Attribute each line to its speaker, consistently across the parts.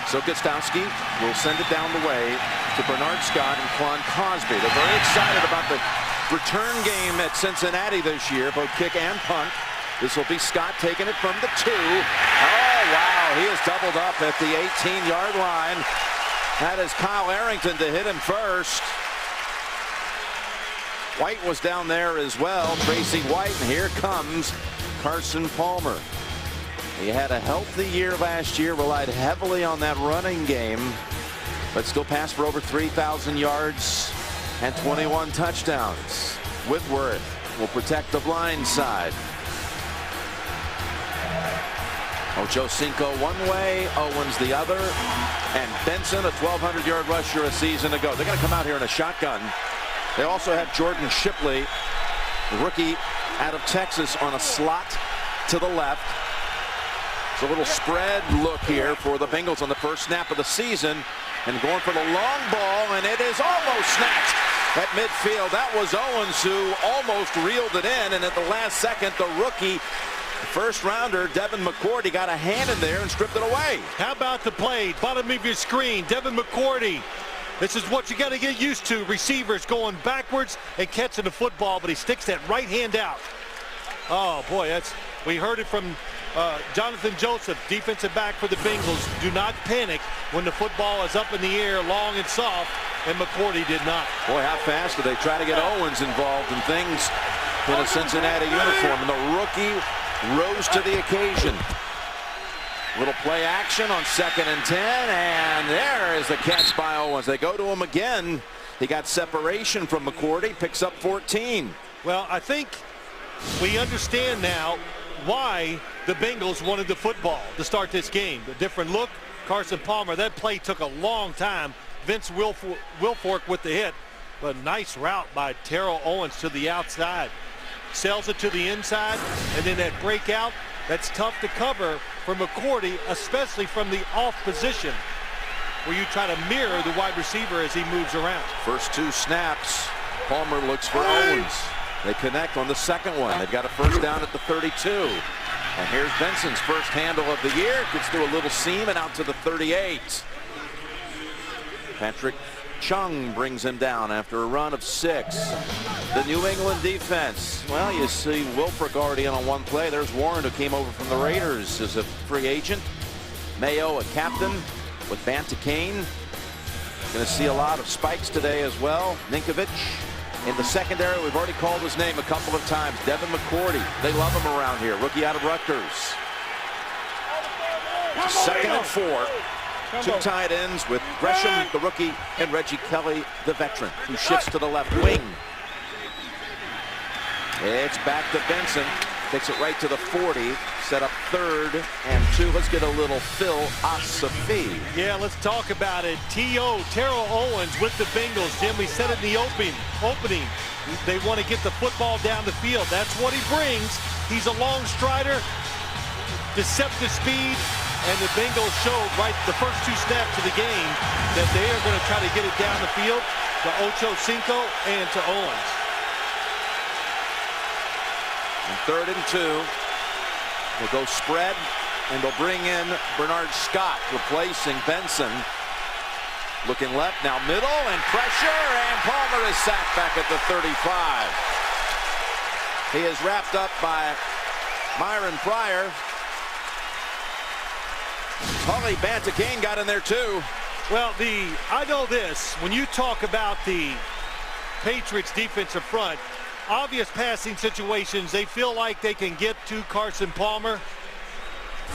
Speaker 1: So Gostowski will send it down the way to Bernard Scott and Quan Cosby. They're very excited about the return game at Cincinnati this year, both kick and punt. This will be Scott taking it from the 2. Oh, wow. He is doubled up at the 18-yard line. That is Kyle Arrington to hit him first. White was down there as well. Tracy White, and here comes Carson Palmer. He had a healthy year last year, relied heavily on that running game, but still passed for over 3,000 yards and 21 touchdowns. Whitworth will protect the blind side. Ocho Cinco one way, Owens the other, and Benson, a 1,200-yard rusher a season ago. They're going to come out here in a shotgun. They also have Jordan Shipley, the rookie out of Texas, on a slot to the left. It's a little spread look here for the Bengals on the first snap of the season, and going for the long ball, and it is almost snatched at midfield. That was Owens who almost reeled it in, and at the last second, the rookie first rounder Devin McCourty got a hand in there and stripped it away.
Speaker 2: How about the play? Bottom of your screen, Devin McCourty. This is what you got to get used to. Receivers going backwards and catching the football, but he sticks that right hand out. Oh boy, we heard it from Jonathan Joseph, defensive back for the Bengals. Do not panic when the football is up in the air, long and soft, and McCourty did not.
Speaker 1: Boy, how fast do they try to get Owens involved in things in a Cincinnati uniform, and the rookie rose to the occasion. Little play action on 2nd and 10, and there is the catch by Owens. They go to him again. He got separation from McCourty, picks up 14.
Speaker 2: Well, I think we understand now why the Bengals wanted the football to start this game. The different look, Carson Palmer, that play took a long time. Vince Wilfork with the hit, but nice route by Terrell Owens to the outside. Sells it to the inside, and then that breakout, that's tough to cover for McCourty, especially from the off position, where you try to mirror the wide receiver as he moves around.
Speaker 1: First 2 snaps, Palmer looks for Owens. They connect on the second one. They've got a first down at the 32. And here's Benson's first handle of the year. Gets through a little seam and out to the 38. Patrick Chung brings him down after a run of 6. The New England defense. Well, you see Wilfork already in on one play. There's Warren, who came over from the Raiders as a free agent. Mayo, a captain with Bantakane. Going to see a lot of spikes today as well. Ninkovich in the secondary. We've already called his name a couple of times. Devin McCourty. They love him around here. Rookie out of Rutgers. 2nd and 4. 2 tight ends with Gresham, the rookie, and Reggie Kelly, the veteran, who shifts to the left wing. It's back to Benson. Takes it right to the 40. Set up 3rd and 2. Let's get a little Phil Asafi.
Speaker 2: Yeah, let's talk about it. Terrell Owens with the Bengals. Jim, we said it in the opening. They want to get the football down the field. That's what he brings. He's a long strider, deceptive speed, and the Bengals showed right the first 2 snaps of the game that they are going to try to get it down the field to Ocho Cinco and to Owens.
Speaker 1: And 3rd and 2. They'll go spread, and they'll bring in Bernard Scott, replacing Benson. Looking left, now middle, and pressure, and Palmer is sacked back at the 35. He is wrapped up by Myron Pryor. Tully Bantakane got in there too.
Speaker 2: Well, I know this. When you talk about the Patriots defensive front, obvious passing situations, they feel like they can get to Carson Palmer.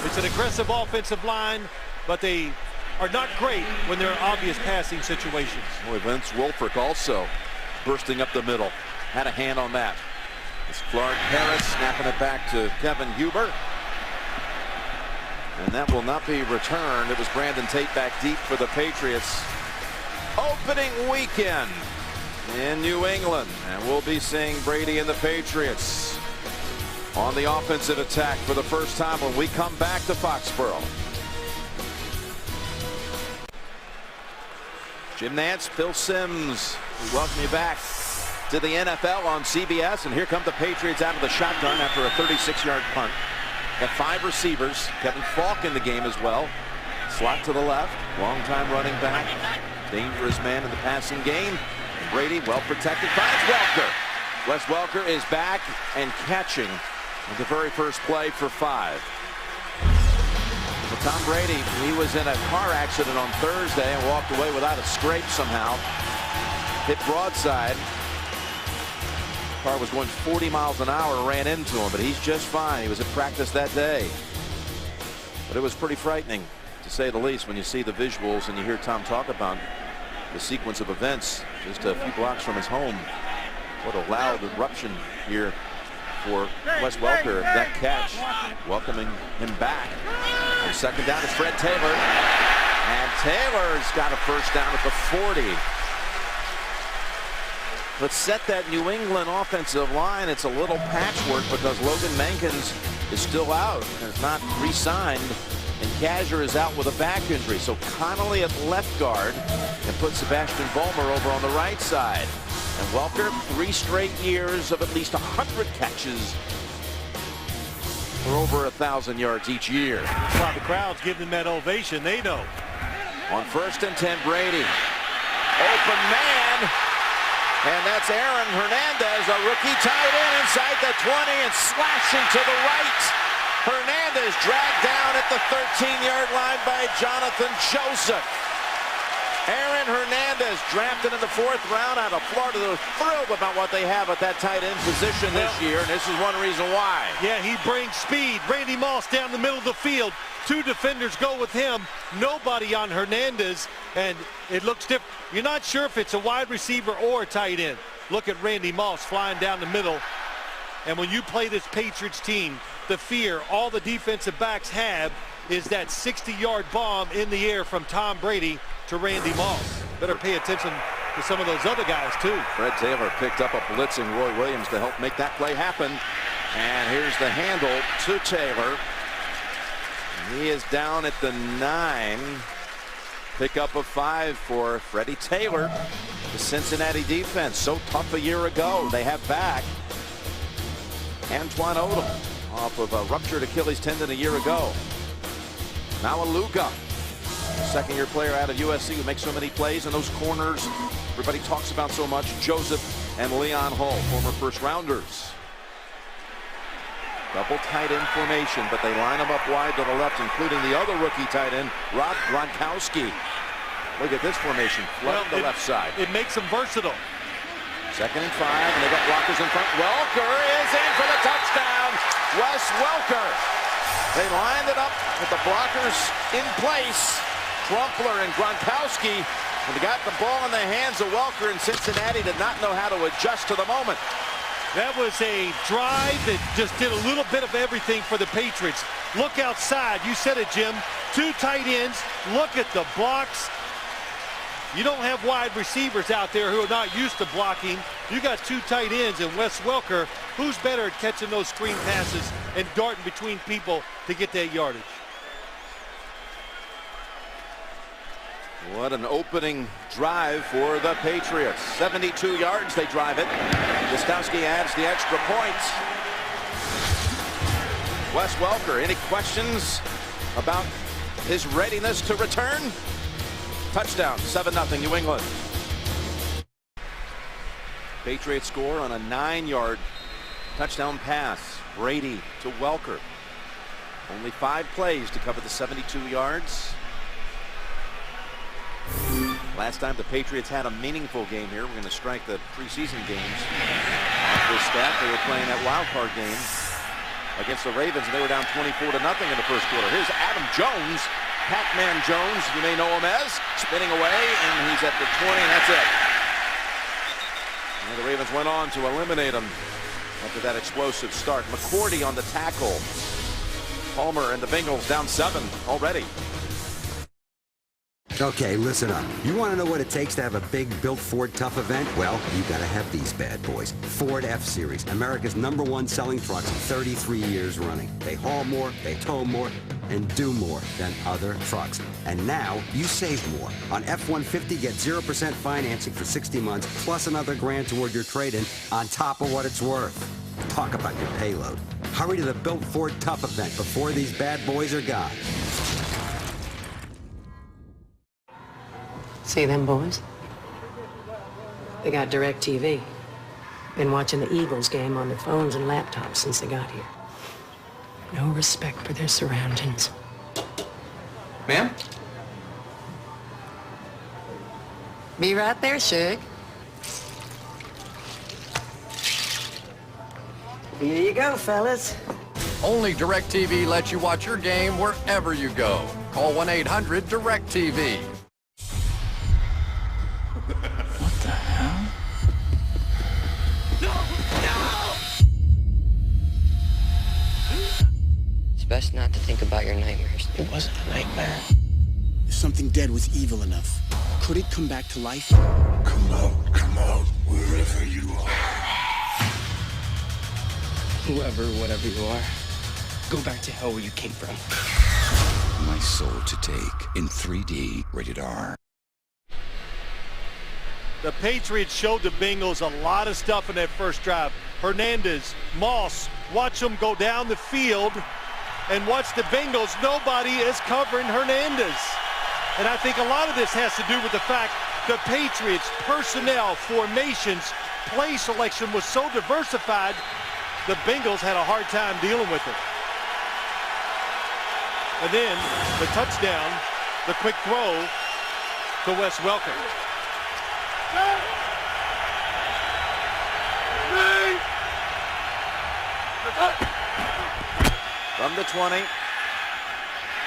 Speaker 2: It's an aggressive offensive line, but they are not great when they're obvious passing situations.
Speaker 1: Boy, Vince Wilfork also bursting up the middle. Had a hand on that. It's Clark Harris snapping it back to Kevin Huber. And that will not be returned. It was Brandon Tate back deep for the Patriots. Opening weekend in New England. And we'll be seeing Brady and the Patriots on the offensive attack for the first time when we come back to Foxborough. Jim Nantz, Phil Simms, we welcome you back to the NFL on CBS. And here come the Patriots out of the shotgun after a 36-yard punt. Got 5 receivers. Kevin Falk in the game as well. Slot to the left. Long time running back. Dangerous man in the passing game. Brady, well protected, finds Welker. Wes Welker is back and catching with the very first play for 5. Well, Tom Brady, he was in a car accident on Thursday and walked away without a scrape somehow. Hit broadside. Car was going 40 miles an hour, ran into him, but he's just fine. He was at practice that day. But it was pretty frightening, to say the least, when you see the visuals and you hear Tom talk about the sequence of events just a few blocks from his home. What a loud eruption here for Wes Welker. That catch welcoming him back. And second down is Fred Taylor. And Taylor's got a first down at the 40. Let's set that New England offensive line. It's a little patchwork because Logan Mankins is still out and is not re-signed. And Kazir is out with a back injury. So Connolly at left guard and put Sebastian Vollmer over on the right side. And Welker, 3 straight years of at least 100 catches for over 1,000 yards each year.
Speaker 2: That's why the crowd's giving him that ovation. They know.
Speaker 1: On 1st and 10, Brady. Open man. And that's Aaron Hernandez, a rookie tight end inside the 20 and slashing to the right. Hernandez dragged down at the 13-yard line by Jonathan Joseph. Aaron Hernandez drafted in the 4th round out of Florida. They're thrilled about what they have at that tight end position this year, and this is one reason why.
Speaker 2: Yeah, he brings speed. Randy Moss down the middle of the field. 2 defenders go with him. Nobody on Hernandez, and it looks different. You're not sure if it's a wide receiver or a tight end. Look at Randy Moss flying down the middle. And when you play this Patriots team, the fear all the defensive backs have is that 60-yard bomb in the air from Tom Brady to Randy Moss. Better pay attention to some of those other guys, too.
Speaker 1: Fred Taylor picked up a blitzing Roy Williams to help make that play happen. And here's the handle to Taylor. He is down at the 9. Pickup of 5 for Freddie Taylor. The Cincinnati defense, so tough a year ago. They have back Antoine Odom off of a ruptured Achilles tendon a year ago. Now Luka, second-year player out of USC who makes so many plays, and those corners everybody talks about so much, Joseph and Leon Hall, former first-rounders. Double tight end formation, but they line them up wide to the left, including the other rookie tight end, Rob Gronkowski. Look at this formation, flooding the left side.
Speaker 2: It makes them versatile.
Speaker 1: 2nd and 5, and they got blockers in front. Welker is in for the touchdown. Wes Welker. They lined it up with the blockers in place. Crumpler and Gronkowski. And they got the ball in the hands of Welker, and Cincinnati did not know how to adjust to the moment.
Speaker 2: That was a drive that just did a little bit of everything for the Patriots. Look outside. You said it, Jim. 2 tight ends. Look at the blocks. You don't have wide receivers out there who are not used to blocking. You got 2 tight ends, and Wes Welker, who's better at catching those screen passes and darting between people to get that yardage.
Speaker 1: What an opening drive for the Patriots. 72 yards they drive it. Gostowski adds the extra points. Wes Welker, any questions about his readiness to return? Touchdown, 7-0 New England. Patriots score on a 9-yard touchdown pass. Brady to Welker. Only 5 plays to cover the 72 yards. Last time the Patriots had a meaningful game here, we're going to strike the preseason games off this stat. They were playing that wild card game against the Ravens, and they were down 24-0 in the first quarter. Here's Adam Jones, Pac-Man Jones, you may know him as, spinning away, and he's at the 20, and that's it. And the Ravens went on to eliminate him after that explosive start. McCourty on the tackle. Palmer and the Bengals down 7 already.
Speaker 3: Okay, listen up. You want to know what it takes to have a big built Ford tough event? Well, you got to have these bad boys. Ford F-Series, America's #1 selling trucks, 33 years running. They haul more, they tow more, and do more than other trucks. And now you save more. On F-150, get 0% financing for 60 months, plus another grand toward your trade-in on top of what it's worth. Talk about your payload. Hurry to the Built Ford Tough event before these bad boys are gone.
Speaker 4: See them boys? They got DirecTV. Been watching the Eagles game on their phones and laptops since they got here. No respect for their surroundings.
Speaker 5: Ma'am?
Speaker 4: Be right there, Shug. Here you go, fellas.
Speaker 6: Only DirecTV lets you watch your game wherever you go. Call 1-800-DirecTV.
Speaker 5: What the hell?
Speaker 7: It's best not to think about your nightmares.
Speaker 5: It wasn't a nightmare.
Speaker 8: If something dead was evil enough, could it come back to life?
Speaker 9: Come out, wherever you are.
Speaker 5: Whoever, whatever you are, go back to hell where you came from.
Speaker 9: My Soul to Take in 3D, rated R.
Speaker 2: The Patriots showed the Bengals a lot of stuff in that first drive. Hernandez, Moss, watch them go down the field and watch the Bengals. Nobody is covering Hernandez. And I think a lot of this has to do with the fact the Patriots' personnel, formations, play selection was so diversified, the Bengals had a hard time dealing with it. And then the touchdown, the quick throw to Wes Welker.
Speaker 1: From the 20,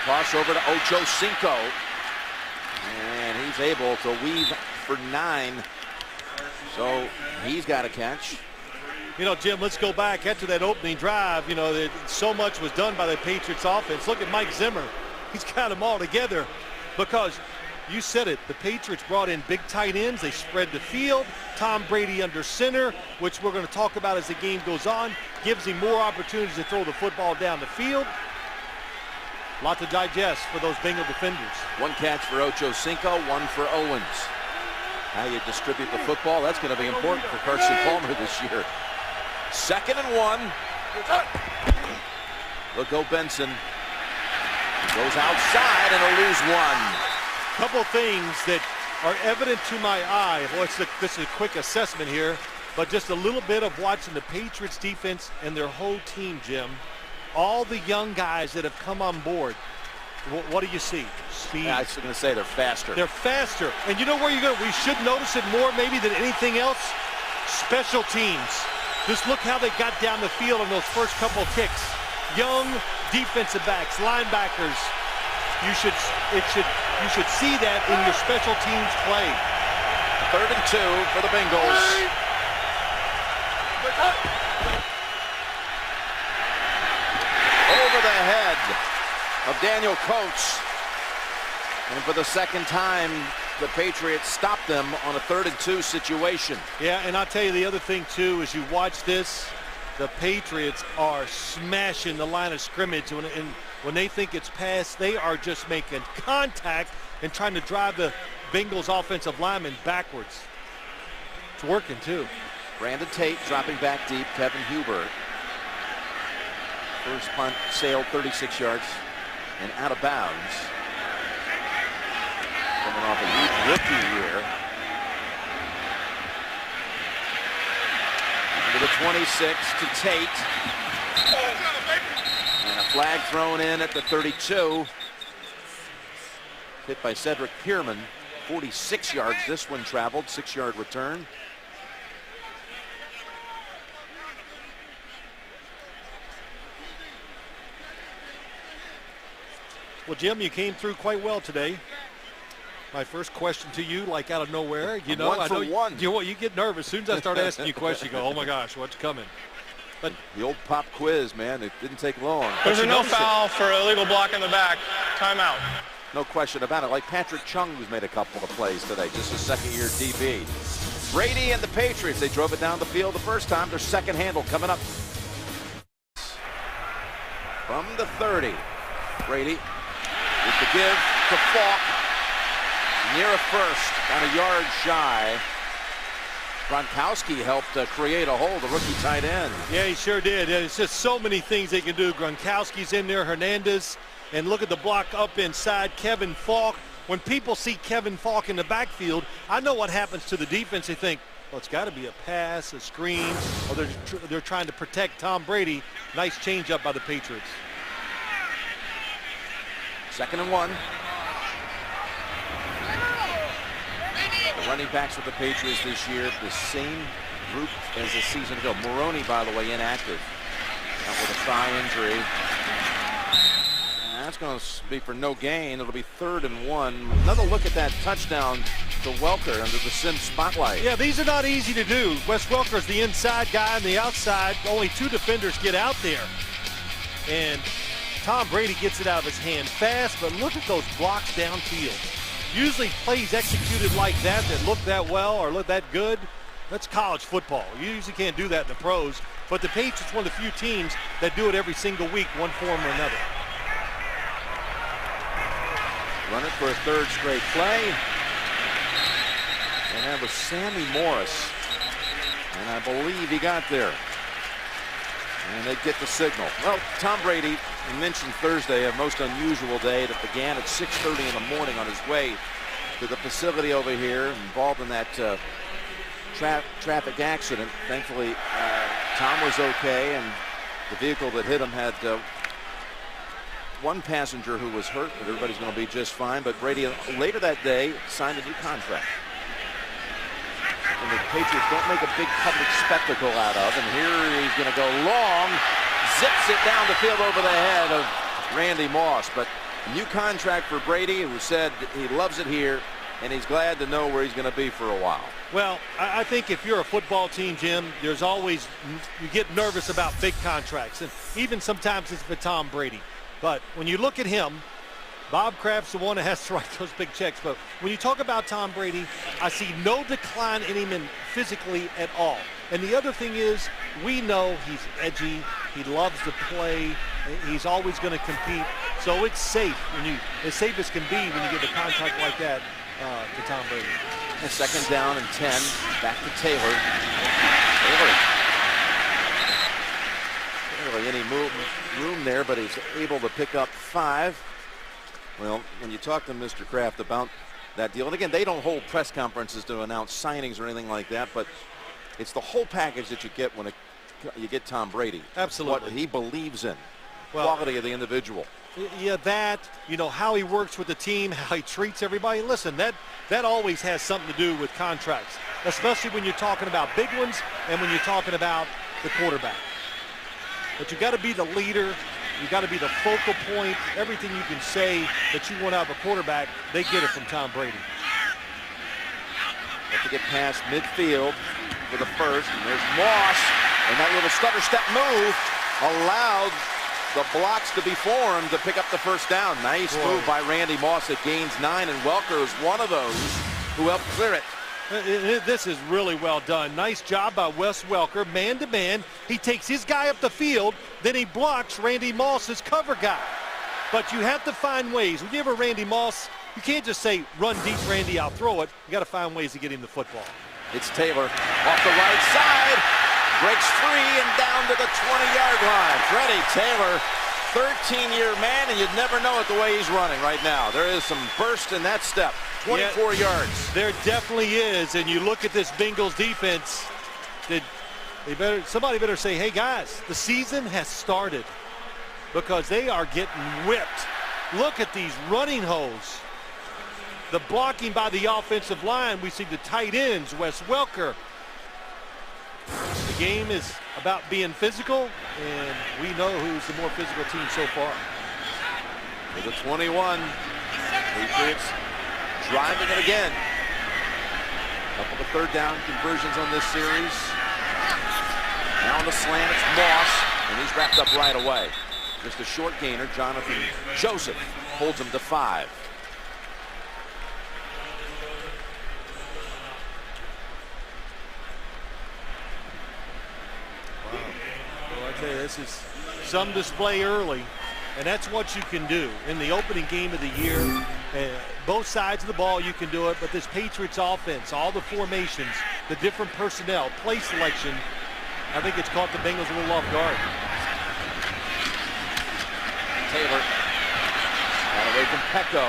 Speaker 1: toss over to Ocho Cinco, and he's able to weave for 9, so he's got a catch.
Speaker 2: You know, Jim, let's go back after that opening drive. You know, so much was done by the Patriots offense. Look at Mike Zimmer. He's got them all together because you said it. The Patriots brought in big tight ends. They spread the field. Tom Brady under center, which we're going to talk about as the game goes on, gives him more opportunities to throw the football down the field. A lot to digest for those Bengal defenders.
Speaker 1: 1 catch for Ocho Cinco, 1 for Owens. How you distribute the football, that's going to be important for Carson Palmer this year. 2nd and 1. Look, go Benson. He goes outside and he'll lose 1.
Speaker 2: Couple things that are evident to my eye. Well, this is a quick assessment here, but just a little bit of watching the Patriots defense and their whole team, Jim. All the young guys that have come on board. What do you see? Speed.
Speaker 1: Yeah, I was going to say they're faster.
Speaker 2: They're faster. And you know where we should notice it more maybe than anything else? Special teams. Just look how they got down the field on those first couple kicks. Young defensive backs, linebackers. You should see that in your special teams play.
Speaker 1: 3rd and 2 for the Bengals. Over the head of Daniel Coates. And for the second time, the Patriots stopped them on a 3rd and 2 situation.
Speaker 2: Yeah, and I'll tell you the other thing, too, as you watch this, the Patriots are smashing the line of scrimmage. And when they think it's passed, they are just making contact and trying to drive the Bengals offensive linemen backwards. It's working, too.
Speaker 1: Brandon Tate dropping back deep. Kevin Huber. First punt sailed 36 yards and out of bounds. Coming off a huge rookie year. To the 26 to Tate. And a flag thrown in at the 32. Hit by Cedric Pierman. 46 yards this one traveled. 6-yard return.
Speaker 2: Well, Jim, you came through quite well today. My first question to you, like out of nowhere, you know, I know you get nervous. As soon as I start asking you questions, you go, oh my gosh, what's coming? But
Speaker 1: the old pop quiz, man, it didn't take long.
Speaker 10: There's a no foul for a illegal block in the back. Timeout.
Speaker 1: No question about it. Like Patrick Chung, who's made a couple of plays today, just a second-year DB. Brady and the Patriots, they drove it down the field the first time. Their second handle coming up. From the 30, Brady with the give to Falk. Near a first, on a yard shy. Gronkowski helped create a hole, the rookie tight end.
Speaker 2: Yeah, he sure did. It's just so many things they can do. Gronkowski's in there, Hernandez, and look at the block up inside. Kevin Falk when people see Kevin Falk in the backfield, I know what happens to the defense. They think, well, it's got to be a pass, a screen, or they're trying to protect Tom Brady. Nice change up by the Patriots.
Speaker 1: 2nd and 1. The running backs with the Patriots this year, the same group as a season ago. Maroney, by the way, inactive. Out with a thigh injury. And that's going to be for no gain. It'll be 3rd and 1. Another look at that touchdown to Welker under the Sim spotlight.
Speaker 2: Yeah, these are not easy to do. Wes Welker's the inside guy, and the outside, only 2 defenders get out there. And Tom Brady gets it out of his hand fast, but look at those blocks downfield. Usually plays executed like that look that well or look that good, that's college football. You usually can't do that in the pros, but the Patriots one of the few teams that do it every single week, one form or another.
Speaker 1: Run it for a 3rd straight play. And that was Sammy Morris. And I believe he got there. And they get the signal. Well, Tom Brady, you mentioned Thursday, a most unusual day that began at 6:30 in the morning on his way to the facility over here, involved in that traffic accident. Thankfully, Tom was okay, and the vehicle that hit him had one passenger who was hurt, but everybody's going to be just fine. But Brady, later that day, signed a new contract. And the Patriots don't make a big public spectacle out of. And here he's going to go long, zips it down the field over the head of Randy Moss. But a new contract for Brady, who said he loves it here, and he's glad to know where he's going to be for a while.
Speaker 2: Well, I think if you're a football team, Jim, there's always, you get nervous about big contracts, and even sometimes it's for Tom Brady. But when you look at him, Bob Kraft's the one that has to write those big checks. But when you talk about Tom Brady, I see no decline in him physically at all. And the other thing is, we know he's edgy. He loves to play. He's always going to compete. So it's safe, as safe as can be when you get a contract like that to Tom Brady.
Speaker 1: And 2nd down and 10. Back to Taylor. Barely any room there, but he's able to pick up 5. Well, when you talk to Mr. Kraft about that deal, and again, they don't hold press conferences to announce signings or anything like that, but it's the whole package that you get when you get Tom Brady.
Speaker 2: Absolutely.
Speaker 1: What he believes in,
Speaker 2: well,
Speaker 1: quality of the individual.
Speaker 2: Yeah, how he works with the team, how he treats everybody. Listen, that always has something to do with contracts, especially when you're talking about big ones and when you're talking about the quarterback. But you got to be the leader. You got to be the focal point. Everything you can say that you want out of a quarterback, they get it from Tom Brady.
Speaker 1: Have to get past midfield for the 1st, and there's Moss, and that little stutter step move allowed the blocks to be formed to pick up the 1st down. Nice move by Randy Moss. It gains 9, and Welker is one of those who helped clear it.
Speaker 2: This is really well done. Nice job by Wes Welker, man-to-man. He takes his guy up the field, then he blocks Randy Moss's cover guy. But you have to find ways. When you have a Randy Moss, you can't just say, run deep, Randy, I'll throw it. You got to find ways to get him the football.
Speaker 1: It's Taylor off the right side. Breaks free and down to the 20-yard line. Freddie Taylor, 13-year man, and you'd never know it the way he's running right now. There is some burst in that step. 24 yards.
Speaker 2: There definitely is, and you look at this Bengals defense, somebody better say, hey guys, the season has started, because they are getting whipped. Look at these running holes. The blocking by the offensive line, we see the tight ends, Wes Welker. The game is about being physical, and we know who's the more physical team so far.
Speaker 1: For the 21, Patriots driving it again. A couple of 3rd down conversions on this series. Now on the slant, it's Moss, and he's wrapped up right away. Just a short gainer. Jonathan Joseph holds him to 5.
Speaker 2: Wow. Well, I tell you, this is some display early, and that's what you can do in the opening game of the year. Both sides of the ball, you can do it, but this Patriots offense, all the formations, the different personnel, play selection, I think it's caught the Bengals a little off guard.
Speaker 1: Taylor got away from Pecco.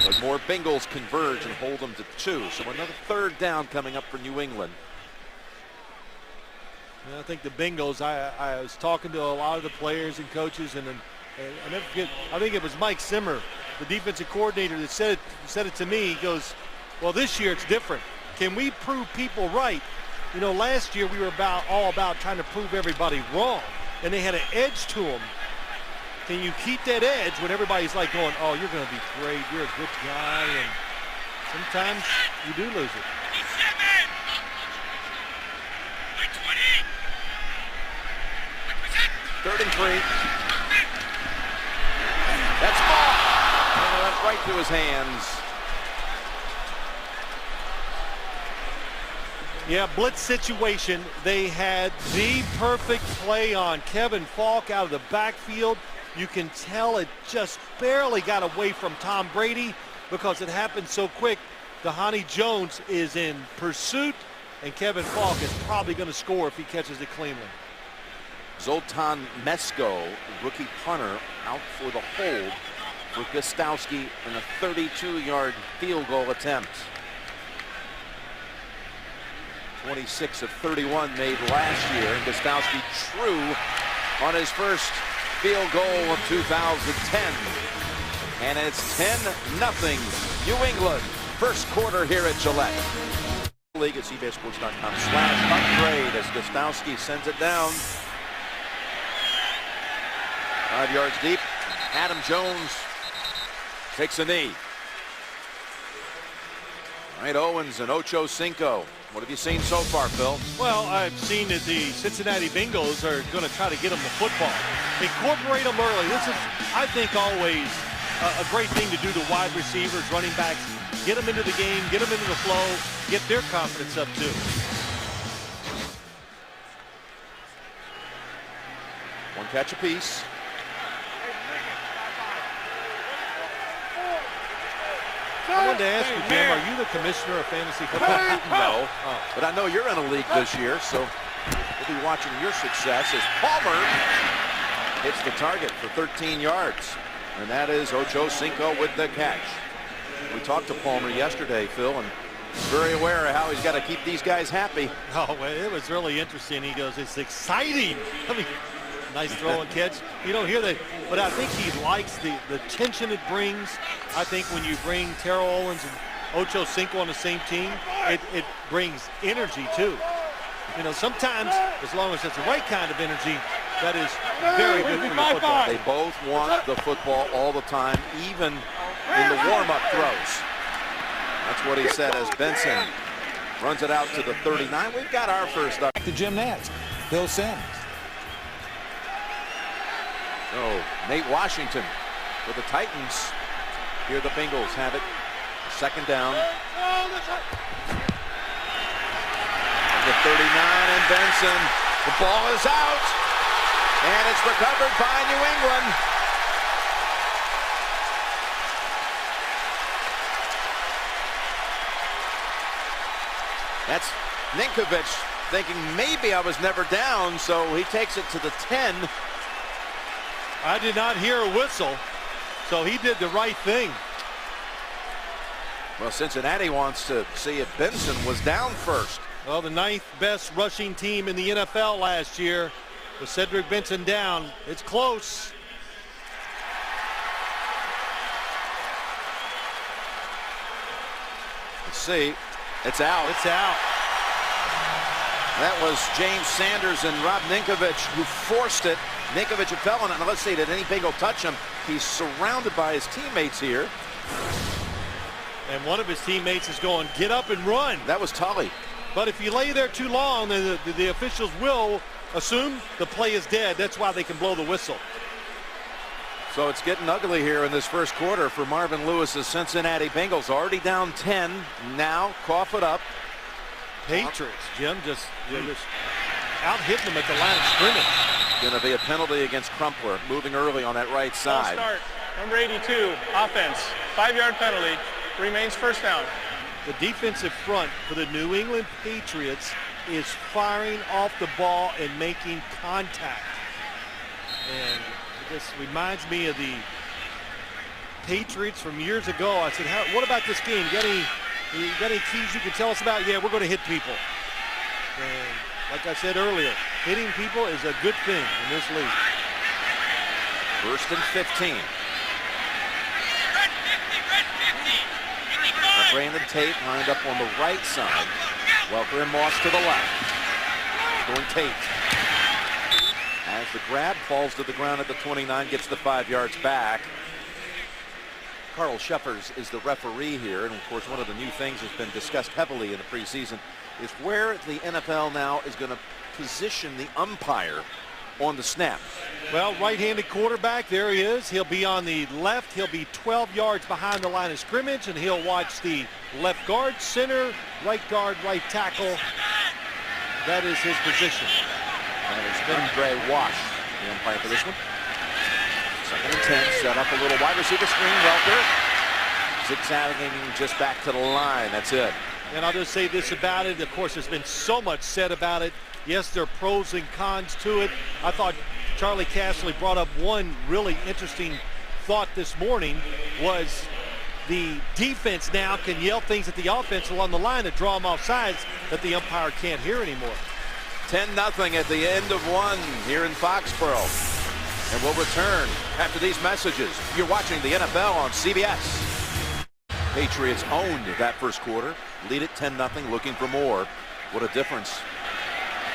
Speaker 1: But more Bengals converge and hold them to 2. So another third down coming up for New England.
Speaker 2: And I think the Bengals, I was talking to a lot of the players and coaches, and I never forget, I think it was Mike Zimmer, the defensive coordinator, that said it to me. He goes, well, this year it's different. Can we prove people right? You know, last year we were all about trying to prove everybody wrong, and they had an edge to them. Can you keep that edge when everybody's like going, oh, you're going to be great, you're a good guy, and sometimes you do lose it.
Speaker 1: Third and 3. That's ball. And that's right to his hands.
Speaker 2: Yeah, blitz situation. They had the perfect play on Kevin Falk out of the backfield. You can tell it just barely got away from Tom Brady because it happened so quick. Dhani Jones is in pursuit, and Kevin Falk is probably going to score if he catches it cleanly.
Speaker 1: Zoltan Mesko, rookie punter, out for the hold for Gostowski in a 32-yard field goal attempt. 26 of 31 made last year, and Gostowski true on his first field goal of 2010. And it's 10-0 New England. First quarter here at Gillette. League at CBSSports.com/upgrade as Gostowski sends it down. 5 yards deep. Adam Jones takes a knee. All right, Owens and Ocho Cinco. What have you seen so far, Phil?
Speaker 2: Well, I've seen that the Cincinnati Bengals are going to try to get them the football. Incorporate them early. This is, I think, always a great thing to do to wide receivers, running backs. Get them into the game, get them into the flow, get their confidence up too.
Speaker 1: One catch apiece.
Speaker 2: I wanted to ask you, Jim, are you the commissioner of fantasy football?
Speaker 1: No, but I know you're in a league this year, so we'll be watching your success as Palmer hits the target for 13 yards. And that is Ocho Cinco with the catch. We talked to Palmer yesterday, Phil, and very aware of how he's got to keep these guys happy.
Speaker 2: Oh, well, it was really interesting. He goes, it's exciting. I mean, nice throw and catch. You don't hear that, but I think he likes the tension it brings. I think when you bring Terrell Owens and Ocho Cinco on the same team, it brings energy too. You know, sometimes, as long as it's the right kind of energy, that is very good for the football.
Speaker 1: They both want the football all the time, even in the warm-up throws. That's what he said as Benson runs it out to the 39. We've got our first up.
Speaker 11: To Jim Nantz, Bill Sims.
Speaker 1: Oh, Nate Washington for the Titans. Here the Bengals have it. Second down. And the 39 and Benson. The ball is out. And it's recovered by New England. That's Ninkovich thinking maybe I was never down, so he takes it to the 10.
Speaker 2: I did not hear a whistle, so he did the right thing.
Speaker 1: Well, Cincinnati wants to see if Benson was down first.
Speaker 2: Well, the 9th best rushing team in the NFL last year with Cedric Benson down. It's close.
Speaker 1: Let's see. It's out.
Speaker 2: It's out.
Speaker 1: That was James Sanders and Rob Ninkovich who forced it. Ninkovich had fell on it. Now let's see, did any Bengal touch him? He's surrounded by his teammates here.
Speaker 2: And one of his teammates is going, get up and run.
Speaker 1: That was Tully.
Speaker 2: But if you lay there too long, then the officials will assume the play is dead. That's why they can blow the whistle.
Speaker 1: So it's getting ugly here in this first quarter for Marvin Lewis's Cincinnati Bengals. Already down 10. Now cough it up.
Speaker 2: Patriots, Jim, just out hitting them at the line of scrimmage.
Speaker 1: Going to be a penalty against Crumpler, moving early on that right side.
Speaker 10: Start. Number 82, offense. 5-yard penalty. Remains first down.
Speaker 2: The defensive front for the New England Patriots is firing off the ball and making contact. And this reminds me of the Patriots from years ago. I said, what about this game? You got any keys you can tell us about? Yeah, we're going to hit people. And like I said earlier, hitting people is a good thing in this league.
Speaker 1: 1st and 15. Brandon Tate lined up on the right side. Welker and Moss to the left. Going Tate. As the grab falls to the ground at the 29, gets the 5 yards back. Carl Sheffers is the referee here, and of course one of the new things that's been discussed heavily in the preseason is where the NFL now is going to position the umpire on the snap.
Speaker 2: Well, right-handed quarterback, there he is. He'll be on the left. He'll be 12 yards behind the line of scrimmage, and he'll watch the left guard, center, right guard, right tackle. That is his position.
Speaker 1: That is Andre Wash, the umpire for this one. 2nd and 10, set up a little wide receiver screen. Welker zigzagging just back to the line. That's it.
Speaker 2: And I'll just say this about it. Of course, there's been so much said about it. Yes, there are pros and cons to it. I thought Charlie Casserly brought up one really interesting thought this morning, was the defense now can yell things at the offense along the line to draw them off sides that the umpire can't hear anymore.
Speaker 1: 10-0 at the end of one here in Foxborough. And we'll return after these messages. You're watching the NFL on CBS. Patriots owned that first quarter. Lead it 10-0, looking for more. What a difference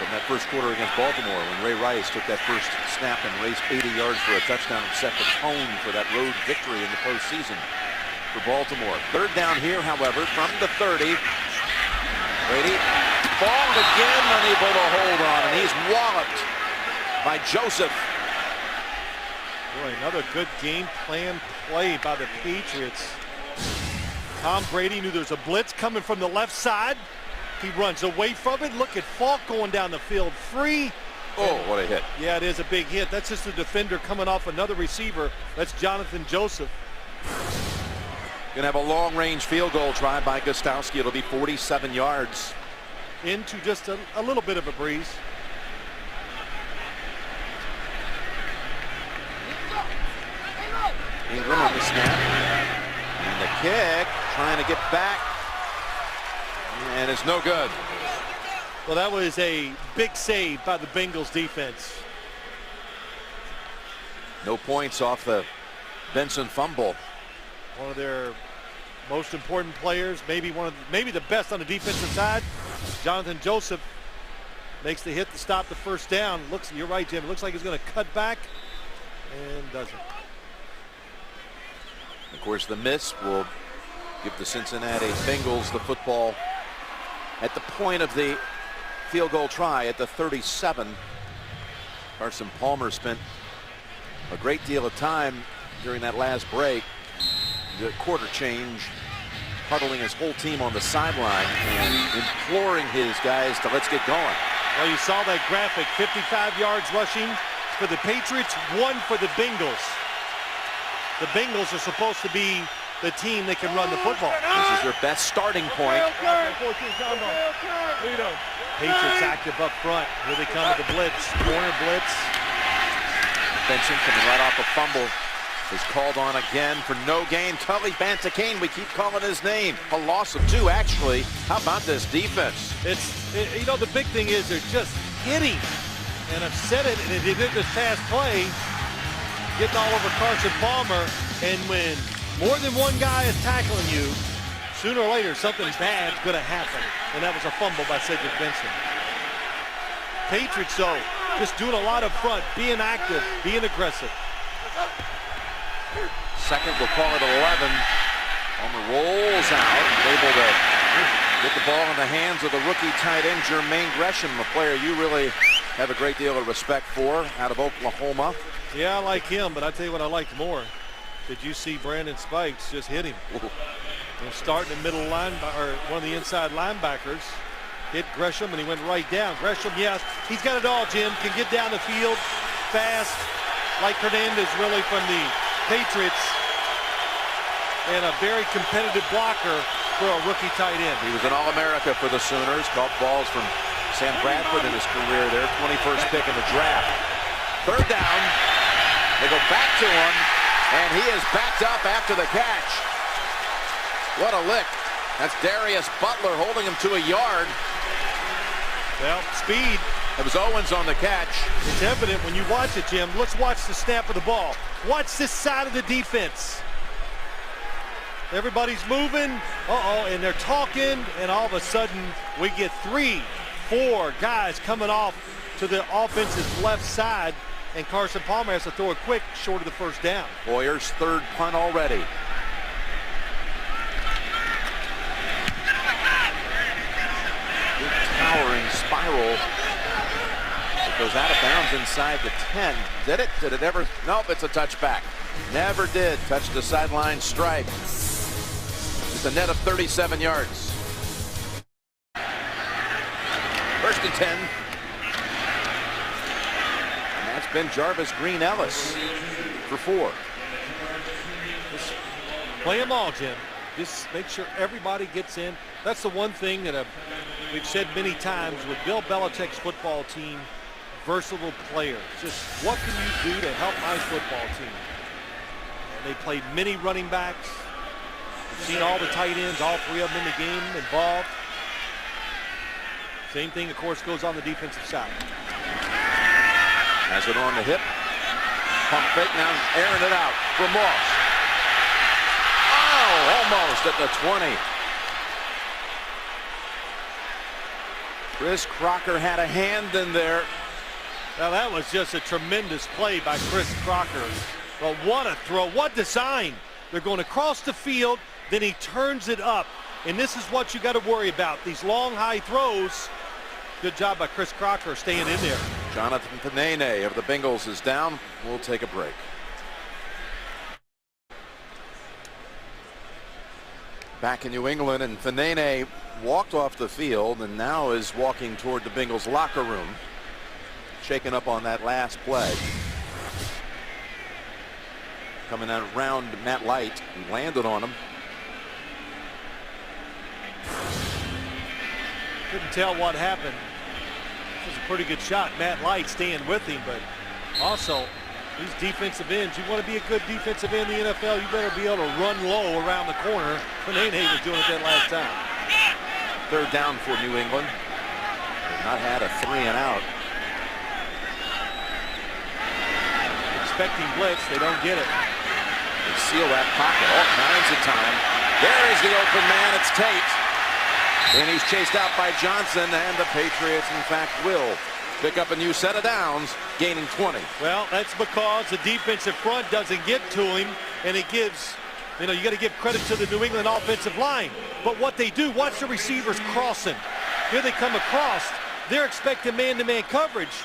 Speaker 1: from that first quarter against Baltimore when Ray Rice took that first snap and raced 80 yards for a touchdown and set the tone for that road victory in the postseason for Baltimore. 3rd down here, however, from the 30. Brady balled again, unable to hold on, and he's walloped by Joseph.
Speaker 2: Boy, another good game plan play by the Patriots. Tom Brady knew there's a blitz coming from the left side. He runs away from it. Look at Falk going down the field free.
Speaker 1: Oh, what a hit.
Speaker 2: Yeah, it is a big hit. That's just a defender coming off another receiver. That's Jonathan Joseph.
Speaker 1: Gonna have a long-range field goal try by Gostowski. It'll be 47 yards.
Speaker 2: Into just a little bit of a breeze.
Speaker 1: Ingram on the snap. And the kick, trying to get back. And it's no good.
Speaker 2: Well, that was a big save by the Bengals defense.
Speaker 1: No points off the Benson fumble.
Speaker 2: One of their most important players, maybe the best on the defensive side. Jonathan Joseph makes the hit to stop the first down. You're right, Jim. It looks like he's going to cut back and doesn't.
Speaker 1: Of course, the miss will give the Cincinnati Bengals the football at the point of the field goal try at the 37. Carson Palmer spent a great deal of time during that last break, the quarter change, huddling his whole team on the sideline and imploring his guys to let's get going.
Speaker 2: Well, you saw that graphic, 55 yards rushing for the Patriots, 1 for the Bengals. The Bengals are supposed to be the team that can run the football.
Speaker 1: This is their best starting point.
Speaker 2: Patriots active up front. Here they come with the blitz, corner blitz.
Speaker 1: Benson coming right off a fumble is called on again for no gain. Tully Bantakane, we keep calling his name. A loss of 2, actually. How about this defense?
Speaker 2: You know, the big thing is they're just hitting. And I've said it, and they did this fast play, getting all over Carson Palmer. And when more than one guy is tackling you, sooner or later something bad's going to happen. And that was a fumble by Cedric Benson. Patriots, though, just doing a lot up front, being active, being aggressive.
Speaker 1: Second, we'll call it 11. Palmer rolls out, able to get the ball in the hands of the rookie tight end Jermaine Gresham, a player you really have a great deal of respect for out of Oklahoma.
Speaker 2: Yeah, I like him, but I tell you what I liked more. Did you see Brandon Spikes just hit him? And starting in middle line, or one of the inside linebackers, hit Gresham, and he went right down. Gresham, yes, he's got it all, Jim. Can get down the field fast, like Hernandez really from the Patriots, and a very competitive blocker for a rookie tight end.
Speaker 1: He was an All-America for the Sooners. Caught balls from Sam Bradford in his career there. 21st pick in the draft. 3rd down. They go back to him, And he is backed up after the catch. What a lick. That's Darius Butler holding him to a yard.
Speaker 2: Well, speed.
Speaker 1: It was Owens on the catch.
Speaker 2: It's evident when you watch it, Jim. Let's watch the snap of the ball. Watch this side of the defense. Everybody's moving. And they're talking. And all of a sudden, we get 3, 4 guys coming off to the offense's left side. And Carson Palmer has to throw it quick, short of the first down.
Speaker 1: Boyer's third punt already. Good towering spiral. It goes out of bounds inside the 10. Did it? Did it ever? Nope, it's a touchback. Never did. Touch the sideline stripe. It's a net of 37 yards. First and 10. And that's been Jarvis Green Ellis for 4.
Speaker 2: Just play them all, Jim. Just make sure everybody gets in. That's the one thing that we've said many times with Bill Belichick's football team. Versatile players. Just what can you do to help my football team? And they played many running backs. We've seen all the tight ends, all 3 of them in the game involved. Same thing, of course, goes on the defensive side.
Speaker 1: Has it on the hip. Pump fake, now airing it out for Moss. Oh, almost at the 20. Chris Crocker had a hand in there.
Speaker 2: Now that was just a tremendous play by Chris Crocker. But what a throw, what design. They're going across the field, then he turns it up. And this is what you got to worry about, these long, high throws. Good job by Chris Crocker staying in there.
Speaker 1: Jonathan Panene of the Bengals is down. We'll take a break. Back in New England, and Panene walked off the field and now is walking toward the Bengals locker room. Shaken up on that last play. Coming out around Matt Light and landed on him.
Speaker 2: Couldn't tell what happened. It was a pretty good shot. Matt Light staying with him, but also these defensive ends, you want to be a good defensive end in the NFL, you better be able to run low around the corner. Panene was doing it that last time.
Speaker 1: Third down for New England. They've not had a 3 and out.
Speaker 2: Expecting blitz, they don't get it.
Speaker 1: They seal that pocket all kinds of time. There is the open man, it's Tate. And he's chased out by Johnson, and the Patriots, in fact, will pick up a new set of downs, gaining 20.
Speaker 2: Well, that's because the defensive front doesn't get to him, and it gives, you got to give credit to the New England offensive line. But what they do, watch the receivers crossing. Here they come across. They're expecting man-to-man coverage.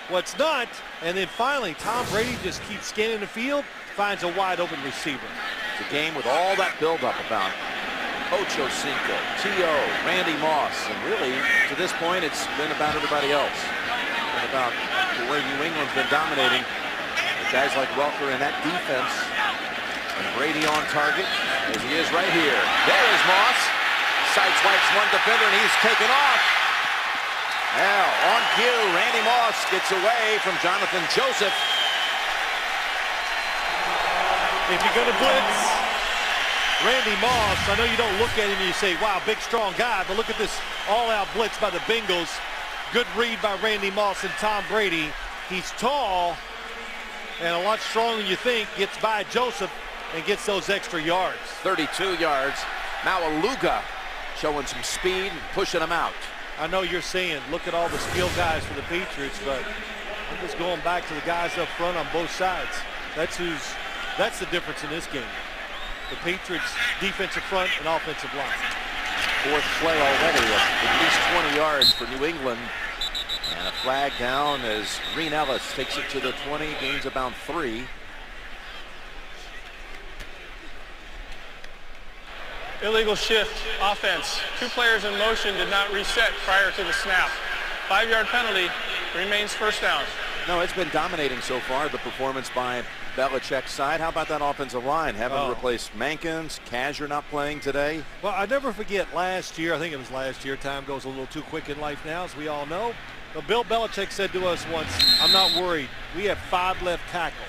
Speaker 2: What's not, and then finally, Tom Brady just keeps scanning the field, finds a wide-open receiver.
Speaker 1: It's a game with all that buildup about Ocho Cinco, T.O., Randy Moss, and really, to this point, it's been about everybody else. And about the way New England's been dominating. With guys like Welker in that defense, and Brady on target, as he is right here. There is Moss. Sideswipes one defender, and he's taken off. Now, on cue, Randy Moss gets away from Jonathan Joseph.
Speaker 2: If you're going to blitz, Randy Moss, I know you don't look at him and you say, wow, big, strong guy, but look at this all-out blitz by the Bengals. Good read by Randy Moss and Tom Brady. He's tall and a lot stronger than you think, gets by Joseph and gets those extra yards.
Speaker 1: 32 yards. Now Aluga showing some speed and pushing him out.
Speaker 2: I know you're saying, look at all the skill guys for the Patriots, but I'm just going back to the guys up front on both sides. That's the difference in this game. The Patriots defensive front and offensive line.
Speaker 1: Fourth play already, at least 20 yards for New England. And a flag down as Green Ellis takes it to the 20, gains about 3.
Speaker 10: Illegal shift, offense. 2 players in motion did not reset prior to the snap. 5-yard penalty, remains first down.
Speaker 1: No, it's been dominating so far, the performance by Belichick's side. How about that offensive line? Having replaced Mankins, Kazir not playing today.
Speaker 2: Well, I never forget last year, I think it was last year, time goes a little too quick in life now, as we all know. But Bill Belichick said to us once, I'm not worried. We have 5 left tackles.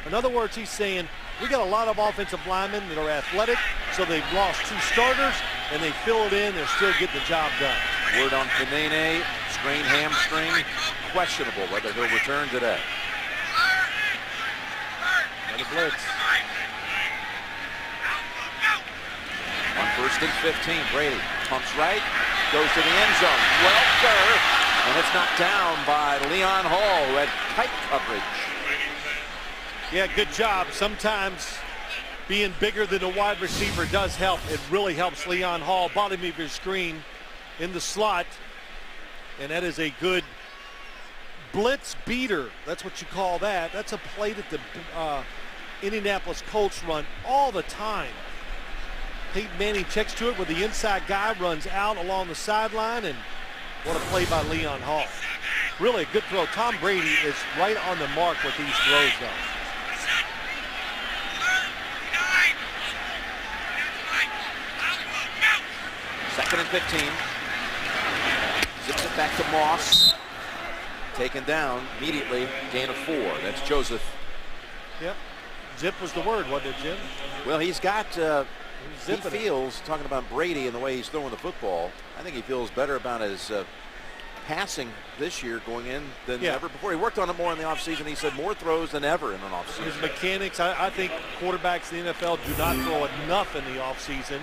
Speaker 2: In other words, he's saying, We got a lot of offensive linemen that are athletic, so they've lost 2 starters, and they fill it in. They're still getting the job done.
Speaker 1: Word on Fanene, sprained hamstring, questionable whether he'll return today.
Speaker 2: Another blitz.
Speaker 1: On 1st and 15, Brady pumps right, goes to the end zone. Welker, and it's knocked down by Leon Hall, who had tight coverage.
Speaker 2: Yeah, good job. Sometimes being bigger than a wide receiver does help. It really helps Leon Hall. Bottom of your screen in the slot. And that is a good blitz beater. That's what you call that. That's a play that the Indianapolis Colts run all the time. Peyton Manning checks to it with the inside guy, runs out along the sideline, and what a play by Leon Hall. Really a good throw. Tom Brady is right on the mark with these throws, though.
Speaker 1: Second and 15. Zips it back to Moss. Taken down immediately. Gain of 4. That's Joseph.
Speaker 2: Yep. Zip was the word, wasn't it, Jim?
Speaker 1: Well, he's got, he feels, talking about Brady and the way he's throwing the football, I think he feels better about his passing this year going in than ever before. He worked on it more in the offseason. He said more throws than ever in an offseason.
Speaker 2: His mechanics, I think quarterbacks in the NFL do not throw enough in the offseason.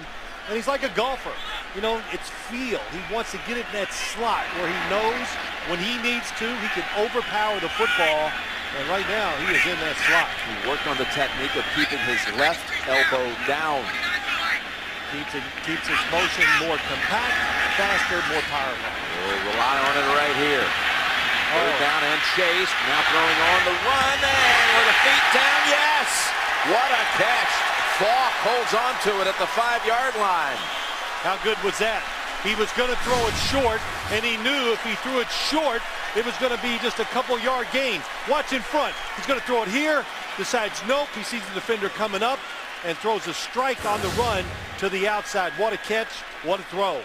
Speaker 2: And he's like a golfer. You know, it's feel. He wants to get it in that slot where he knows when he needs to, he can overpower the football. And right now, he is in that slot.
Speaker 1: He worked on the technique of keeping his left elbow down.
Speaker 2: Keeps his motion more compact, faster, more powerful.
Speaker 1: We'll rely on it right here. Third down and chase. Now throwing on the run. And with the feet down, yes! What a catch. Falk holds on to it at the 5-yard line.
Speaker 2: How good was that? He was going to throw it short, and he knew if he threw it short, it was going to be just a couple-yard gains. Watch in front. He's going to throw it here. Decides nope. He sees the defender coming up and throws a strike on the run to the outside. What a catch. What a throw.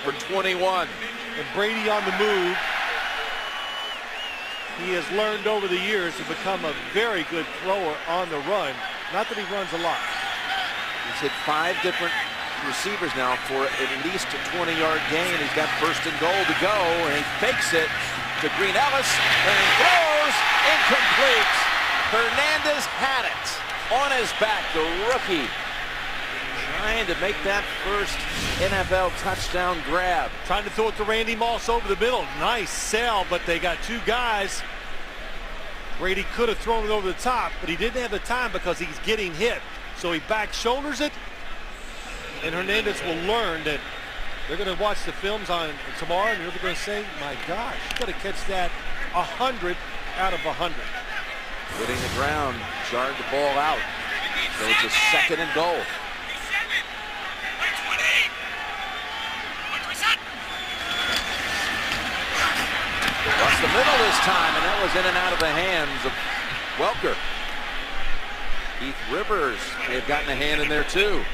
Speaker 1: For 21.
Speaker 2: And Brady on the move. He has learned over the years to become a very good thrower on the run. Not that he runs a lot.
Speaker 1: He's hit 5 different receivers now for at least a 20-yard gain. He's got 1st and goal to go, and he fakes it to Green Ellis and throws incomplete. Hernandez had it on his back, the rookie, trying to make that first NFL touchdown grab.
Speaker 2: Trying to throw it to Randy Moss over the middle. Nice sell, but they got 2 guys. Brady could have thrown it over the top, but he didn't have the time because he's getting hit. So he back shoulders it, and Hernandez will learn that they're going to watch the films on tomorrow, and they're going to say, my gosh, you got to catch that 100 out of 100.
Speaker 1: Hitting the ground, jarred the ball out. So it's a 2nd and goal. Across the middle this time, and that was in and out of the hands of Welker. Keith Rivers may have gotten a hand in there too.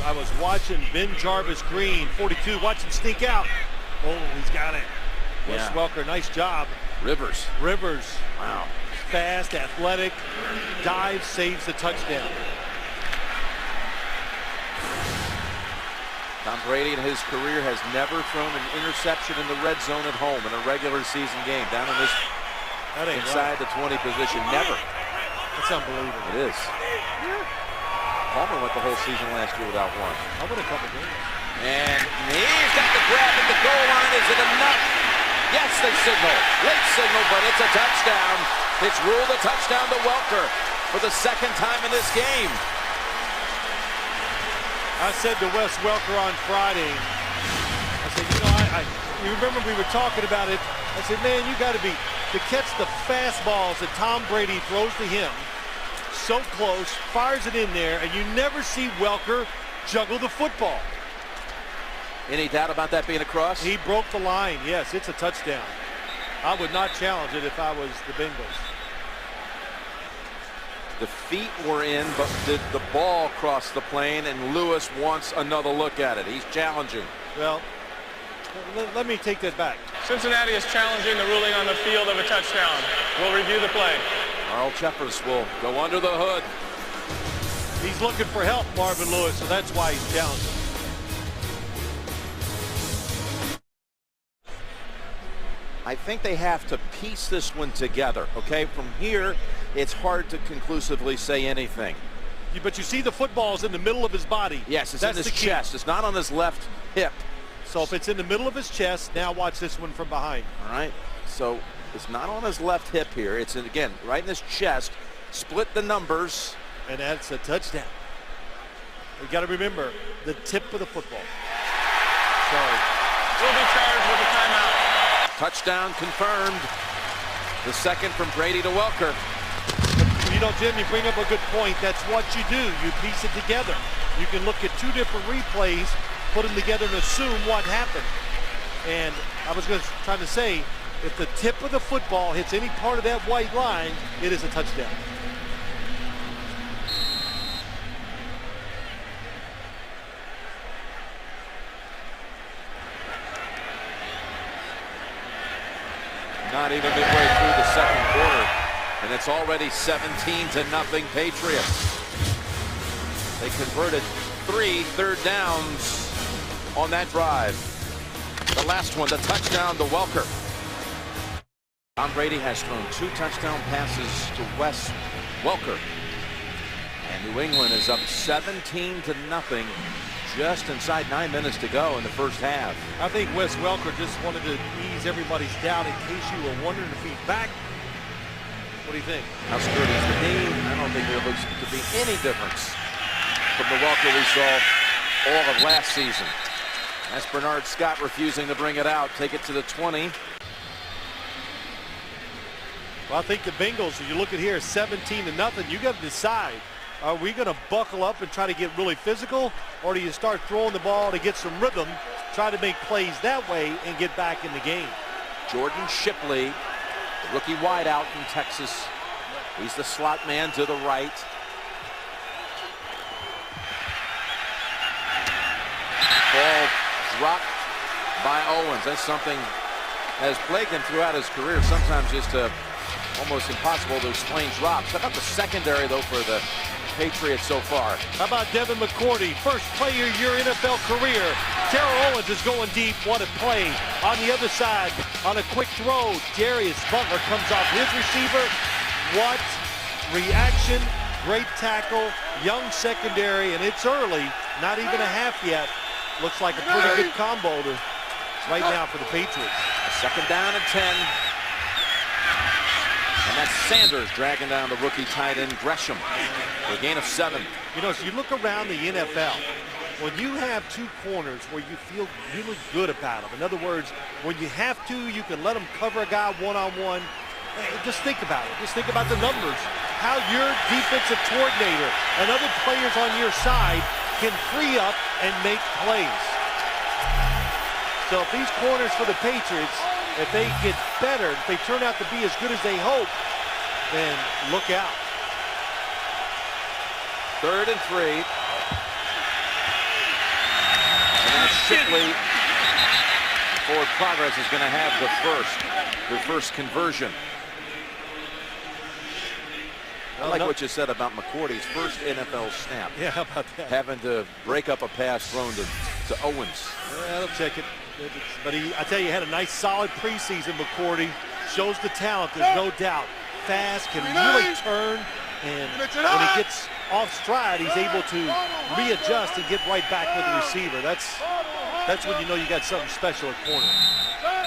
Speaker 2: I was watching Ben Jarvis Green, 42, watch him sneak out. Oh, he's got it. Wes Welker, nice job.
Speaker 1: Rivers.
Speaker 2: Wow. Fast, athletic, dives, saves the touchdown.
Speaker 1: Tom Brady in his career has never thrown an interception in the red zone at home in a regular season game. Down in this inside the 20 position, never.
Speaker 2: That's unbelievable.
Speaker 1: It is. Palmer went the whole season last year without one.
Speaker 2: I won a couple games.
Speaker 1: And he's got the grab at the goal line. Is it enough? Yes, they signal. Late signal, but it's a touchdown. It's ruled a touchdown to Welker for the 2nd time in this game.
Speaker 2: I said to Wes Welker on Friday, I said, you know, you remember we were talking about it. I said, man, you got to catch the fastballs that Tom Brady throws to him. So close, fires it in there, and you never see Welker juggle the football.
Speaker 1: Any doubt about that being a cross?
Speaker 2: He broke the line. Yes, it's a touchdown. I would not challenge it if I was the Bengals.
Speaker 1: The feet were in, but did the ball cross the plane, and Lewis wants another look at it. He's challenging.
Speaker 2: Well, Let me take that back.
Speaker 10: Cincinnati is challenging the ruling on the field of a touchdown. We'll review the play.
Speaker 1: Carl Cheffers will go under the hood.
Speaker 2: He's looking for help, Marvin Lewis, so that's why he's challenging.
Speaker 1: I think they have to piece this one together, okay? From here, it's hard to conclusively say anything.
Speaker 2: But you see the football's in the middle of his body.
Speaker 1: Yes, it's in his chest. It's not on his left hip.
Speaker 2: So if it's in the middle of his chest, now watch this one from behind.
Speaker 1: All right, so it's not on his left hip here. It's, again, right in his chest. Split the numbers.
Speaker 2: And that's a touchdown. You got to remember the tip of the football. Sorry.
Speaker 10: Will be charged with a timeout.
Speaker 1: Touchdown confirmed. The second from Brady to Welker.
Speaker 2: You know, Jim, you bring up a good point. That's what you do. You piece it together. You can look at two different replays, put them together and assume what happened. And I was trying to say, if the tip of the football hits any part of that white line, it is a touchdown.
Speaker 1: Not even midway through the second quarter, and it's already 17-0 Patriots. They converted 3 third downs on that drive. The last one, the touchdown to Welker. Tom Brady has thrown 2 touchdown passes to Wes Welker. And New England is up 17-0. Just inside 9 minutes to go in the first half.
Speaker 2: I think Wes Welker just wanted to ease everybody's doubt in case you were wondering if he's back. What do you think?
Speaker 1: How sturdy is the knee? I don't think there looks to be any difference from the Welker we saw all of last season. That's Bernard Scott refusing to bring it out. Take it to the 20.
Speaker 2: Well, I think the Bengals, if you look at here, 17-0, you got to decide. Are we going to buckle up and try to get really physical, or do you start throwing the ball to get some rhythm, try to make plays that way and get back in the game?
Speaker 1: Jordan Shipley, the rookie wideout from Texas. He's the slot man to the right. Ball dropped by Owens. That's something that has plagued him throughout his career. Sometimes just almost impossible to explain drops. How about the secondary, though, for the Patriots so far?
Speaker 2: How about Devin McCourty, first play of your NFL career. Terrell Owens is going deep. What a play. On the other side, on a quick throw, Darius Butler comes off his receiver. What reaction. Great tackle, young secondary, and it's early. Not even a half yet. Looks like a pretty good combo right now for the Patriots.
Speaker 1: Second down and 10. And that's Sanders dragging down the rookie tight end Gresham for a gain of 7.
Speaker 2: You know, as you look around the NFL, when you have 2 corners where you feel really good about them, in other words, when you have to, you can let them cover a guy one-on-one. Just think about it. Just think about the numbers. How your defensive coordinator and other players on your side can free up and make plays. So if these corners for the Patriots, if they get better, if they turn out to be as good as they hope, then look out.
Speaker 1: 3rd and 3. And that's Shipley. Forward Progress is going to have their first conversion. I like what you said about McCourty's first NFL snap.
Speaker 2: Yeah, how about that?
Speaker 1: Having to break up a pass thrown to Owens.
Speaker 2: Yeah, they'll check it. But I tell you, he had a nice solid preseason, McCourty. Shows the talent, there's no doubt. Fast, can really turn, and when he gets off stride, he's able to readjust and get right back with the receiver. That's when you know you got something special at corner.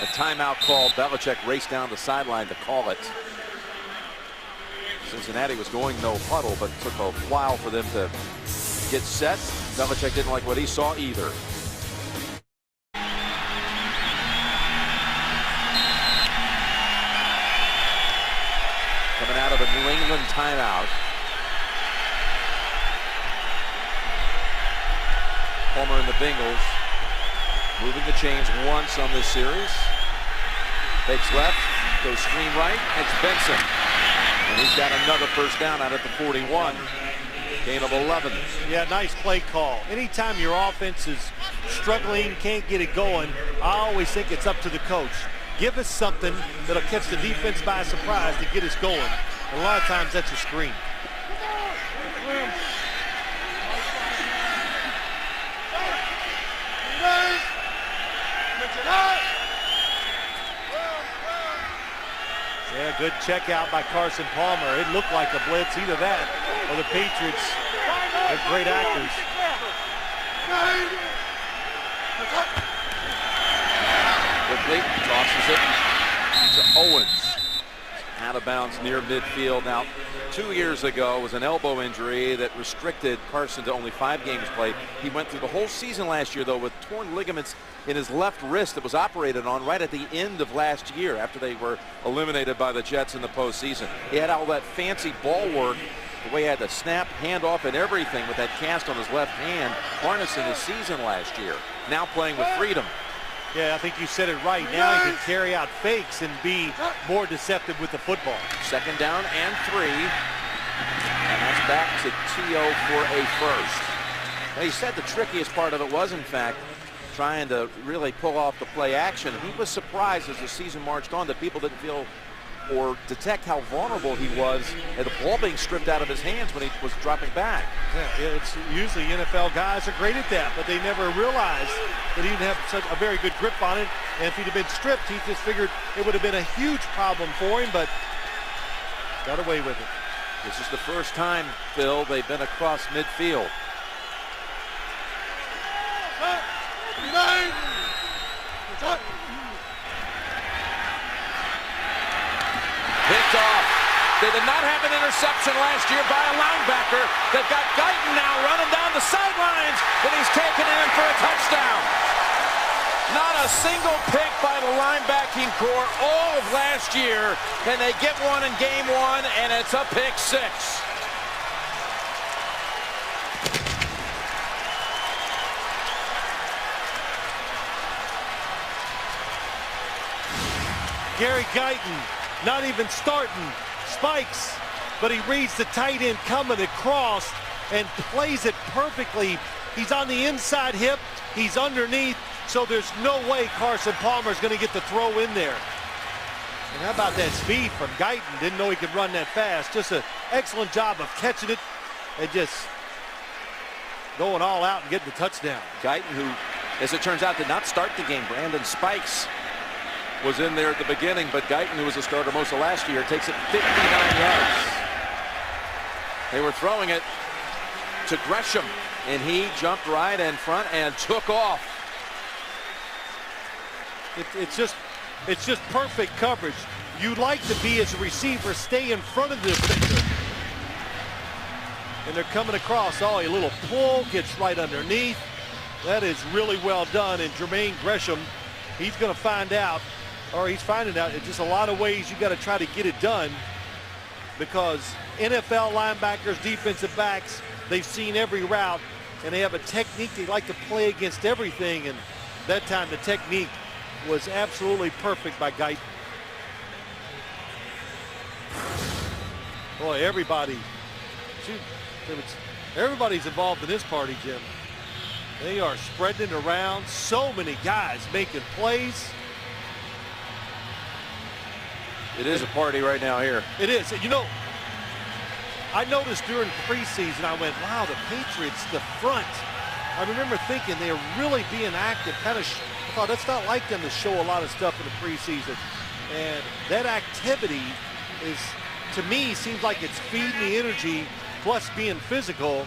Speaker 1: A timeout call. Belichick raced down the sideline to call it. Cincinnati was going no huddle, but it took a while for them to get set. Belichick didn't like what he saw either. Coming out of a New England timeout. Homer and the Bengals moving the chains once on this series. Fakes left, goes screen right. It's Benson. And he's got another first down out at the 41. Gain of 11.
Speaker 2: Yeah, nice play call. Anytime your offense is struggling, can't get it going, I always think it's up to the coach. Give us something that'll catch the defense by surprise to get us going. And a lot of times that's a screen. Yeah, good check out by Carson Palmer. It looked like a blitz, either that or the Patriots. They're great actors.
Speaker 1: Quickly tosses it to Owens. Out of bounds near midfield. Now, 2 years ago was an elbow injury that restricted Carson to only 5 games played. He went through the whole season last year, though, with torn ligaments in his left wrist that was operated on right at the end of last year after they were eliminated by the Jets in the postseason. He had all that fancy ball work, the way he had the snap, handoff, and everything with that cast on his left hand, harnessing his season last year. Now playing with freedom.
Speaker 2: Yeah, I think you said it right. Now he can carry out fakes and be more deceptive with the football.
Speaker 1: 2nd down and 3. And that's back to T.O. for a first. Now, he said the trickiest part of it was, in fact, trying to really pull off the play action. He was surprised as the season marched on that people didn't feel or detect how vulnerable he was at the ball being stripped out of his hands when he was dropping back.
Speaker 2: Yeah, it's usually NFL guys are great at that, but they never realized that he didn't have such a very good grip on it. And if he'd have been stripped, he just figured it would have been a huge problem for him, but got away with it.
Speaker 1: This is the first time, Phil, they've been across midfield. Picked off. They did not have an interception last year by a linebacker. They've got Guyton now running down the sidelines, but he's taken in for a touchdown. Not a single pick by the linebacking core all of last year, and they get one in game 1, and it's a pick 6.
Speaker 2: Gary Guyton, not even starting, spikes, but he reads the tight end coming across and plays it perfectly. He's on the inside hip, he's underneath, so there's no way Carson Palmer is going to get the throw in there. And how about that speed from Guyton? Didn't know he could run that fast. Just an excellent job of catching it and just going all out and getting the touchdown.
Speaker 1: Guyton, who, as it turns out, did not start the game. Brandon Spikes was in there at the beginning, but Guyton, who was a starter most of last year, takes it 59 yards. They were throwing it to Gresham, and he jumped right in front and took off.
Speaker 2: It's just perfect coverage. You'd like to be, as a receiver, stay in front of the defender. And they're coming across. Oh, a little pull, gets right underneath. That is really well done. And Jermaine Gresham, he's going to find out, or he's finding out, it's just a lot of ways you got to try to get it done, because NFL linebackers, defensive backs, they've seen every route, and they have a technique they like to play against everything. And that time the technique was absolutely perfect by Guyton. Boy, everybody's involved in this party, Jim. They are spreading around. So many guys making plays.
Speaker 1: It is a party right now here.
Speaker 2: It is. You know, I noticed during preseason, I went, wow, the Patriots, the front. I remember thinking they are really being active. I thought that's not like them to show a lot of stuff in the preseason. And that activity is, to me, seems like it's feeding the energy, plus being physical.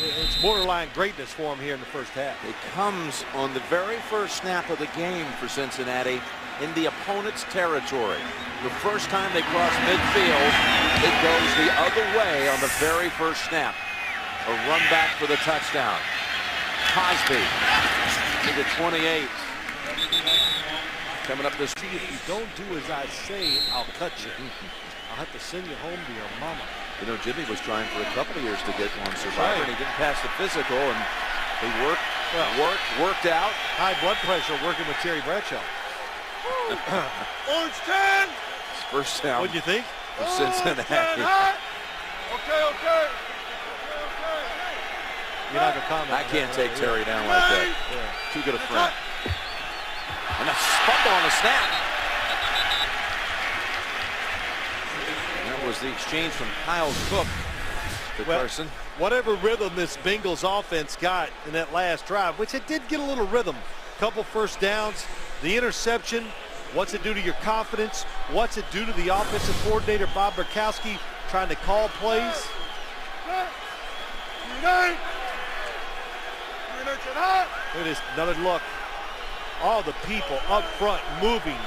Speaker 2: It's borderline greatness for them here in the first half.
Speaker 1: It comes on the very first snap of the game for Cincinnati in the opponent's territory. The first time they cross midfield, it goes the other way on the very first snap. A run back for the touchdown. Cosby to the 28. Coming up this.
Speaker 2: See, if you don't do as I say, I'll cut you. I'll have to send you home to your mama.
Speaker 1: You know, Jimmy was trying for a couple of years to get on Survivor, and he didn't pass the physical, and he worked out.
Speaker 2: High blood pressure working with Terry Bradshaw. Orange 10!
Speaker 1: First down.
Speaker 2: What'd you think?
Speaker 1: For Cincinnati.
Speaker 2: Okay. You're not going to comment.
Speaker 1: I can't take Terry down like that. Yeah. Too good a friend. And a fumble on the snap. That was the exchange from Kyle Cook to Carson.
Speaker 2: Whatever rhythm this Bengals offense got in that last drive, which it did get a little rhythm. Couple first downs, the interception. What's it do to your confidence? What's it do to the offensive coordinator, Bob Burkowski, trying to call plays? It is another look. All the people up front moving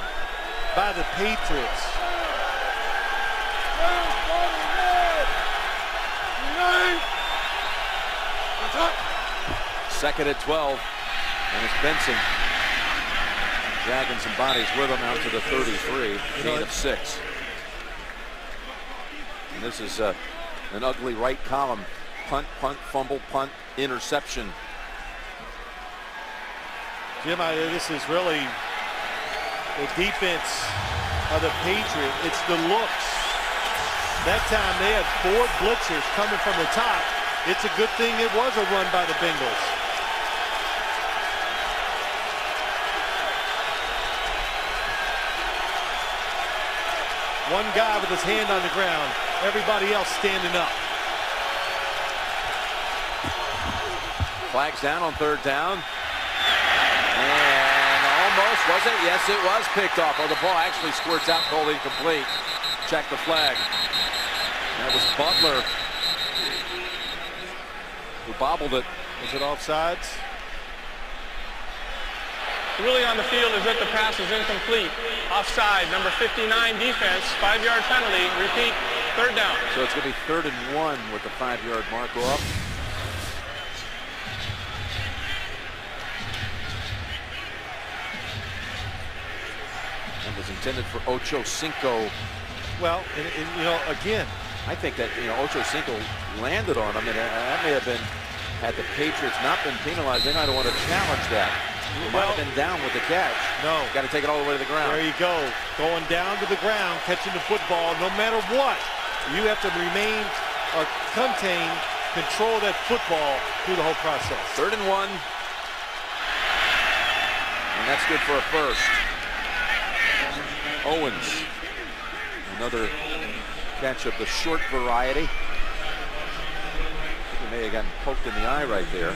Speaker 2: by the Patriots.
Speaker 1: Second at 12, and it's Benson dragging some bodies with him out to the 33, gain of 6. And this is an ugly right column. Punt, punt, fumble, punt, interception.
Speaker 2: Jim, this is really the defense of the Patriots. It's the looks. That time they had 4 blitzers coming from the top. It's a good thing it was a run by the Bengals. One guy with his hand on the ground, everybody else standing up.
Speaker 1: Flags down on 3rd down. And almost, was it? Yes, it was picked off. Oh, the ball actually squirts out, called incomplete. Check the flag. That was Butler who bobbled it.
Speaker 2: Was it offsides?
Speaker 10: The ruling on the field is that the pass is incomplete. Offside, number 59 defense, 5-yard penalty. Repeat, 3rd down.
Speaker 1: So it's going to be 3rd and 1 with the 5-yard marker off. That was intended for Ocho Cinco.
Speaker 2: Well, and you know, again,
Speaker 1: I think that, you know, Ocho Cinco landed on him, and that may have been, had the Patriots not been penalized, they might have wanted to challenge that. He might have been down with the catch.
Speaker 2: No.
Speaker 1: Got to take it all the way to the ground.
Speaker 2: There you go. Going down to the ground, catching the football, no matter what. You have to remain or contain, control that football through the whole process.
Speaker 1: 3rd and 1. And that's good for a first. Owens. Another catch of the short variety. He may have gotten poked in the eye right there.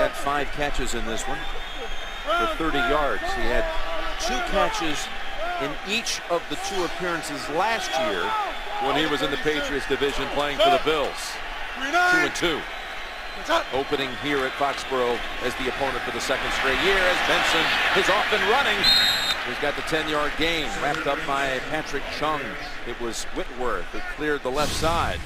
Speaker 1: Got 5 catches in this one for 30 yards. He had 2 catches in each of the 2 appearances last year when he was in the Patriots division playing for the Bills. 2-2. Opening here at Foxborough as the opponent for the 2nd straight year as Benson is off and running. He's got the 10-yard gain wrapped up by Patrick Chung. It was Whitworth who cleared the left side.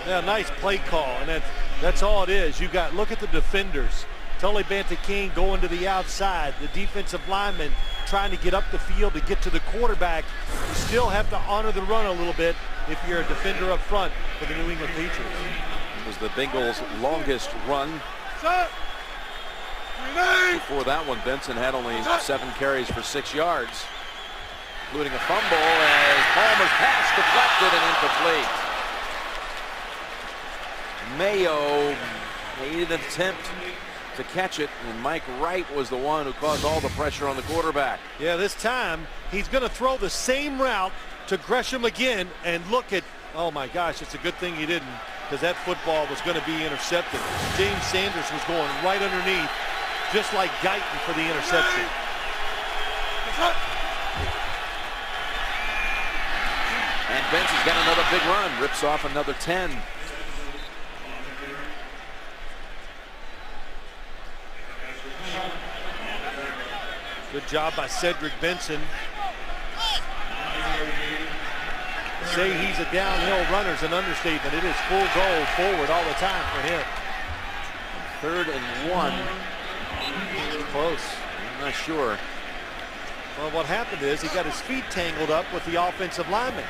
Speaker 2: Yeah, nice play call, and that's all it is. You got, look at the defenders. Tully Banta-King going to the outside. The defensive lineman trying to get up the field to get to the quarterback. You still have to honor the run a little bit if you're a defender up front for the New England Patriots.
Speaker 1: It was the Bengals' longest run. Before that one, Benson had only 7 carries for 6 yards, including a fumble as Palmer's pass deflected and incomplete. Mayo made an attempt to catch it, and Mike Wright was the one who caused all the pressure on the quarterback.
Speaker 2: Yeah, this time he's going to throw the same route to Gresham again, and look at, oh my gosh, it's a good thing he didn't, because that football was going to be intercepted. James Sanders was going right underneath, just like Guyton for the interception.
Speaker 1: And Benson's got another big run, rips off another 10.
Speaker 2: Good job by Cedric Benson. Say he's a downhill runner is an understatement. It is full go forward all the time for him.
Speaker 1: 3rd and 1.
Speaker 2: Close.
Speaker 1: I'm not sure.
Speaker 2: Well, what happened is he got his feet tangled up with the offensive lineman.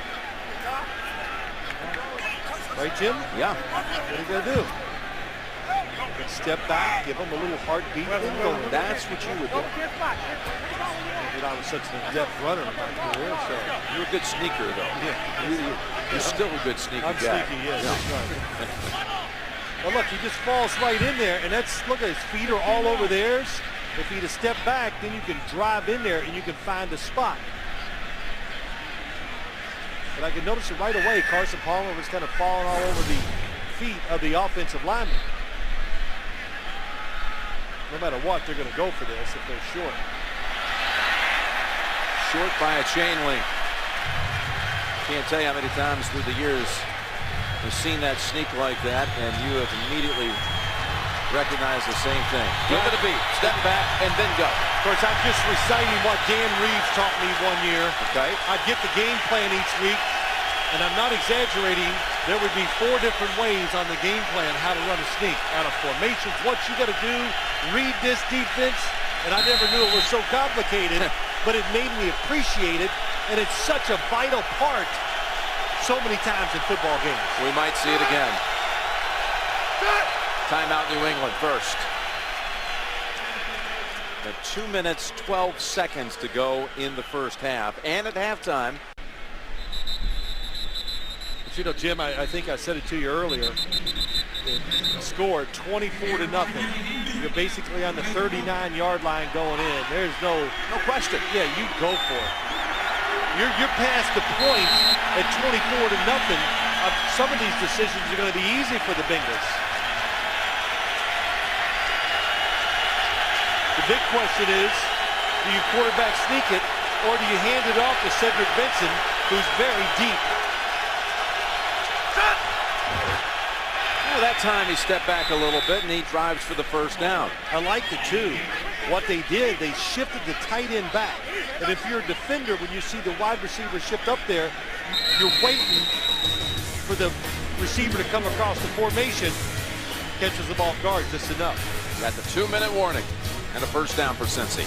Speaker 2: Right, Jim?
Speaker 1: Yeah.
Speaker 2: What are you going to do? Step back, give him a little heartbeat, then go.
Speaker 1: That's what you would do.
Speaker 2: I was such an adept runner in my career, so.
Speaker 1: You're a good sneaker, though.
Speaker 2: Yeah.
Speaker 1: You're still a good sneaker
Speaker 2: I'm
Speaker 1: guy.
Speaker 2: sneaky, yes. That's right. Well, look, he just falls right in there, and look at his feet are all over theirs. If he'd have stepped back, then you can drive in there and you can find a spot. But I can notice it right away. Carson Palmer was kind of falling all over the feet of the offensive lineman. No matter what, they're going to go for this if they're short.
Speaker 1: Short by a chain link. Can't tell you how many times through the years we've seen that sneak like that, and you have immediately recognized the same thing. Give it a beat, step back, and then go.
Speaker 2: Of course, I'm just reciting what Dan Reeves taught me one year.
Speaker 1: Okay.
Speaker 2: I'd get the game plan each week, and I'm not exaggerating. There would be 4 different ways on the game plan how to run a sneak. Out of formations, what you got to do, read this defense, and I never knew it was so complicated, but it made me appreciate it, and it's such a vital part so many times in football games.
Speaker 1: We might see it again. Timeout New England first. 2 minutes, 12 seconds to go in the first half, and at halftime.
Speaker 2: But you know, Jim, I think I said it to you earlier. Scored 24-0. You're basically on the 39-yard line going in. There's no
Speaker 1: question.
Speaker 2: Yeah, you go for it. You're past the point at 24-0. Some of these decisions are going to be easy for the Bengals. The big question is, do you quarterback sneak it, or do you hand it off to Cedric Benson, who's very deep?
Speaker 1: Well, that time he stepped back a little bit, and he drives for the first down.
Speaker 2: I like the two. What they did, they shifted the tight end back. And if you're a defender, when you see the wide receiver shift up there, you're waiting for the receiver to come across the formation, catches them off guard just enough.
Speaker 1: Got the 2-minute warning and a first down for Cincy.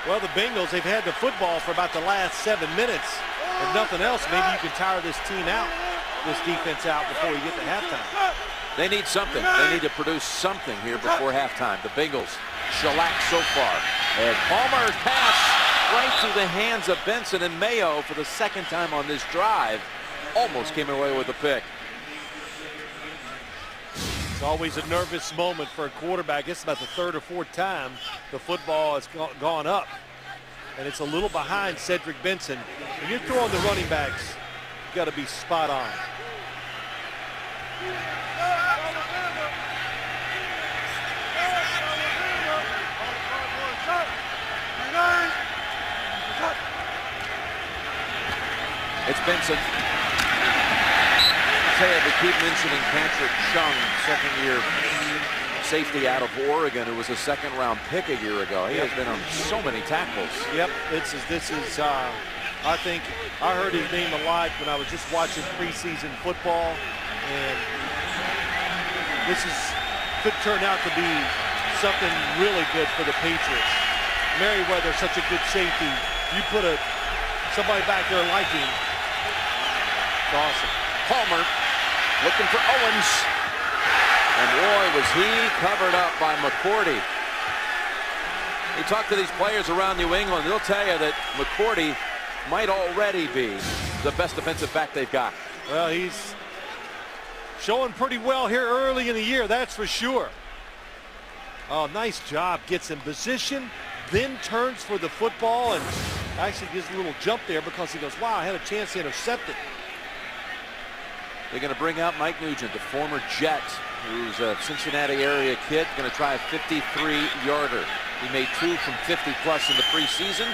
Speaker 2: Well, the Bengals, they've had the football for about the last 7 minutes. If nothing else, maybe you can tire this team out, this defense out before you get to halftime.
Speaker 1: They need something. They need to produce something here before halftime. The Bengals shellacked so far. And Palmer's pass right through the hands of Benson, and Mayo for the second time on this drive almost came away with a pick.
Speaker 2: It's always a nervous moment for a quarterback. It's about the 3rd or 4th time the football has gone up. And it's a little behind Cedric Benson. When you're throwing the running backs, you got to be spot on.
Speaker 1: It's Benson. I tell you, we keep mentioning Patrick Chung, second-year safety out of Oregon, who was a second-round pick a year ago. He has been on so many tackles.
Speaker 2: Yep, this is. I think I heard his name a lot when I was just watching preseason football, and this could turn out to be something really good for the Patriots. Merriweather, such a good safety. You put somebody back there like him. It's awesome.
Speaker 1: Palmer looking for Owens. And boy, was he covered up by McCourty. You talk to these players around New England, they'll tell you that McCourty might already be the best defensive back they've got.
Speaker 2: Well, he's showing pretty well here early in the year, that's for sure. Oh, nice job. Gets in position, then turns for the football, and actually gives a little jump there because he goes, wow, I had a chance to intercept it.
Speaker 1: They're going to bring out Mike Nugent, the former Jet, who's a Cincinnati area kid, going to try a 53-yarder. He made 2 from 50-plus in the preseason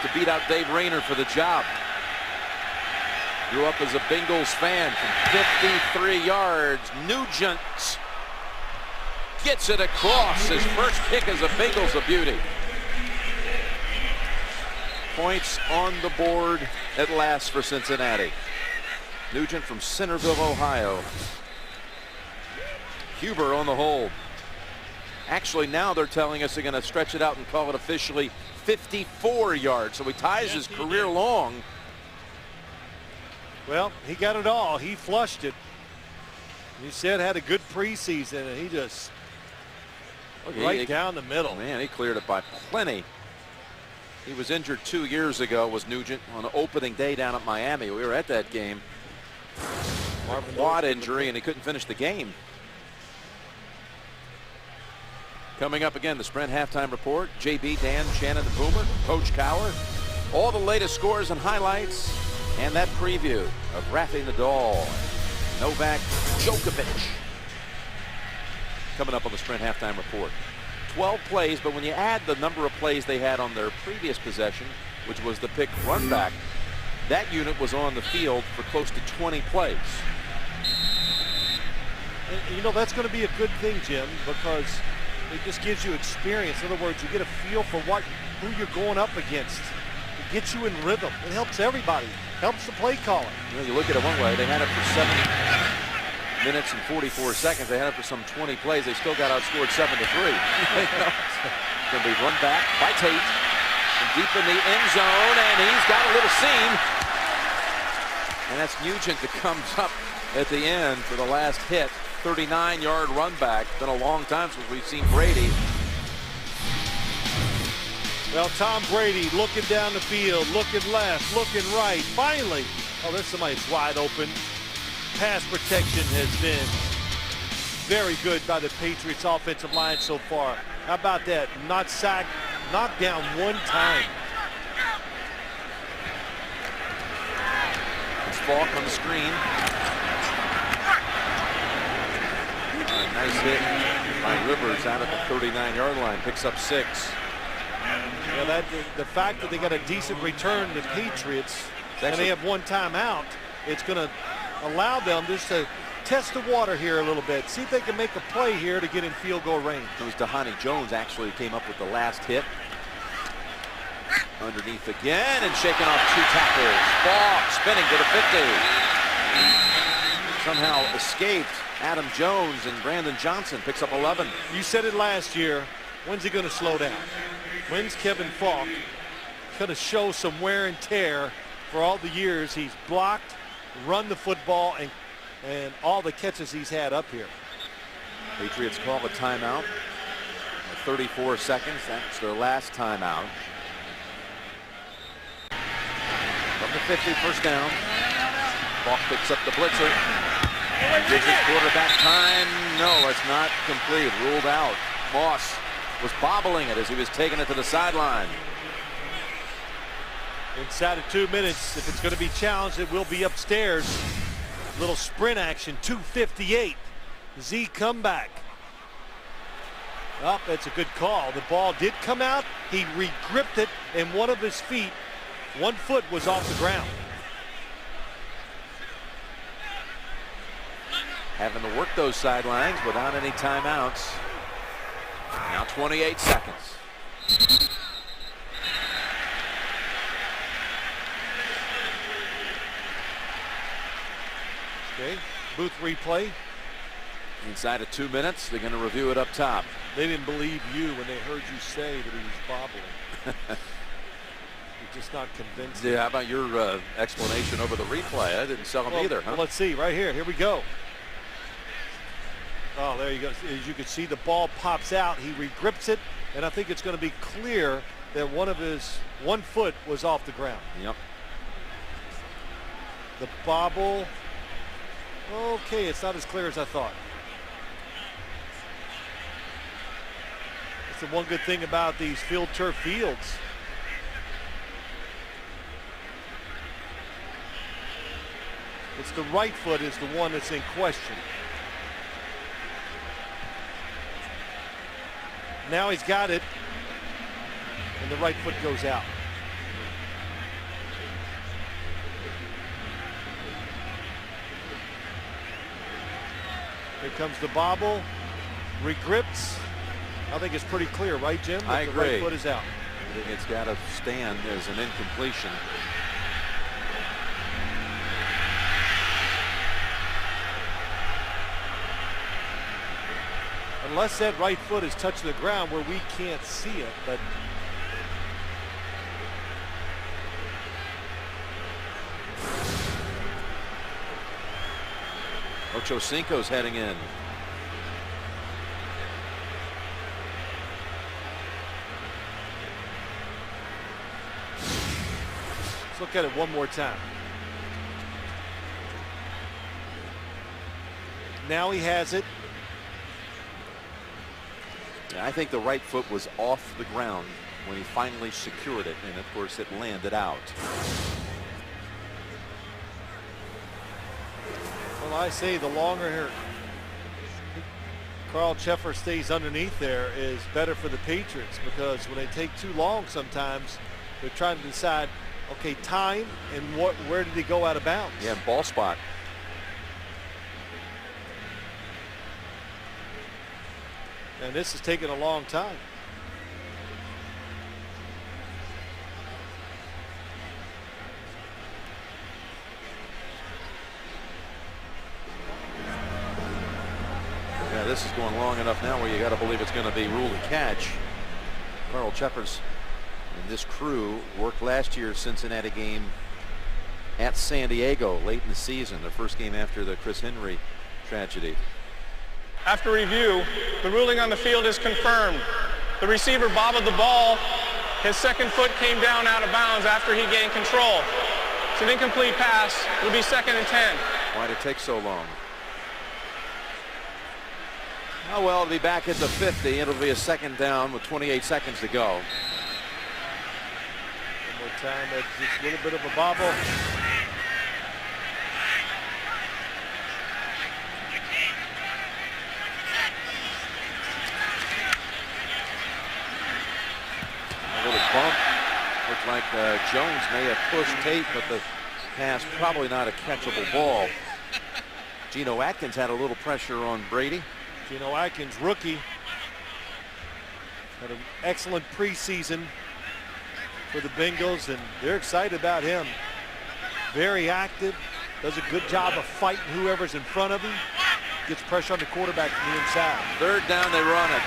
Speaker 1: to beat out Dave Rayner for the job. Grew up as a Bengals fan from 53 yards. Nugent gets it across. His first kick as a Bengals, a beauty. Points on the board at last for Cincinnati. Nugent from Centerville, Ohio. Huber on the hold. Actually, now they're telling us they're going to stretch it out and call it officially 54 yards. So he ties his career long.
Speaker 2: Well, he got it all. He flushed it. You said had a good preseason, and he just right down the middle.
Speaker 1: Man, he cleared it by plenty. He was injured 2 years ago, was Nugent, on opening day down at Miami. We were at that game. Quad injury, and he couldn't finish the game. Coming up again, the Sprint halftime report. JB, Dan, Shannon, the Boomer, Coach Cower. All the latest scores and highlights, and that preview of Rafael Nadal, Novak Djokovic. Coming up on the Sprint halftime report. 12 plays, but when you add the number of plays they had on their previous possession, which was the pick run back, that unit was on the field for close to 20 plays.
Speaker 2: And, you know, that's going to be a good thing, Jim, because it just gives you experience. In other words, you get a feel for who you're going up against. It gets you in rhythm. It helps everybody. Helps the play caller.
Speaker 1: You know, you look at it one way, they had it for 70 minutes and 44 seconds. They had it for some 20 plays. They still got outscored 7-3. Going to be run back by Tate. And deep in the end zone, and he's got a little seam. And that's Nugent that comes up at the end for the last hit. 39-yard run back. Been a long time since we've seen Brady.
Speaker 2: Well, Tom Brady looking down the field, looking left, looking right. Finally, oh, there's somebody that's wide open. Pass protection has been very good by the Patriots offensive line so far. How about that? Not sacked, knocked down one time.
Speaker 1: It's Falk on the screen. A nice hit by Rivers out at the 39-yard line. Picks up 6.
Speaker 2: Yeah, the fact that they got a decent return, the Patriots, and they have one timeout, it's going to allow them just to test the water here a little bit. See if they can make a play here to get in field goal range.
Speaker 1: It was Dhani Jones actually came up with the last hit. Underneath again and shaking off 2 tackles. Falk spinning to the 50. Somehow escaped Adam Jones, and Brandon Johnson picks up 11.
Speaker 2: You said it last year. When's he going to slow down? When's Kevin Falk going to show some wear and tear for all the years he's blocked, run the football, and all the catches he's had up here?
Speaker 1: Patriots call a timeout. 34 seconds. That's their last timeout. From the 50, first down. Falk picks up the blitzer. Gives his quarterback time. No, it's not complete. Ruled out. Moss was bobbling it as he was taking it to the sideline.
Speaker 2: Inside of 2 minutes, if it's going to be challenged, it will be upstairs. Little sprint action, 2:58. Z comeback. Oh, that's a good call. The ball did come out. He re-gripped it, and one of his feet, 1 foot, was off the ground.
Speaker 1: Having to work those sidelines without any timeouts. Now 28 seconds.
Speaker 2: Okay, booth replay.
Speaker 1: Inside of 2 minutes, they're going to review it up top.
Speaker 2: They didn't believe you when they heard you say that he was bobbling. You're just not convinced.
Speaker 1: Yeah, how about your explanation over the replay? I didn't sell him either, huh?
Speaker 2: Well, let's see, right here. Here we go. Oh, there you go. As you can see, the ball pops out. He regrips it, and I think it's going to be clear that one of his 1 foot was off the ground.
Speaker 1: Yep.
Speaker 2: The bobble. Okay, it's not as clear as I thought. That's the one good thing about these field turf fields. It's the right foot is the one that's in question. Now he's got it, and the right foot goes out. Here comes the bobble, regrips. I think it's pretty clear, right, Jim?
Speaker 1: I agree.
Speaker 2: The right foot is out.
Speaker 1: I think it's got to stand as an incompletion.
Speaker 2: Unless that right foot is touching the ground where we can't see it, but
Speaker 1: Ochocinco's heading in.
Speaker 2: Let's look at it one more time. Now he has it.
Speaker 1: Yeah, I think the right foot was off the ground when he finally secured it, and of course it landed out.
Speaker 2: Well, I say the longer Carl Cheffer stays underneath there is better for the Patriots, because when they take too long sometimes they're trying to decide, okay, time and where did he go out of bounds.
Speaker 1: Yeah, ball spot.
Speaker 2: And this is taking a long time.
Speaker 1: Yeah, this is going long enough now where you got to believe it's going to be rule and catch. Carl Cheffers and this crew worked last year's Cincinnati game at San Diego late in the season, their first game after the Chris Henry tragedy.
Speaker 10: After review, the ruling on the field is confirmed. The receiver bobbled the ball. His second foot came down out of bounds after he gained control. It's an incomplete pass. It'll be 2nd and 10.
Speaker 1: Why'd it take so long? Oh, well, it'll be back at the 50. It'll be a 2nd down with 28 seconds to go.
Speaker 2: One more time. That's just a little bit of a bobble.
Speaker 1: A little bump. Looked like Jones may have pushed Tate, but the pass probably not a catchable ball. Geno Atkins had a little pressure on Brady.
Speaker 2: Geno Atkins, rookie, had an excellent preseason for the Bengals, and they're excited about him. Very active, does a good job of fighting whoever's in front of him, gets pressure on the quarterback from the inside.
Speaker 1: 3rd down, they run it.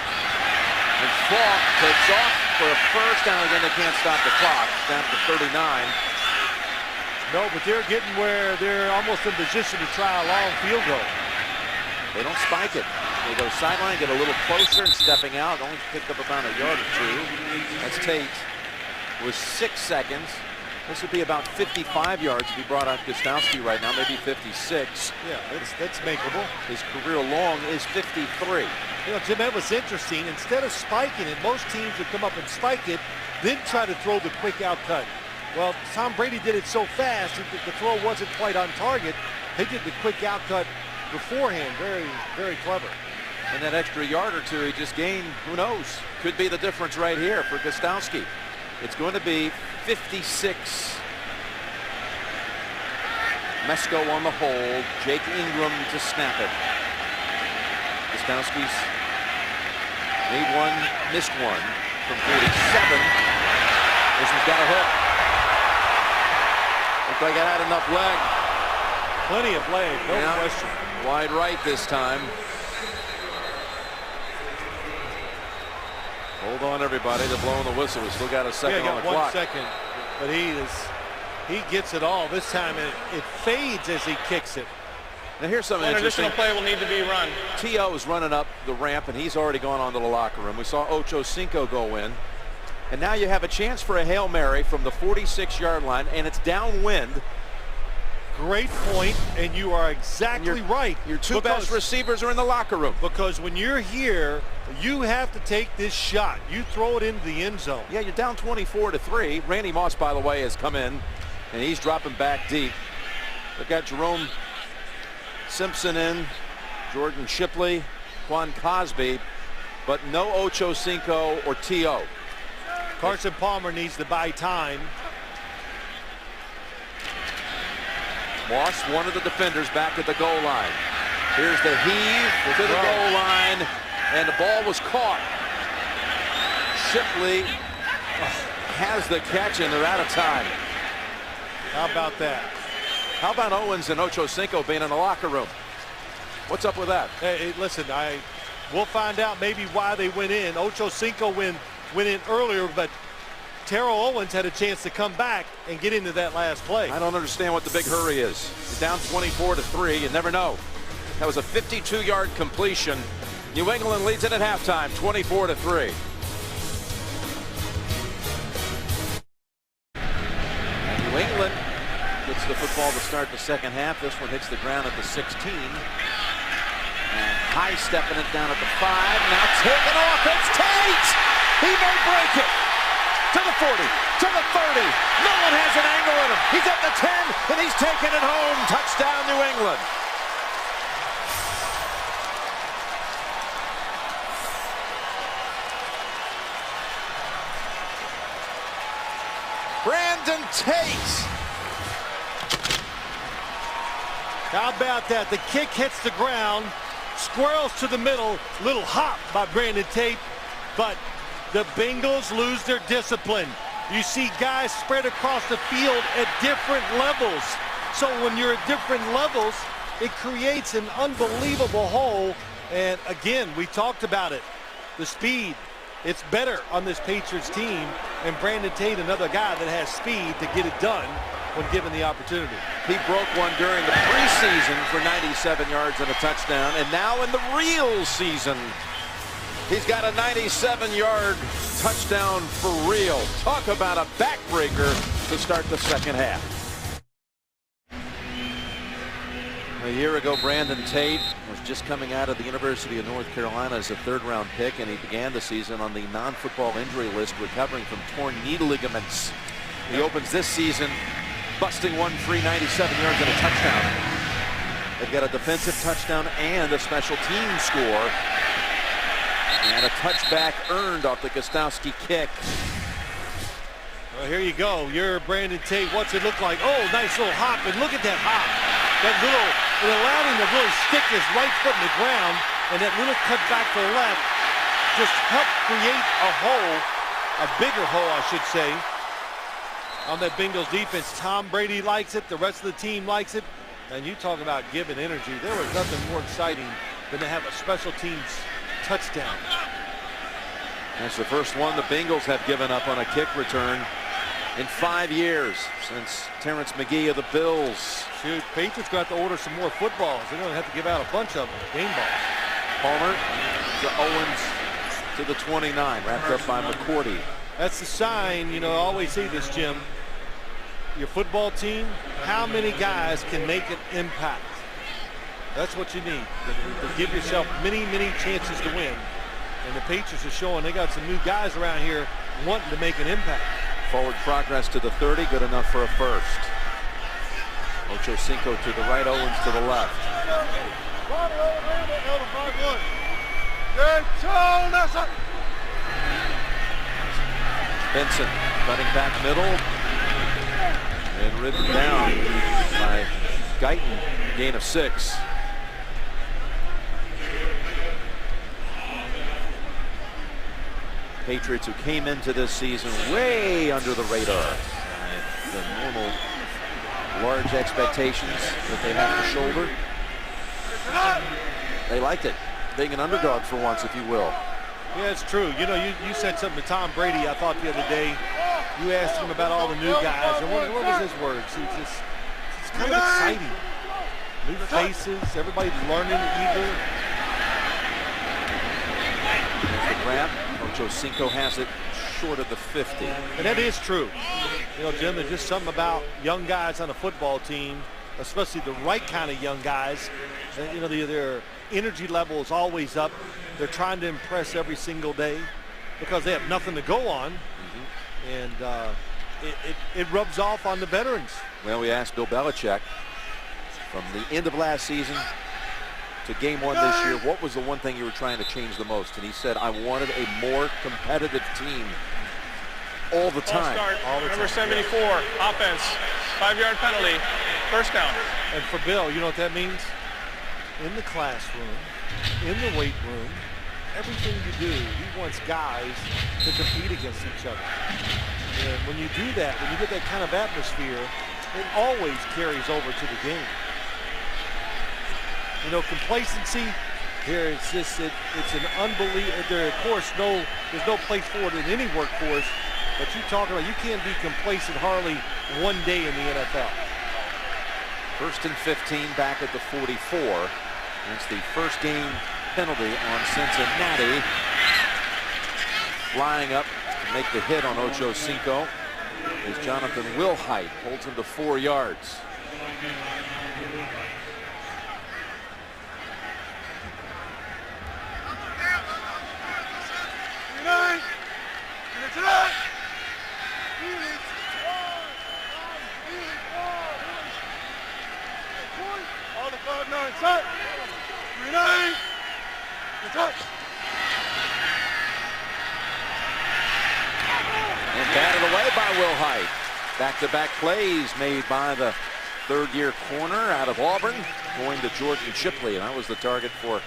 Speaker 1: And Falk takes off for a first down. Again, they can't stop the clock. Down to 39.
Speaker 2: No, but they're getting where they're almost in position to try a long field goal.
Speaker 1: They don't spike it. They go sideline, get a little closer, and stepping out. Only picked up about a yard or two. That's Tate with 6 seconds. This would be about 55 yards if he brought out Gostowski right now, maybe 56.
Speaker 2: Yeah, that's makeable.
Speaker 1: His career long is 53.
Speaker 2: You know, Jim, that was interesting. Instead of spiking it, most teams would come up and spike it, then try to throw the quick out cut. Well, Tom Brady did it so fast, the throw wasn't quite on target. He did the quick out cut beforehand. Very, very clever.
Speaker 1: And that extra yard or two he just gained, who knows? Could be the difference right here for Gostowski. It's going to be 56. Mesko on the hold. Jake Ingram to snap it. Gostowski's made one, missed one from 47. This one's got a hook. Looks like it had enough leg.
Speaker 2: Plenty of leg, no question.
Speaker 1: Wide right this time. Hold on, everybody. They're blowing the whistle. We still got a second on the clock.
Speaker 2: 1 second, but he gets it all. This time it fades as he kicks it.
Speaker 1: Now here's something
Speaker 10: An
Speaker 1: interesting.
Speaker 10: additional play will need to be run.
Speaker 1: T.O. is running up the ramp, and he's already gone on to the locker room. We saw Ochocinco go in. And now you have a chance for a Hail Mary from the 46-yard line, and it's downwind.
Speaker 2: Great point, and you are exactly right.
Speaker 1: Your two best receivers are in the locker room.
Speaker 2: Because when you're here, you have to take this shot. You throw it into the end zone.
Speaker 1: Yeah, you're down 24-3. Randy Moss, by the way, has come in, and he's dropping back deep. They've got Jerome Simpson in, Jordan Shipley, Quan Cosby, but no Ochocinco or T.O.
Speaker 2: Carson Palmer needs to buy time.
Speaker 1: Moss, one of the defenders, back at the goal line. Here's the heave to the goal line, and the ball was caught. Shipley has the catch, and they're out of time.
Speaker 2: How about that?
Speaker 1: How about Owens and Ochocinco being in the locker room? What's up with that?
Speaker 2: Hey, listen, we'll find out maybe why they went in. Ochocinco went in earlier, but Terrell Owens had a chance to come back and get into that last play.
Speaker 1: I don't understand what the big hurry is. You're down 24-3. You never know. That was a 52-yard completion. New England leads it at halftime, 24-3. And New England gets the football to start the second half. This one hits the ground at the 16. And high stepping it down at the 5. Now taken off. It's Tate. He may break it. To the 40, to the 30. Nolan has an angle in him. He's at the 10, and he's taking it home. Touchdown, New England. Brandon Tate.
Speaker 2: How about that? The kick hits the ground, squirrels to the middle, little hop by Brandon Tate, but the Bengals lose their discipline. You see guys spread across the field at different levels. So when you're at different levels, it creates an unbelievable hole. And again, we talked about it. The speed, it's better on this Patriots team. And Brandon Tate, another guy that has speed to get it done when given the opportunity.
Speaker 1: He broke one during the preseason for 97 yards and a touchdown. And now in the real season, he's got a 97-yard touchdown for real. Talk about a backbreaker to start the second half. A year ago, Brandon Tate was just coming out of the University of North Carolina as a third-round pick, and he began the season on the non-football injury list, recovering from torn knee ligaments. He opens this season busting one free, 97 yards and a touchdown. They've got a defensive touchdown and a special team score. And a touchback earned off the Gostowski kick.
Speaker 2: Well, here you go. You're Brandon Tate. What's it look like? Oh, nice little hop. And look at that hop. That little, it allowed him to really stick his right foot in the ground. And that little cut back to the left just helped create a hole, a bigger hole, I should say, on that Bengals defense. Tom Brady likes it. The rest of the team likes it. And you talk about giving energy. There was nothing more exciting than to have a special teams touchdown.
Speaker 1: That's the first one the Bengals have given up on a kick return in 5 years since Terrence McGee of the Bills.
Speaker 2: Shoot, Patriots got to order some more footballs. They're going to have to give out a bunch of them. Game balls.
Speaker 1: Palmer to Owens to the 29, wrapped up by McCourty.
Speaker 2: That's the sign, you know, I always say this, Jim. Your football team, how many guys can make an impact? That's what you need, to give yourself many, many chances to win. And the Patriots are showing they got some new guys around here wanting to make an impact.
Speaker 1: Forward progress to the 30, good enough for a first. Ocho Cinco to the right, Owens to the left. Benson running back middle and ridden down by Guyton, gain of 6. Patriots who came into this season way under the radar. The normal large expectations that they have to shoulder. They liked it. Being an underdog for once, if you will.
Speaker 2: Yeah, it's true. You know, you said something to Tom Brady, I thought, the other day. You asked him about all the new guys, and what was his words? It's kind of exciting. New faces, everybody learning, eager.
Speaker 1: There's the grab. Ocho Cinco has it short of the 50.
Speaker 2: And that is true. You know, Jim, there's just something about young guys on a football team, especially the right kind of young guys. You know, their energy level is always up. They're trying to impress every single day because they have nothing to go on. And it rubs off on the veterans.
Speaker 1: Well, we asked Bill Belichick from the end of last season to game 1 this year, what was the one thing you were trying to change the most? And he said, I wanted a more competitive team all the time.
Speaker 10: Number 74, offense, 5-yard penalty, first down.
Speaker 2: And for Bill, you know what that means? In the classroom, in the weight room, everything you do, he wants guys to compete against each other. And when you do that, when you get that kind of atmosphere, it always carries over to the game. You know, complacency here, it's an unbelievable. There, of course, there's no place for it in any workforce. But you talk about, you can't be complacent hardly one day in the NFL.
Speaker 1: 1st and 15 back at the 44. That's the first game penalty on Cincinnati. Flying up to make the hit on Ocho Cinco is Jonathan Wilhite. Holds him to 4 yards. And batted away by Wilhite. Back-to-back plays made by the third-year corner out of Auburn, going to Jordan Shipley, and that was the target for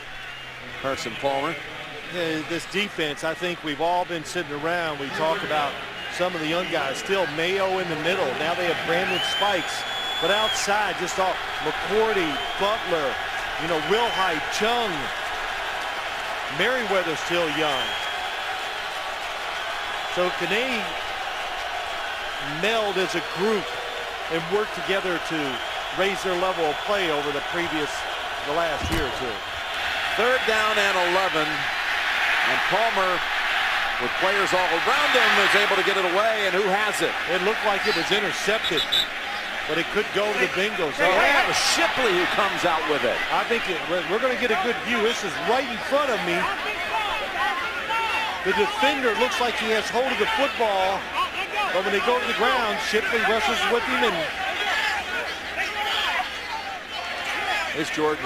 Speaker 1: Carson Palmer.
Speaker 2: Yeah, this defense, I think we've all been sitting around. We talk about some of the young guys. Still Mayo in the middle. Now they have Brandon Spikes. But outside, just all McCourty, Butler, you know, Wilhite, Chung. Merriweather still young. So can they meld as a group and work together to raise their level of play over the last year or two?
Speaker 1: Third down and 11. And Palmer, with players all around him, is able to get it away. And who has it?
Speaker 2: It looked like it was intercepted, but it could go to the Bengals.
Speaker 1: They have Shipley who comes out with it.
Speaker 2: I think we're going to get a good view. This is right in front of me. The defender looks like he has hold of the football, but when they go to the ground, Shipley rushes with him. And
Speaker 1: this Jordan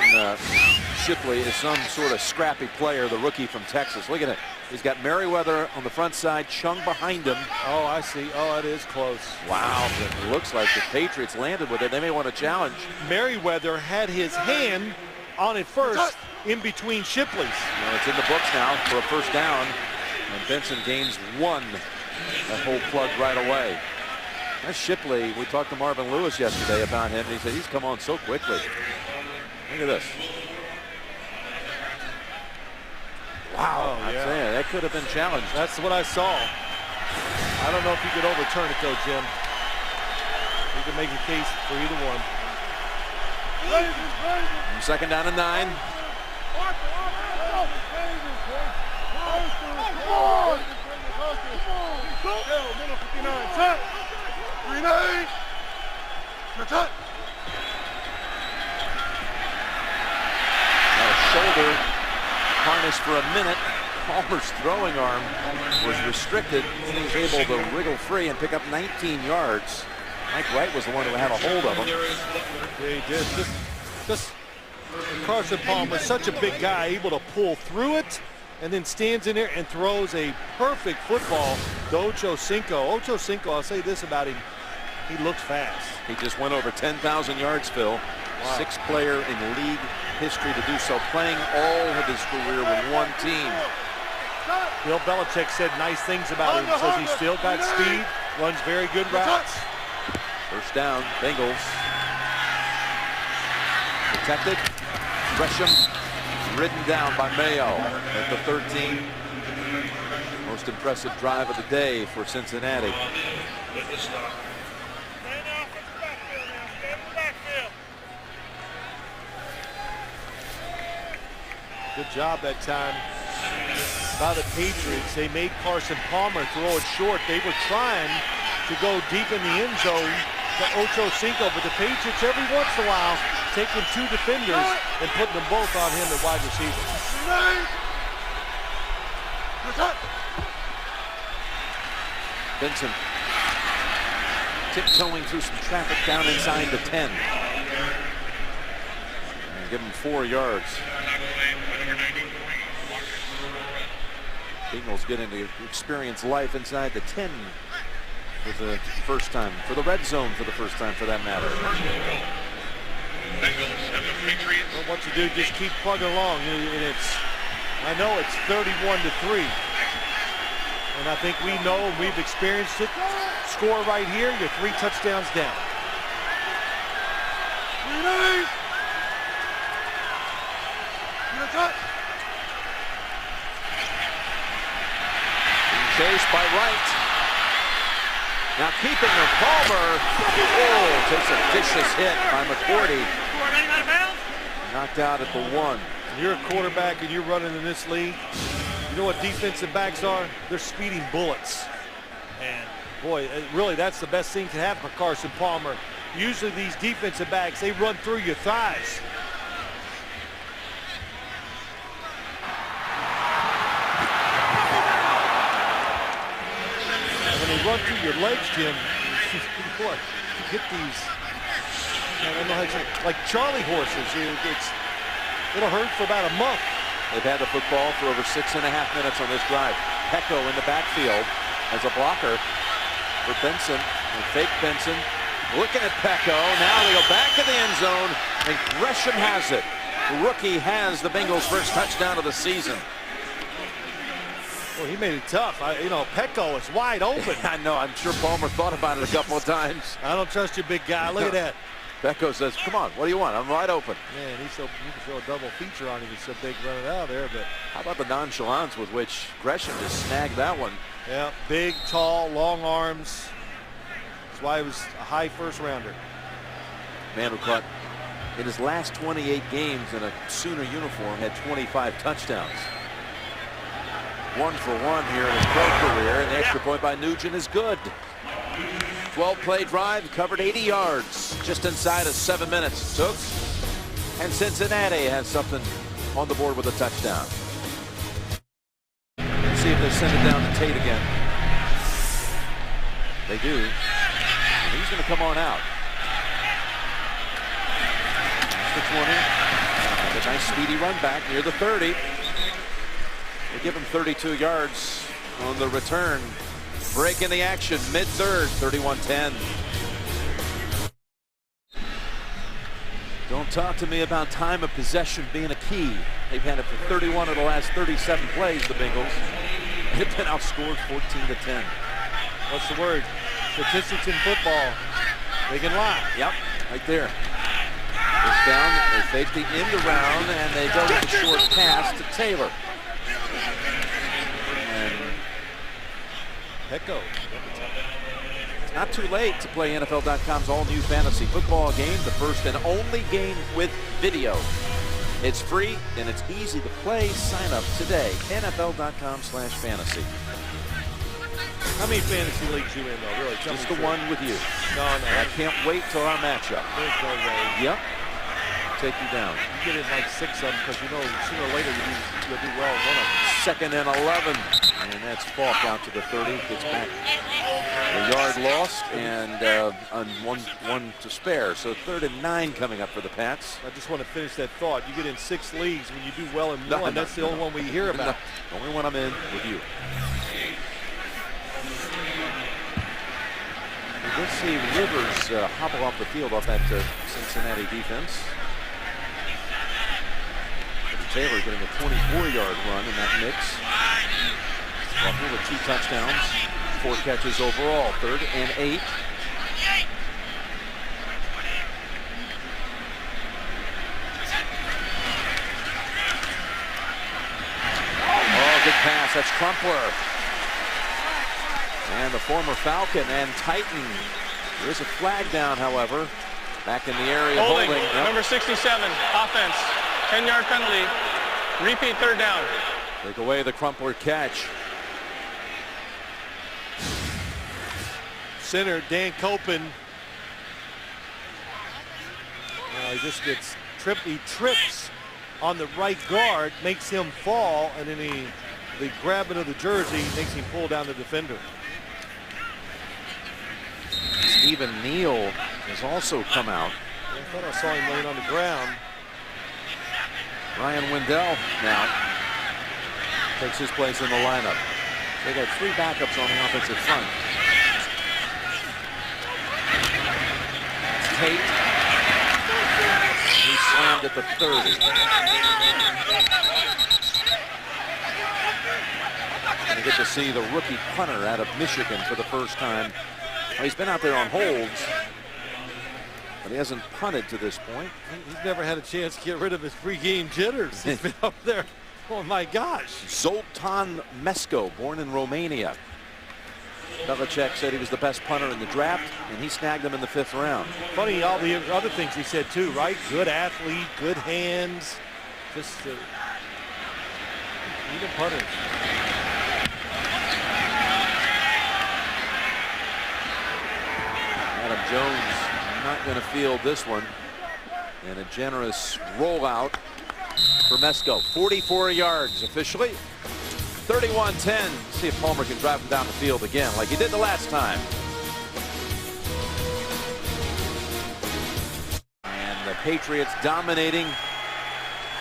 Speaker 1: Shipley is some sort of scrappy player, the rookie from Texas. Look at it. He's got Merriweather on the front side, Chung behind him.
Speaker 2: Oh, I see. Oh, it is close.
Speaker 1: Wow. It looks like the Patriots landed with it. They may want to challenge.
Speaker 2: Merriweather had his hand on it first, in between Shipley's.
Speaker 1: Well, it's in the books now for a first down. And Benson gains 1. That whole plug right away. That's Shipley. We talked to Marvin Lewis yesterday about him. And he said he's come on so quickly. Look at this. Wow,
Speaker 2: oh,
Speaker 1: I'm
Speaker 2: yeah.
Speaker 1: saying that could have been challenged.
Speaker 2: That's what I saw. I don't know if you could overturn it though, Jim. You can make a case for either one.
Speaker 1: Second down and 9. Shoulder harness for a minute. Palmer's throwing arm was restricted. He was able to wriggle free and pick up 19 yards. Mike Wright was the one who had a hold of him.
Speaker 2: Yeah, he did. Just Carson Palmer, such a big guy, able to pull through it and then stands in there and throws a perfect football to Ocho Cinco. Ocho Cinco, I'll say this about him, he looks fast.
Speaker 1: He just went over 10,000 yards, Phil. Wow. 6th player in league history to do so, playing all of his career with one team.
Speaker 2: Bill Belichick said nice things about him. Says he's still got speed, runs very good routes.
Speaker 1: First down, Bengals. Protected. Gresham ridden down by Mayo at the 13. Most impressive drive of the day for Cincinnati.
Speaker 2: Good job that time by the Patriots. They made Carson Palmer throw it short. They were trying to go deep in the end zone to Ocho Cinco, but the Patriots every once in a while taking 2 defenders and putting them both on him at wide receiver.
Speaker 1: Benson tiptoeing through some traffic down inside the 10. And give him 4 yards. Bengals getting to experience life inside the 10 for the first time, for the red zone for the first time, for that matter.
Speaker 2: Well, what you do, just keep plugging along, and I know it's 31-3, and I think we know, we've experienced it. Score right here, you're 3 touchdowns down.
Speaker 1: Chased by Wright. Now keeping the Palmer. Oh, takes a vicious hit by McCourty. Knocked out at the 1.
Speaker 2: You're a quarterback and you're running in this league. You know what defensive backs are? They're speeding bullets. And boy, really that's the best thing that can happen for Carson Palmer. Usually these defensive backs, they run through your thighs. And when they run through your legs, Jim, boy, you get these, I don't know how to say, like Charlie horses. It'll hurt for about a month.
Speaker 1: They've had the football for over 6.5 minutes on this drive. Pecco in the backfield as a blocker for Benson. And fake Benson. Looking at Pecco. Now they go back to the end zone. And Gresham has it. The rookie has the Bengals' first touchdown of the season.
Speaker 2: Well, he made it tough. You know, Pecco is wide open.
Speaker 1: I know. I'm sure Palmer thought about it a couple of times.
Speaker 2: I don't trust you, big guy. Look at that.
Speaker 1: Pecco says, come on, what do you want? I'm wide open.
Speaker 2: Man, you can throw a double feature on him. He's so big running out there. But
Speaker 1: how about the nonchalance with which Gresham just snagged that one?
Speaker 2: Yeah, big, tall, long arms. That's why he was a high first rounder.
Speaker 1: Man who caught in his last 28 games in a Sooner uniform had 25 touchdowns. 1 for 1 here in his pro career, and the extra point by Nugent is good. 12-play drive, covered 80 yards, just inside of 7 minutes took. And Cincinnati has something on the board with a touchdown. Let's see if they send it down to Tate again. They do. And he's going to come on out. That's the 20. And a nice speedy run back near the 30. They give him 32 yards on the return. Break in the action, mid-third, 31-10. Don't talk to me about time of possession being a key. They've had it for 31 of the last 37 plays, the Bengals. They've been outscored 14-10.
Speaker 2: What's the word? Statistics in football. They can lie.
Speaker 1: Yep, right there. It's down, they fake the end around, and they go with the short pass to Taylor.
Speaker 2: Pecco.
Speaker 1: It's not too late to play NFL.com's all-new fantasy football game, the first and only game with video. It's free and it's easy to play. Sign up today. NFL.com/fantasy.
Speaker 2: How many fantasy leagues you in, though? Really?
Speaker 1: Just the one with you.
Speaker 2: No.
Speaker 1: I can't wait till our matchup.
Speaker 2: There's no way.
Speaker 1: Yep. Take you down.
Speaker 2: You get in like 6 of them because you know sooner or later you'll do well in one of them.
Speaker 1: 2nd and 11. And that's Falk out to the 30. Gets back a yard lost and on one to spare. So 3rd and 9 coming up for the Pats.
Speaker 2: I just want to finish that thought. You get in 6 leagues when you do well in one. That's the only one we hear about.
Speaker 1: The only one I'm in with you. We did see Rivers hobble off the field off that Cincinnati defense. Taylor getting a 24-yard run in that mix. Ruffle with 2 touchdowns, 4 catches overall. 3rd and 8. Oh, good pass. That's Crumpler. And the former Falcon and Titan. There is a flag down, however. Back in the area.
Speaker 10: Holding.
Speaker 1: Yep.
Speaker 10: Number 67, offense. 10-yard penalty. Repeat 3rd down.
Speaker 1: Take away the Crumpler catch.
Speaker 2: Center, Dan Copen. He just gets tripped. He trips on the right guard, makes him fall, and then the grabbing of the jersey makes him pull down the defender.
Speaker 1: Stephen Neal has also come out.
Speaker 2: I thought I saw him laying on the ground.
Speaker 1: Ryan Wendell now takes his place in the lineup. They got 3 backups on the offensive front. Tate. He slammed at the 30. Gonna get to see the rookie punter out of Michigan for the first time. Well, he's been out there on holds, but he hasn't punted to this point.
Speaker 2: He's never had a chance to get rid of his pregame jitters. He's been up there. Oh, my gosh.
Speaker 1: Zoltan Mesko, born in Romania. Belichick said he was the best punter in the draft, and he snagged him in the 5th round.
Speaker 2: Funny, all the other things he said too, right? Good athlete, good hands, just even punters.
Speaker 1: Adam Jones not going to field this one. And a generous rollout for Mesco. 44 yards officially. 31-10. See if Palmer can drive him down the field again like he did the last time. And the Patriots dominating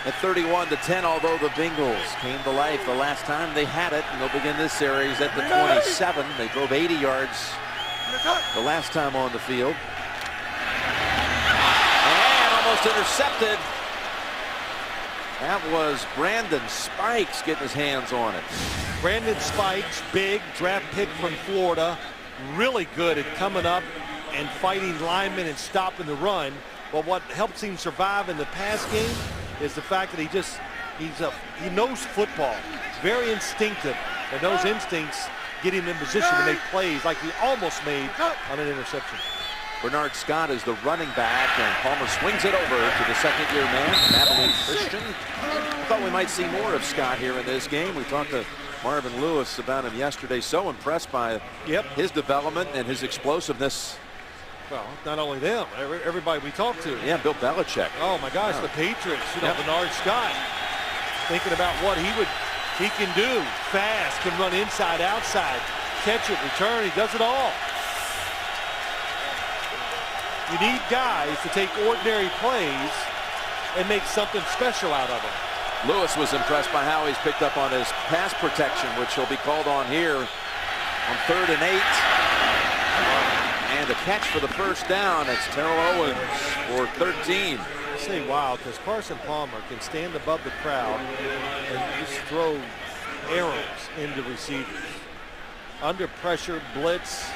Speaker 1: at 31-10, although the Bengals came to life the last time they had it, and they'll begin this series at the 27. They drove 80 yards the last time on the field. And almost intercepted. That was Brandon Spikes getting his hands on it.
Speaker 2: Brandon Spikes, big draft pick from Florida, really good at coming up and fighting linemen and stopping the run. But what helps him survive in the pass game is the fact that he knows football, very instinctive, and those instincts get him in position to make plays like he almost made on an interception.
Speaker 1: Bernard Scott is the running back, and Palmer swings it over to the second-year man, Madeline Christian. I thought we might see more of Scott here in this game. We talked to Marvin Lewis about him yesterday. So impressed by his development and his explosiveness.
Speaker 2: Well, not only them, everybody we talked to.
Speaker 1: Yeah, Bill Belichick.
Speaker 2: Oh my gosh, the Patriots. Bernard Scott, thinking about what he can do. Fast, can run inside, outside, catch it, return. He does it all. You need guys to take ordinary plays and make something special out of it.
Speaker 1: Lewis was impressed by how he's picked up on his pass protection, which he'll be called on here on 3rd and 8. And a catch for the first down. It's Terrell Owens for 13.
Speaker 2: I say wow, because Carson Palmer can stand above the crowd and just throw arrows into receivers. Under pressure, blitz.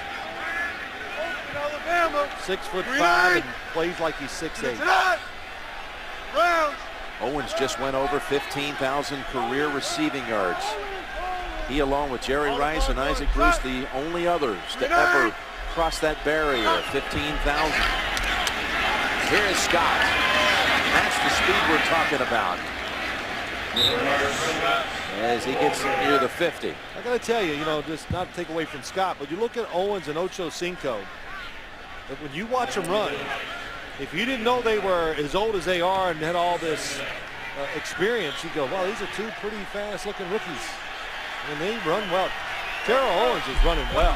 Speaker 2: 6'5" and plays like he's 6'8".
Speaker 1: Owens just went over 15,000 career receiving yards. He, along with Jerry Rice and Isaac Bruce, the only others to ever cross that barrier of 15,000. Here is Scott. That's the speed we're talking about. As he gets near the 50.
Speaker 2: I got to tell you, just not to take away from Scott, but you look at Owens and Ocho Cinco. But when you watch them run, if you didn't know they were as old as they are and had all this experience, you go, well, these are two pretty fast-looking rookies. And they run well. Terrell Owens is running well.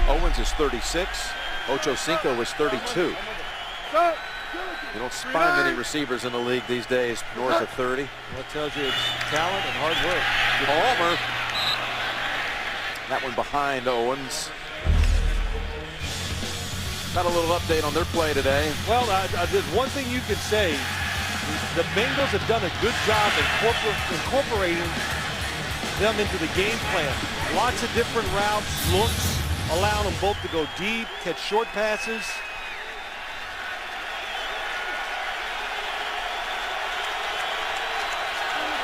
Speaker 1: Owens is 36. Ocho Cinco is 32. You don't find many receivers in the league these days north of 30.
Speaker 2: That tells you it's talent and hard work.
Speaker 1: Palmer. That one behind Owens. Got a little update on their play today.
Speaker 2: Well, there's one thing you can say. The Bengals have done a good job incorporating them into the game plan. Lots of different routes, looks, allowing them both to go deep, catch short passes.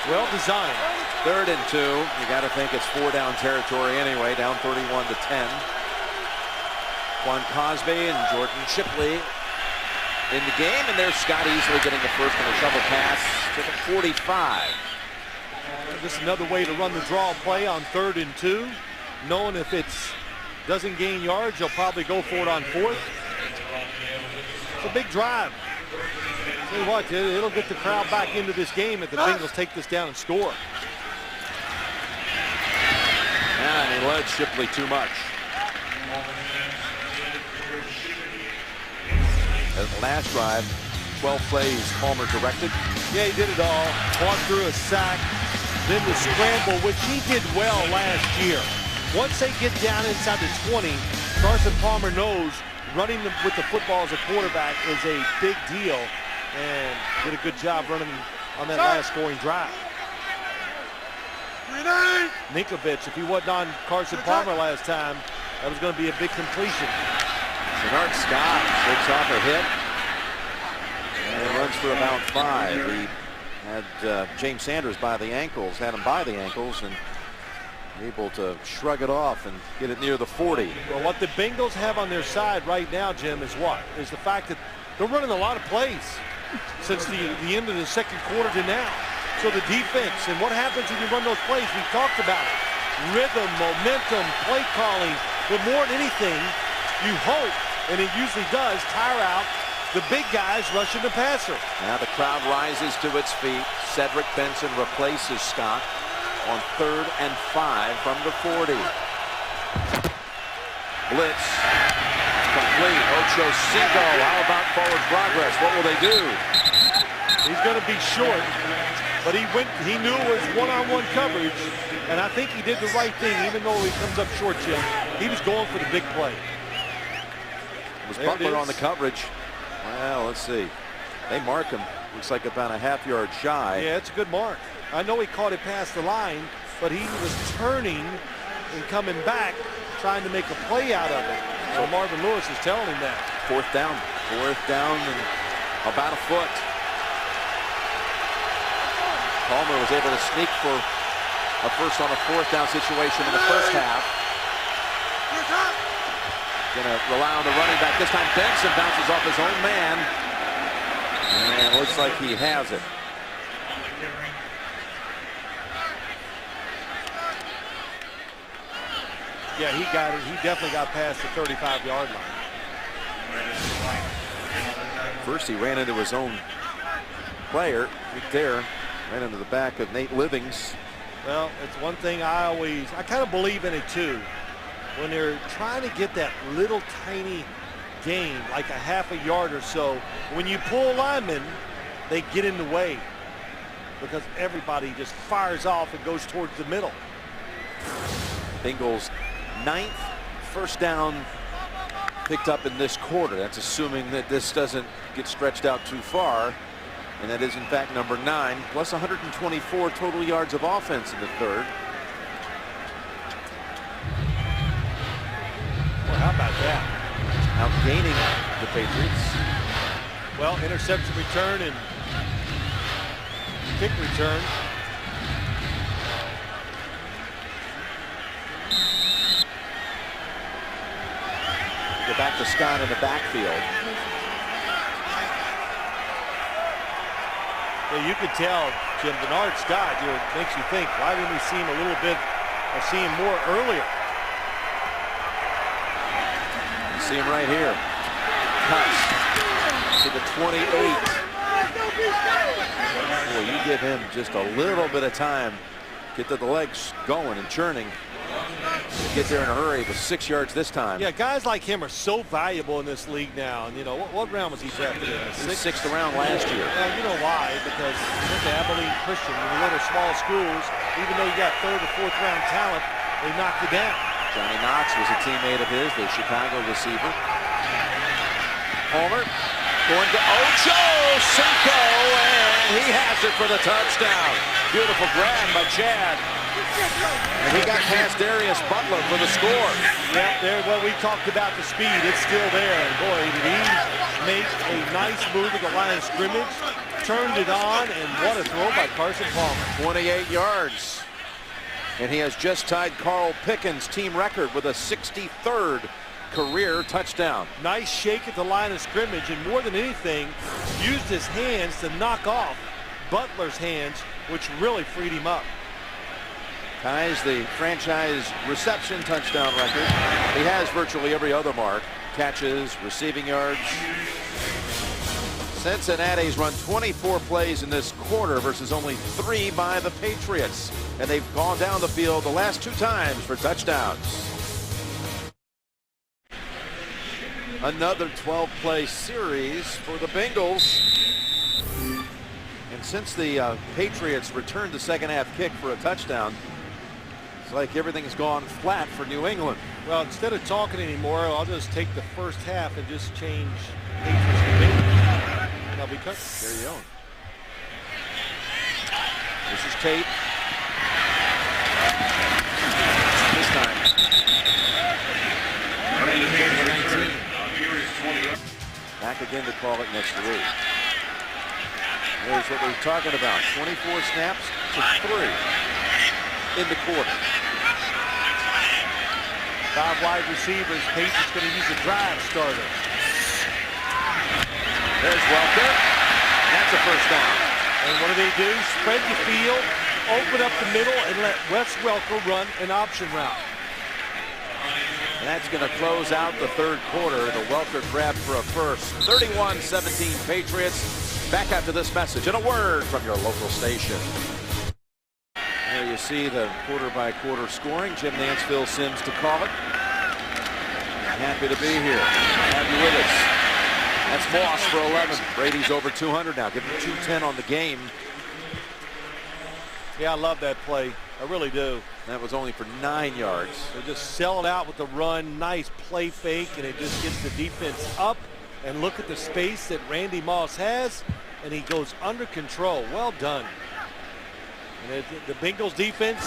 Speaker 2: Well designed.
Speaker 1: 3rd and 2. You got to think it's 4-down territory anyway, down 31-10. Quan Cosby and Jordan Shipley in the game, and there's Scott easily getting the first on a shovel pass to the 45.
Speaker 2: This is another way to run the draw play on 3rd and 2, knowing if it doesn't gain yards, you'll probably go for it on 4th. It's a big drive. Tell you what, it'll get the crowd back into this game if the Bengals take this down and score.
Speaker 1: And he led Shipley too much. The last drive, 12 plays Palmer directed.
Speaker 2: Yeah, he did it all. Walked through a sack, then the scramble, which he did well last year. Once they get down inside the 20, Carson Palmer knows running with the football as a quarterback is a big deal, and did a good job running on that last scoring drive. Ninkovich, if he wasn't on Carson Palmer last time, that was going to be a big completion.
Speaker 1: Bernard Scott shakes off a hit and runs for about 5. He had James Sanders by the ankles, had him by the ankles, and able to shrug it off and get it near the 40.
Speaker 2: Well, what the Bengals have on their side right now, Jim, is what? Is the fact that they're running a lot of plays since the end of the second quarter to now. So the defense and what happens when you run those plays, we talked about it. Rhythm, momentum, play calling, but more than anything, you hope, and it usually does, tire out the big guys rushing the passer.
Speaker 1: Now the crowd rises to its feet. Cedric Benson replaces Scott on 3rd and 5 from the 40. Blitz complete. Ocho Cinco. How about forward progress? What will they do?
Speaker 2: He's going to be short, but he knew it was one-on-one coverage, and I think he did the right thing, even though he comes up short, Jim. He was going for the big play.
Speaker 1: Was Butler on the coverage? Well, let's see. They mark him. Looks like about a half-yard shy.
Speaker 2: Yeah, it's a good mark. I know he caught it past the line, but he was turning and coming back, trying to make a play out of it. So Marvin Lewis is telling him that.
Speaker 1: Fourth down and about a foot. Palmer was able to sneak for a first on a 4th down situation in the first half. Gonna rely on the running back. This time Benson bounces off his own man. And it looks like he has it.
Speaker 2: Yeah, he got it. He definitely got past the 35-yard line.
Speaker 1: First he ran into his own player right there. Ran into the back of Nate Livings.
Speaker 2: Well, it's one thing I kind of believe in it too. When they're trying to get that little tiny gain, like a half a yard or so, when you pull linemen, they get in the way because everybody just fires off and goes towards the middle.
Speaker 1: Bengals 9th first down picked up in this quarter. That's assuming that this doesn't get stretched out too far. And that is, in fact, number 9, plus 124 total yards of offense in the 3rd.
Speaker 2: Well, how about that?
Speaker 1: Outgaining the Patriots.
Speaker 2: Well, interception return and kick return.
Speaker 1: Go back to Scott in the backfield.
Speaker 2: Yeah, you could tell, Jim, Bernard Scott, makes you think, why didn't we see him a little bit or see him more earlier?
Speaker 1: You see him right here. Cuts to the 28. Boy, you give him just a little bit of time. Get the legs going and churning. Get there in a hurry with 6 yards this time.
Speaker 2: Yeah, guys like him are so valuable in this league now. And, what round was he drafted in?
Speaker 1: The 6th round last year.
Speaker 2: Well, you know why? Because he went to Abilene Christian. When you go to small schools, even though you got 3rd or 4th round talent, they knocked you down.
Speaker 1: Johnny Knox was a teammate of his, the Chicago receiver. Palmer going to Ocho Cinco, and he has it for the touchdown. Beautiful grab by Chad. And he got past Darius Butler for the score.
Speaker 2: Yeah, there. Well, we talked about the speed. It's still there. And boy, did he make a nice move at the line of scrimmage, turned it on, and what a throw by Carson Palmer.
Speaker 1: 28 yards. And he has just tied Carl Pickens' team record with a 63rd career touchdown.
Speaker 2: Nice shake at the line of scrimmage, and more than anything, used his hands to knock off Butler's hands, which really freed him up.
Speaker 1: Ties the franchise reception touchdown record. He has virtually every other mark. Catches, receiving yards. Cincinnati's run 24 plays in this quarter versus only 3 by the Patriots. And they've gone down the field the last 2 times for touchdowns. Another 12-play series for the Bengals. And since the Patriots returned the second half kick for a touchdown, it's like everything's gone flat for New England.
Speaker 2: Well, instead of talking anymore, I'll just take the first half and just change Patriots to Bengals. Now because
Speaker 1: there you go. This is Tate. This time. 19. Back again to call it next to 8. Here's what we're talking about. 24 snaps to 3 in the quarter.
Speaker 2: 5 wide receivers. Patriots going to use a drive starter.
Speaker 1: There's Welker. That's a first down.
Speaker 2: And what do? Spread the field, open up the middle, and let Wes Welker run an option route.
Speaker 1: And that's going to close out the third quarter. The Welker grab for a first. 31-17 Patriots. Back after this message and a word from your local station. There you see the quarter-by-quarter scoring. Jim Nance, Phil Simms to call it. Happy to be here. Have you with us. That's Moss for 11. Brady's over 200 now. Give him 210 on the game.
Speaker 2: Yeah, I love that play. I really do.
Speaker 1: That was only for 9 yards.
Speaker 2: They just sell it out with the run. Nice play fake, and it just gets the defense up. And look at the space that Randy Moss has, and he goes under control. Well done. And the Bengals defense,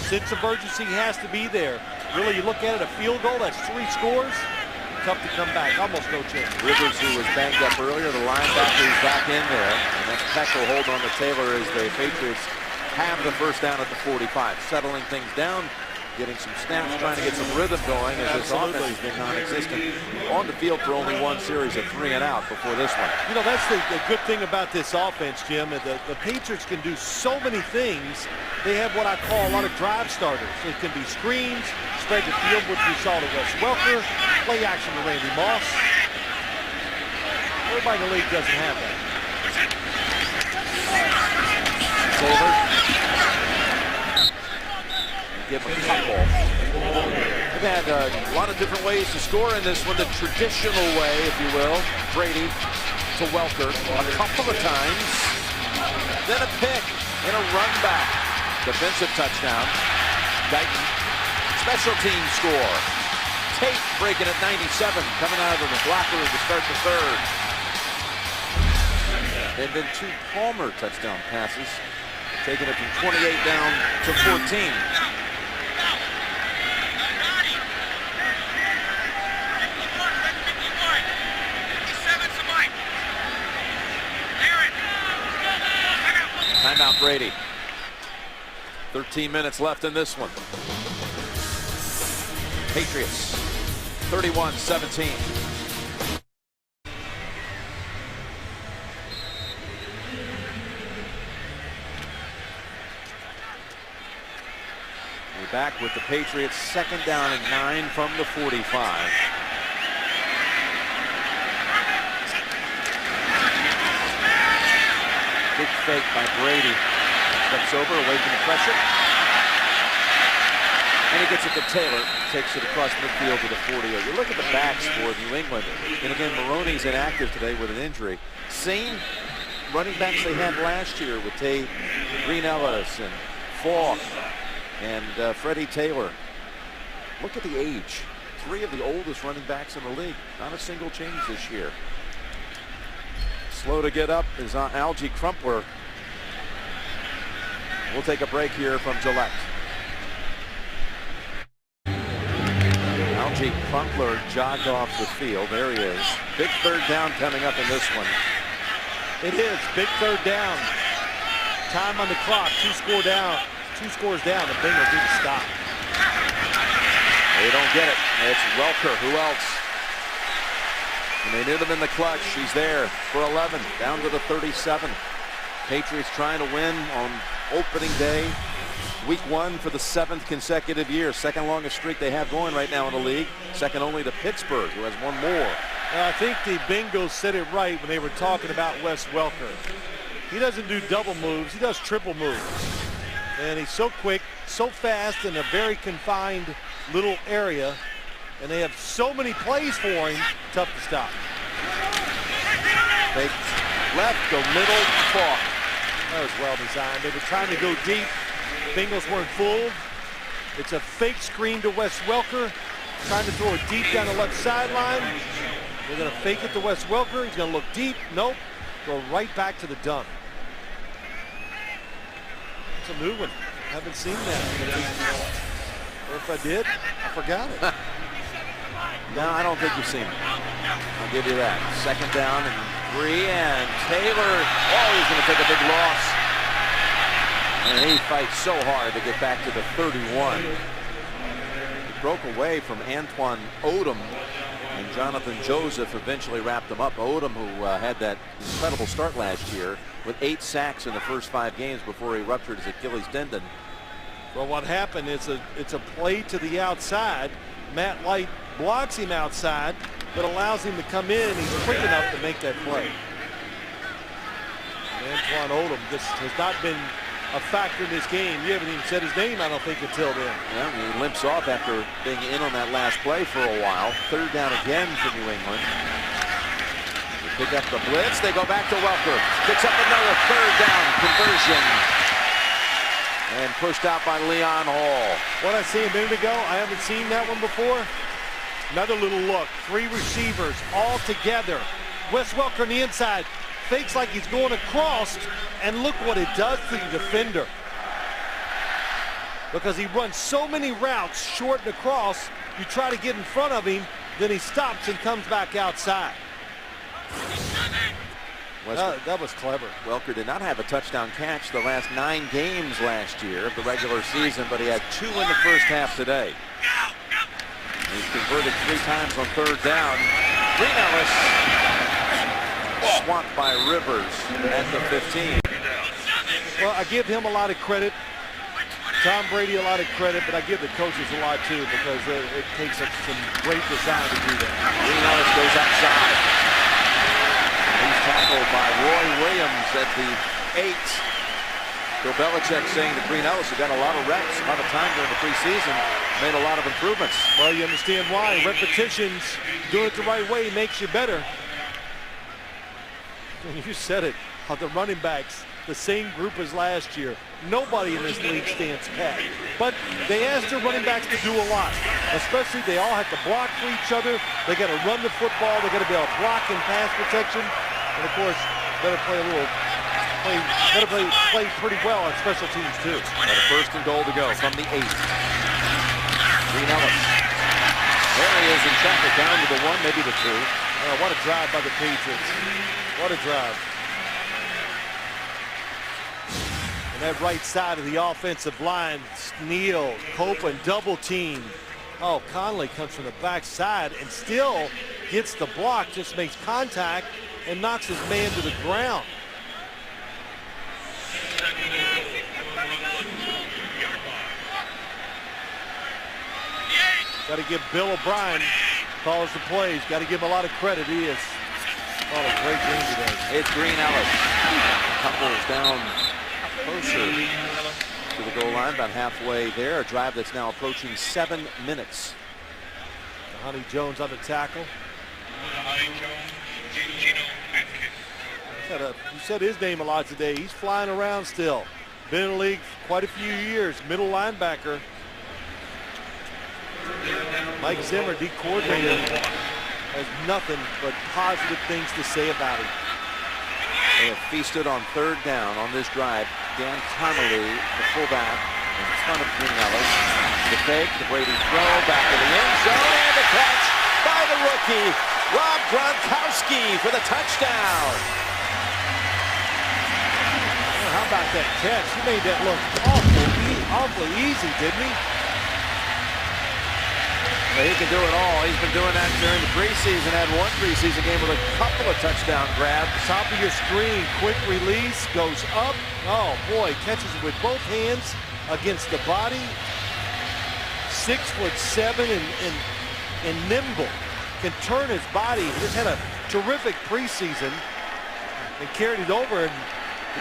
Speaker 2: sense of urgency has to be there. Really, you look at it, a field goal, that's 3 scores. Tough to come back, almost no chance.
Speaker 1: Rivers, who was banged up earlier, the linebacker is back in there. And that's Peck will hold on to Taylor as the Patriots have the first down at the 45. Settling things down, getting some snaps, trying to get some rhythm going as this offense has been non-existent. On the field for only 1 series of 3 and out before this one.
Speaker 2: You know, that's the good thing about this offense, Jim. The Patriots can do so many things. They have what I call a lot of drive starters. It can be screens, spread the field, which we saw to Wes Welker, play action to Randy Moss. Everybody in the league doesn't have that.
Speaker 1: Taylor. Give him a couple. They've had a lot of different ways to score in this one. The traditional way, if you will. Brady to Welker a couple of times. Then a pick and a run back. Defensive touchdown. Guyton. Special team score. Tate breaking at 97, coming out of the blocker to start the third. There have been 2 Palmer touchdown passes, taking it from 28 down to 14. Timeout Brady. 13 minutes left in this one. Patriots 31-17. We're back with the Patriots, 2nd down and 9 from the 45. Big fake by Brady. Steps over, away from the pressure. And he gets it to Taylor. Takes it across midfield to the 48. You look at the backs for New England. And again, Maroney's inactive today with an injury. Same running backs they had last year with Green Ellis and Falk and Freddie Taylor. Look at the age. 3 of the oldest running backs in the league. Not a single change this year. Slow to get up is Algie Crumpler. We'll take a break here from Gillette. Algie Crumpler jogged off the field. There he is. Big 3rd down coming up in this one.
Speaker 2: It is. Big 3rd down. Time on the clock. 2 scores down. The Bengals need to stop.
Speaker 1: They don't get it. It's Welker. Who else? And they need him in the clutch. He's there for 11. Down to the 37. Patriots trying to win on opening day. Week 1 for the 7th consecutive year. 2nd longest streak they have going right now in the league. 2nd only to Pittsburgh, who has 1 more.
Speaker 2: I think the Bengals said it right when they were talking about Wes Welker. He doesn't do double moves. He does triple moves. And he's so quick, so fast in a very confined little area. And they have so many plays for him, tough to stop.
Speaker 1: Fake left, go middle, Falk.
Speaker 2: That was well designed. They were trying to go deep. Bengals weren't fooled. It's a fake screen to Wes Welker. Trying to throw it deep down the left sideline. They're going to fake it to Wes Welker. He's going to look deep. Nope. Go right back to the dump. It's a new one. Haven't seen that. Or if I did, I forgot it.
Speaker 1: No, I don't think you've seen it. I'll give you that. 2nd down and 3, and Taylor, he's going to take a big loss. And he fights so hard to get back to the 31. broke away from Antoine Odom, and Jonathan Joseph eventually wrapped them up. Odom, who had that incredible start last year with 8 sacks in the first 5 games before he ruptured his Achilles tendon.
Speaker 2: Well, what happened is it's a play to the outside. Matt Light blocks him outside, but allows him to come in. He's quick enough to make that play. Antoine Odom just has not been a factor in this game. You haven't even said his name, I don't think, until then.
Speaker 1: Yeah, he limps off after being in on that last play for a while. 3rd down again for New England. They pick up the blitz. They go back to Welker. Picks up another 3rd down conversion. And pushed out by Leon Hall.
Speaker 2: What I see a minute ago, I haven't seen that one before. Another little look. 3 receivers all together. Wes Welker on the inside. Fakes like he's going across, and look what it does to the defender. Because he runs so many routes short and across, you try to get in front of him, then he stops and comes back outside. That was clever.
Speaker 1: Welker did not have a touchdown catch the last 9 games last year of the regular season, but he had 2 in the first half today. He's converted 3 times on 3rd down. Green Ellis swamped by Rivers at the 15.
Speaker 2: Well, I give him a lot of credit. Tom Brady a lot of credit, but I give the coaches a lot too, because it takes some great design to do that.
Speaker 1: Green Ellis goes outside. He's tackled by Roy Williams at the 8. Bill Belichick saying that Green Ellis has got a lot of reps, a lot of time during the preseason, made a lot of improvements.
Speaker 2: Well, you understand why. Repetitions, doing it the right way makes you better. You said it, the running backs, the same group as last year. Nobody in this league stands pat. But they asked their running backs to do a lot, especially they all have to block for each other. They got to run the football. They got to be able to block and pass protection. And of course, better play pretty well on special teams too.
Speaker 1: Got a 1st and goal to go from the 8. Green Ellis. There he is in traffic down to the 1, maybe the 2.
Speaker 2: What a drive by the Patriots. What a drive. And that right side of the offensive line, Neal, Copeland, double team. Oh, Conley comes from the backside and still gets the block, just makes contact and knocks his man to the ground. Got to give Bill O'Brien, calls the plays. Got to give him a lot of credit. He is. Oh, a great game today.
Speaker 1: It's Green Ellis. Tumbles down closer to the goal line, about halfway there. A drive that's now approaching 7 minutes.
Speaker 2: Honey Jones on the tackle. You said his name a lot today. He's flying around still. Been in the league quite a few years. Middle linebacker. Mike Zimmer, D coordinator, has nothing but positive things to say about him.
Speaker 1: They have feasted on 3rd down on this drive. Dan Connolly, the fullback, in front of Green Ellis. The fake, the Brady throw, back to the end zone, and the catch by the rookie, Rob Gronkowski, for the touchdown.
Speaker 2: Well, how about that catch? He made that look awfully easy, didn't he?
Speaker 1: Well, he can do it all. He's been doing that during the preseason. Had 1 preseason game with a couple of touchdown grabs.
Speaker 2: Top of your screen, quick release, goes up. Oh boy, catches it with both hands against the body. 6'7" and nimble. Can turn his body. He just had a terrific preseason and carried it over and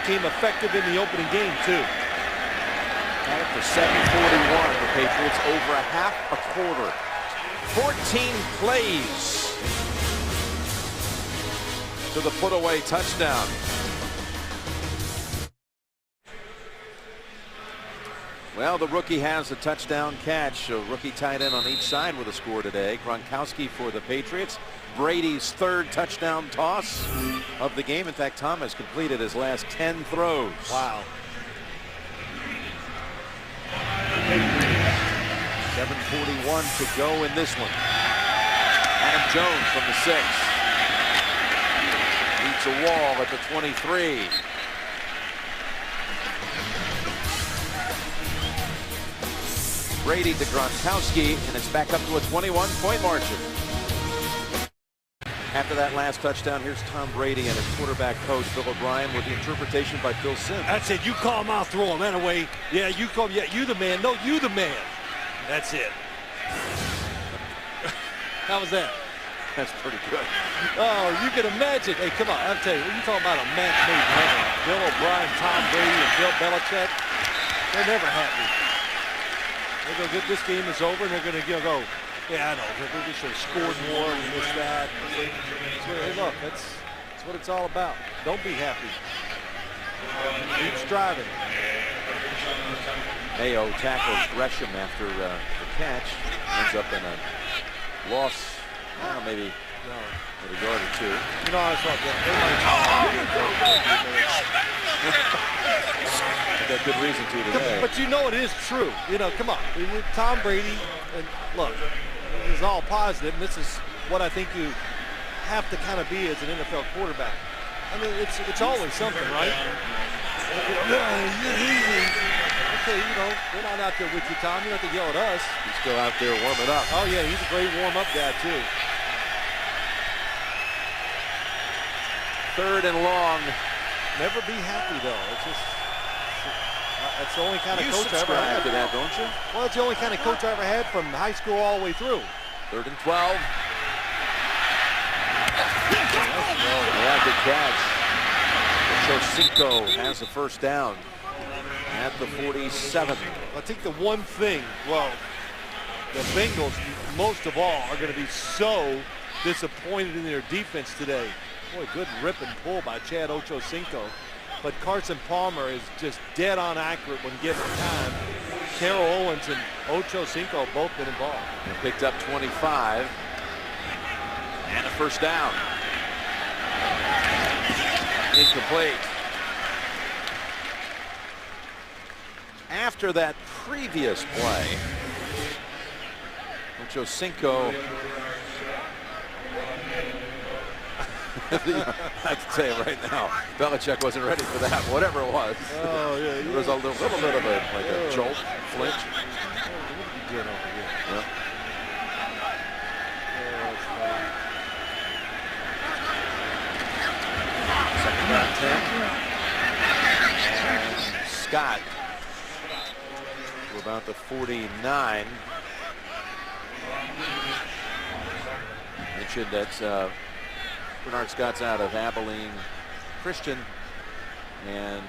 Speaker 2: became effective in the opening game too.
Speaker 1: Got it for 7:41. The Patriots over a half a quarter. 14 plays to the put-away touchdown. Well, the rookie has a touchdown catch. A rookie tight end on each side with a score today. Gronkowski for the Patriots. Brady's 3rd touchdown toss of the game. In fact, Tom has completed his last 10 throws.
Speaker 2: Wow.
Speaker 1: 7:41 to go in this one. Adam Jones from the 6. Beats a wall at the 23. Brady to Gronkowski, and it's back up to a 21-point margin. After that last touchdown, here's Tom Brady and his quarterback coach, Bill O'Brien, with the interpretation by Phil Simms.
Speaker 2: That's it. You call him, I'll throw him. That away. Yeah, you call him. Yeah, you the man. No, you the man. That's it. How was that?
Speaker 1: That's pretty good.
Speaker 2: Oh, you can imagine. Hey, come on. I'll tell you, when you talking about a match made in heaven, Bill O'Brien, Tom Brady, and Bill Belichick, they're never happy. They're going to get this game is over, and they're going to go, yeah, I know. We should have scored more. We missed that. Hey, look, that's what it's all about. Don't be happy. Keep striving.
Speaker 1: Mayo tackles Gresham after the catch. Ends up in a loss. Maybe a yard or two.
Speaker 2: You know, I was talking.
Speaker 1: I got good reason to today.
Speaker 2: But you know it is true. You know, come on. Tom Brady, and look, this is all positive, and this is what I think you have to kind of be as an NFL quarterback. I mean, it's always something, right? Okay, you know, we're not out there with you, Tom. You don't have to yell at us.
Speaker 1: He's still out there warming up.
Speaker 2: Oh, yeah, he's a great warm-up guy, too.
Speaker 1: 3rd and long.
Speaker 2: Never be happy, though. It's just, that's the only kind of coach I ever
Speaker 1: subscribe
Speaker 2: had.
Speaker 1: to that, don't you?
Speaker 2: Well, it's the only kind of coach I ever had from high school all the way through.
Speaker 1: 3rd and 12. Yeah, good catch. Chocinco has the first down at the 47.
Speaker 2: I think the one thing, well, the Bengals, most of all, are going to be so disappointed in their defense today. Boy, good rip and pull by Chad Ochocinco. But Carson Palmer is just dead on accurate when given time. Terrell Owens and Ochocinco both been involved.
Speaker 1: And picked up 25. And a first down. Incomplete. After that previous play, Ochocinco, I can tell you right now, Belichick wasn't ready for that, whatever it was.
Speaker 2: Oh, yeah.
Speaker 1: There was a little bit of a jolt, flinch.
Speaker 2: What are you doing over here?
Speaker 1: Yep. Second down 10. And Scott to about the 49. Mentioned that Bernard Scott's out of Abilene Christian, and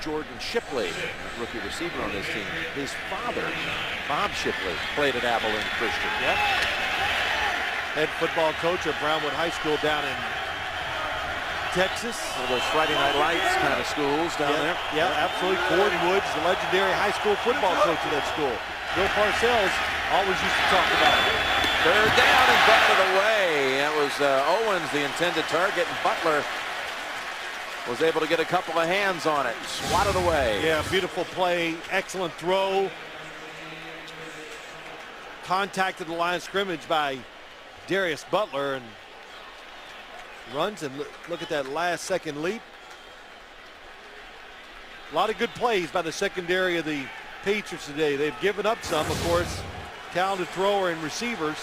Speaker 1: Jordan Shipley, rookie receiver on this team. His father, Bob Shipley, played at Abilene Christian.
Speaker 2: Yep. Head football coach at Brownwood High School down in Texas.
Speaker 1: One of those Friday Night Lights kind of schools down there.
Speaker 2: Yeah, absolutely. Gordon Woods, the legendary high school football coach of that school. Bill Parcells always used to talk about it.
Speaker 1: 3rd down and batted away. That was Owens, the intended target, and Butler was able to get a couple of hands on it. Swatted away.
Speaker 2: Yeah, beautiful play. Excellent throw. Contacted the line of scrimmage by Darius Butler, and runs, and look at that last second leap. A lot of good plays by the secondary of the Patriots today. They've given up some, of course. Talented thrower and receivers.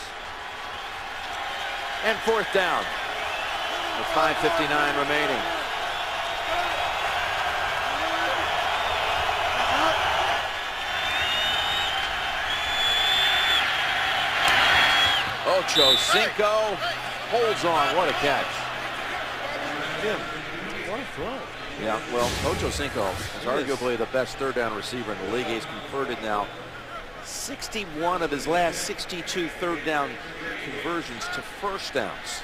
Speaker 1: And 4th down with 5:59 remaining. Ochocinco holds on. What a catch.
Speaker 2: Jim, what a throw.
Speaker 1: Yeah, well, Ochocinco is arguably the best 3rd down receiver in the league. He's converted now 61 of his last 62 3rd down conversions to first downs.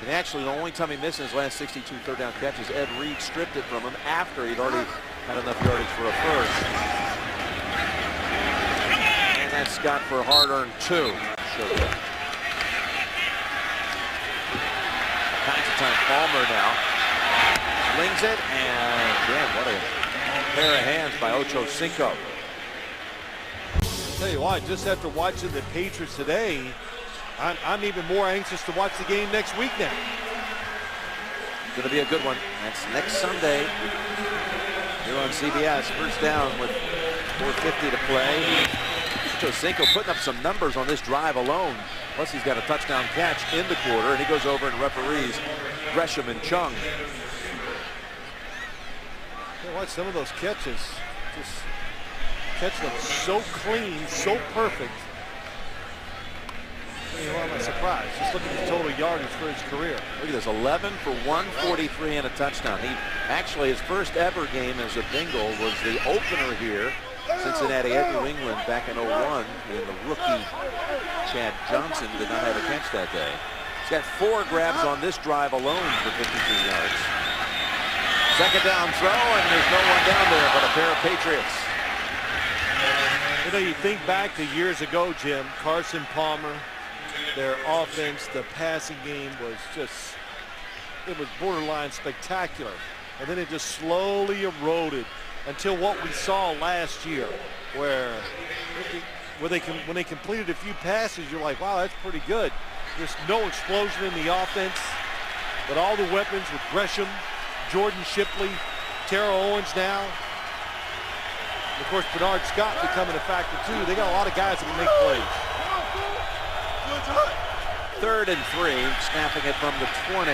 Speaker 1: And actually, the only time he missed in his last 62 3rd down catches, Ed Reed stripped it from him after he'd already had enough yardage for a first. And that's Scott for a hard-earned 2. Kinds of time. Palmer now slings it, and again, what a pair of hands by Ochocinco.
Speaker 2: Tell you what, just after watching the Patriots today, I'm even more anxious to watch the game next week now.
Speaker 1: Going to be a good one. That's next Sunday here on CBS. First down with 4:50 to play. Joe Cinco putting up some numbers on this drive alone. Plus he's got a touchdown catch in the quarter, and he goes over and referees Gresham and Chung.
Speaker 2: Watch some of those catches. Just catching them so clean, so perfect. I'm not surprised. Just look at the total yardage for his career.
Speaker 1: Look at this, 11 for 143 and a touchdown. He actually, his first ever game as a Bengal was the opener here. Cincinnati at New England back in 01. And the rookie Chad Johnson did not have a catch that day. He's got 4 grabs on this drive alone for 52 yards. Second down throw, and there's no one down there but a pair of Patriots.
Speaker 2: You know, you think back to years ago, Jim, Carson Palmer, their offense, the passing game was just, it was borderline spectacular. And then it just slowly eroded until what we saw last year, where when they completed a few passes, you're like, wow, that's pretty good. There's no explosion in the offense, but all the weapons with Gresham, Jordan Shipley, Terrell Owens now. Of course, Bernard Scott becoming a factor too. They got a lot of guys that can make plays.
Speaker 1: 3rd and 3, snapping it from the 20.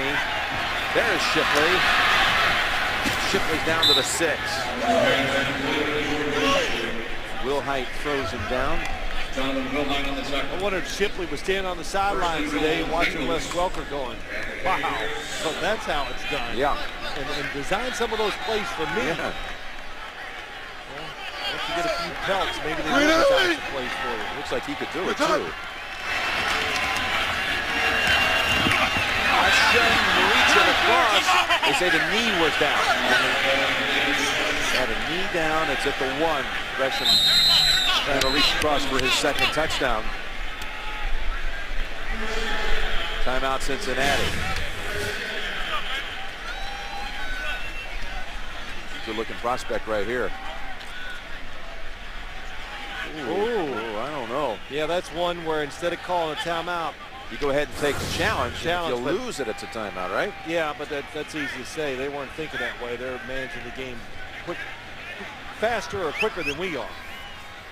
Speaker 1: There's Shipley. Shipley's down to the 6. Will Height throws him down.
Speaker 2: I wonder if Shipley was standing on the sidelines today watching Les Welker going, wow, so that's how it's done.
Speaker 1: Yeah.
Speaker 2: And design some of those plays for me.
Speaker 1: Yeah.
Speaker 2: Well, once you get a few pelts, maybe they will design some plays for you.
Speaker 1: Looks like he could do it too. Reaching across. They say the knee was down. Had a knee down. It's at the 1. Gresham trying to reach across for his second touchdown. Timeout Cincinnati. Good looking prospect right here. Ooh, I don't know.
Speaker 2: Yeah, that's one where instead of calling a timeout,
Speaker 1: you go ahead and take the challenge. If you
Speaker 2: but
Speaker 1: lose it, it's a timeout, right?
Speaker 2: Yeah, but that's easy to say. They weren't thinking that way. They're managing the game faster or quicker than we are.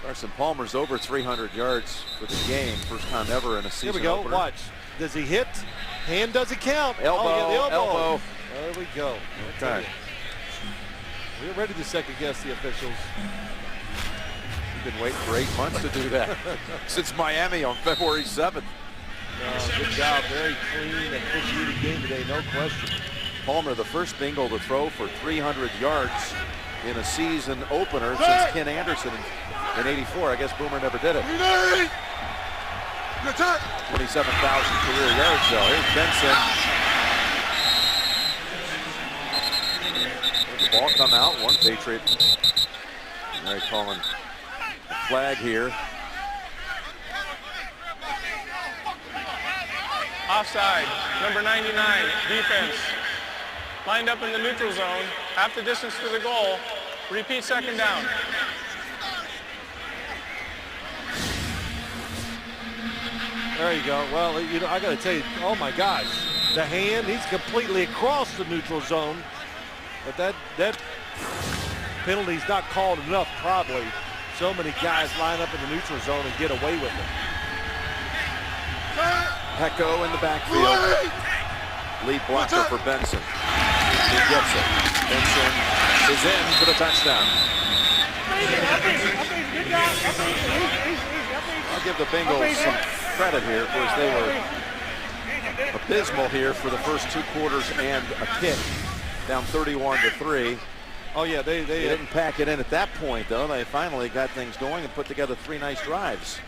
Speaker 1: Carson Palmer's over 300 yards for the game. First time ever in a season.
Speaker 2: Here we go.
Speaker 1: Opener.
Speaker 2: Watch. Does he hit? Hand doesn't count.
Speaker 1: Elbow.
Speaker 2: Oh, yeah, the
Speaker 1: elbow.
Speaker 2: There we go.
Speaker 1: Okay.
Speaker 2: We're ready to second guess the officials.
Speaker 1: We've been waiting for 8 months to do that since Miami on February 7th.
Speaker 2: Good job. Very clean and officiated game today, no question.
Speaker 1: Palmer, the first Bengal to throw for 300 yards in a season opener since Ken Anderson in '84. I guess Boomer never did it. 27,000 career yards, though. Here's Benson. Let the ball come out. One Patriot. They're calling the flag here.
Speaker 10: Offside, number 99, defense. Lined up in the neutral zone, half the distance to the goal. Repeat second down.
Speaker 2: There you go. Well, you know, I got to tell you, oh my gosh, the hand, he's completely across the neutral zone. But that penalty's not called enough, probably. So many guys line up in the neutral zone and get away with it.
Speaker 1: Pecco in the backfield. Lead blocker for Benson. He gets it. Benson is in for the touchdown. I'll give the Bengals some credit here. Of course, they were abysmal here for the first 2 quarters and a kick. Down 31-3.
Speaker 2: Oh yeah, they
Speaker 1: didn't pack it in at that point, though. They finally got things going and put together 3 nice drives.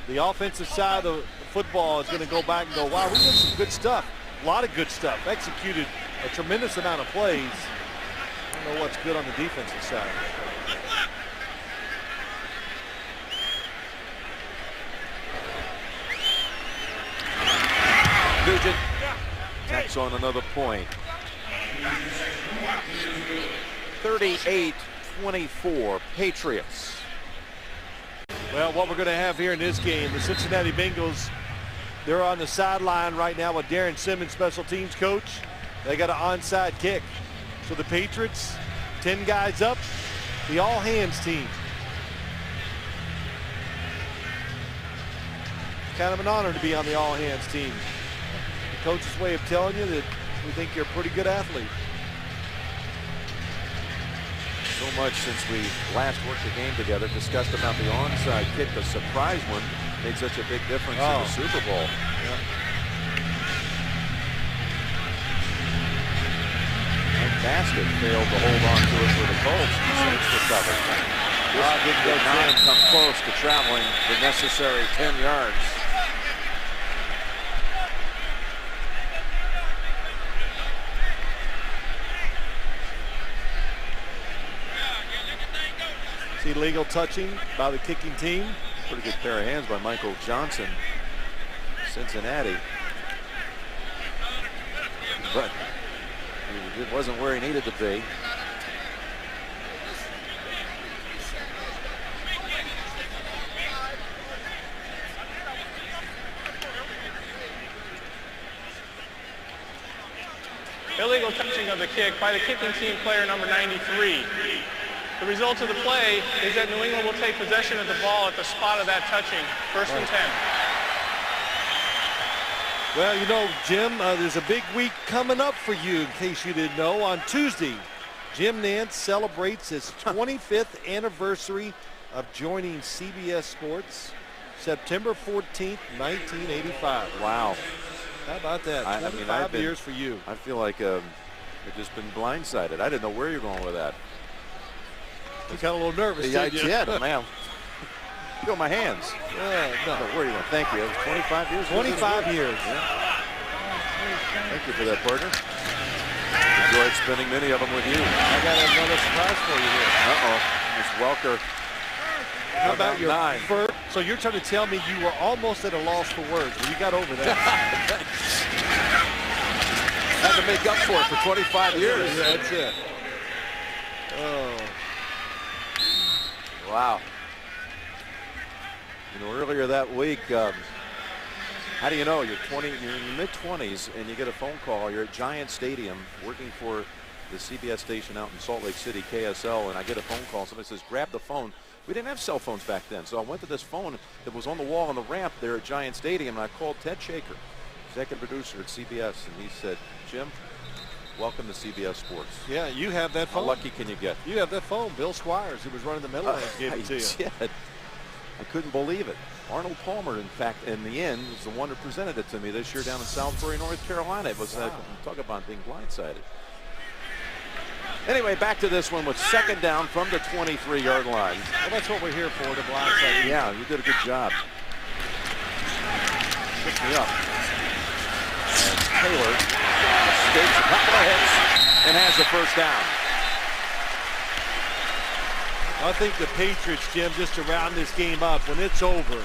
Speaker 2: The offensive side of the football is going to go back and go, wow, we did some good stuff. A lot of good stuff. Executed a tremendous amount of plays. I don't know what's good on the defensive side.
Speaker 1: Nugent tacks on another point. 38-24 Patriots.
Speaker 2: Well, what we're going to have here in this game, the Cincinnati Bengals, they're on the sideline right now with Darren Simmons, special teams coach. They got an onside kick. So the Patriots, 10 guys up, the all-hands team. kind of an honor to be on the all-hands team. The coach's way of telling you that we think you're a pretty good athlete.
Speaker 1: So much since we last worked the game together, discussed about the onside kick, the surprise one made such a big difference in the Super Bowl.
Speaker 2: Yeah.
Speaker 1: And Basket failed to hold on to it for the Colts. Saints recovered. This did not come close to traveling the necessary 10 yards.
Speaker 2: Illegal touching by the kicking team.
Speaker 1: Pretty good pair of hands by Michael Johnson, Cincinnati. But it wasn't where he needed to be.
Speaker 10: Illegal touching of the kick by the kicking team player number 93. The result of the play is that New England will take possession of the ball at the spot of that touching. 1st and 10.
Speaker 2: Well, you know, Jim, there's a big week coming up for you, in case you didn't know. On Tuesday, Jim Nantz celebrates his 25th anniversary of joining CBS Sports, September 14th, 1985.
Speaker 1: Wow.
Speaker 2: How about that? 25 years for you.
Speaker 1: I feel like I've just been blindsided. I didn't know where you're going with that.
Speaker 2: You got a little nervous,
Speaker 1: Yeah, I
Speaker 2: didn't you?
Speaker 1: did, man. Feel my hands.
Speaker 2: No.
Speaker 1: Where are you going? Thank you. It was 25 years.
Speaker 2: 25 years.
Speaker 1: Yeah. Thank you for that, partner. Enjoyed spending many of them with you.
Speaker 2: I got another surprise for you here.
Speaker 1: Miss Welker.
Speaker 2: How about your
Speaker 1: 9?
Speaker 2: first? So you're trying to tell me you were almost at a loss for words. Well, you got over that.
Speaker 1: Had to make up for it for 25 years.
Speaker 2: Yeah, that's it. Oh.
Speaker 1: Wow. You know, earlier that week, how do you know you're in your mid-20s and you get a phone call? You're at Giant Stadium working for the CBS station out in Salt Lake City, KSL, and I get a phone call. Somebody says, grab the phone. We didn't have cell phones back then, so I went to this phone that was on the wall on the ramp there at Giant Stadium, and I called Ted Shaker, executive producer at CBS, and he said, Jim, welcome to CBS Sports.
Speaker 2: Yeah, you have that phone.
Speaker 1: How lucky can you get?
Speaker 2: You have that phone. Bill Squires, who was running the Meadowlands, gave it to you.
Speaker 1: Did. I couldn't believe it. Arnold Palmer, in fact, in the end, was the one who presented it to me this year down in Salisbury, North Carolina. It was talk about being blindsided. Anyway, back to this one with 2nd down from the 23-yard line.
Speaker 2: Well, that's what we're here for, the blindside.
Speaker 1: Yeah, you did a good job. Pick me up. And Taylor escapes a couple of hits and has the 1st down.
Speaker 2: I think the Patriots, Jim, just to round this game up, when it's over,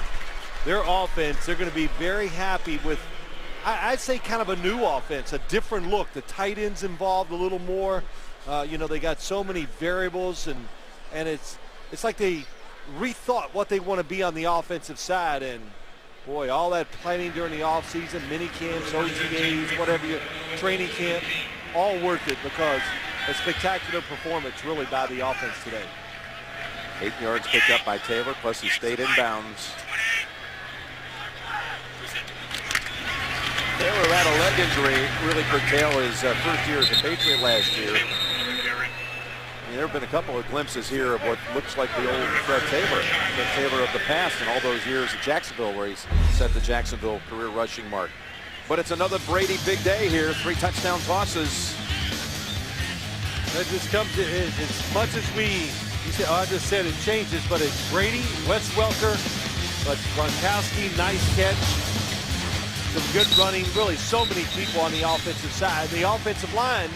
Speaker 2: their offense, they're going to be very happy with, I'd say, kind of a new offense, a different look. The tight ends involved a little more. You know, they got so many variables, and it's like they rethought what they want to be on the offensive side. And boy, all that planning during the offseason, mini camps, OTAs, whatever, training camp, all worth it because a spectacular performance really by the offense today.
Speaker 1: 8 yards picked up by Taylor, plus he stayed in bounds. Taylor had a leg injury, really curtail his first year as a Patriot last year. There have been a couple of glimpses here of what looks like the old Fred Taylor of the past in all those years at Jacksonville, where he's set the Jacksonville career rushing mark. But it's another Brady big day here. 3 touchdown tosses.
Speaker 2: That just comes to it. As much as I just said it changes, but it's Brady, Wes Welker, but Gronkowski, nice catch. Some good running, really so many people on the offensive side. The offensive line,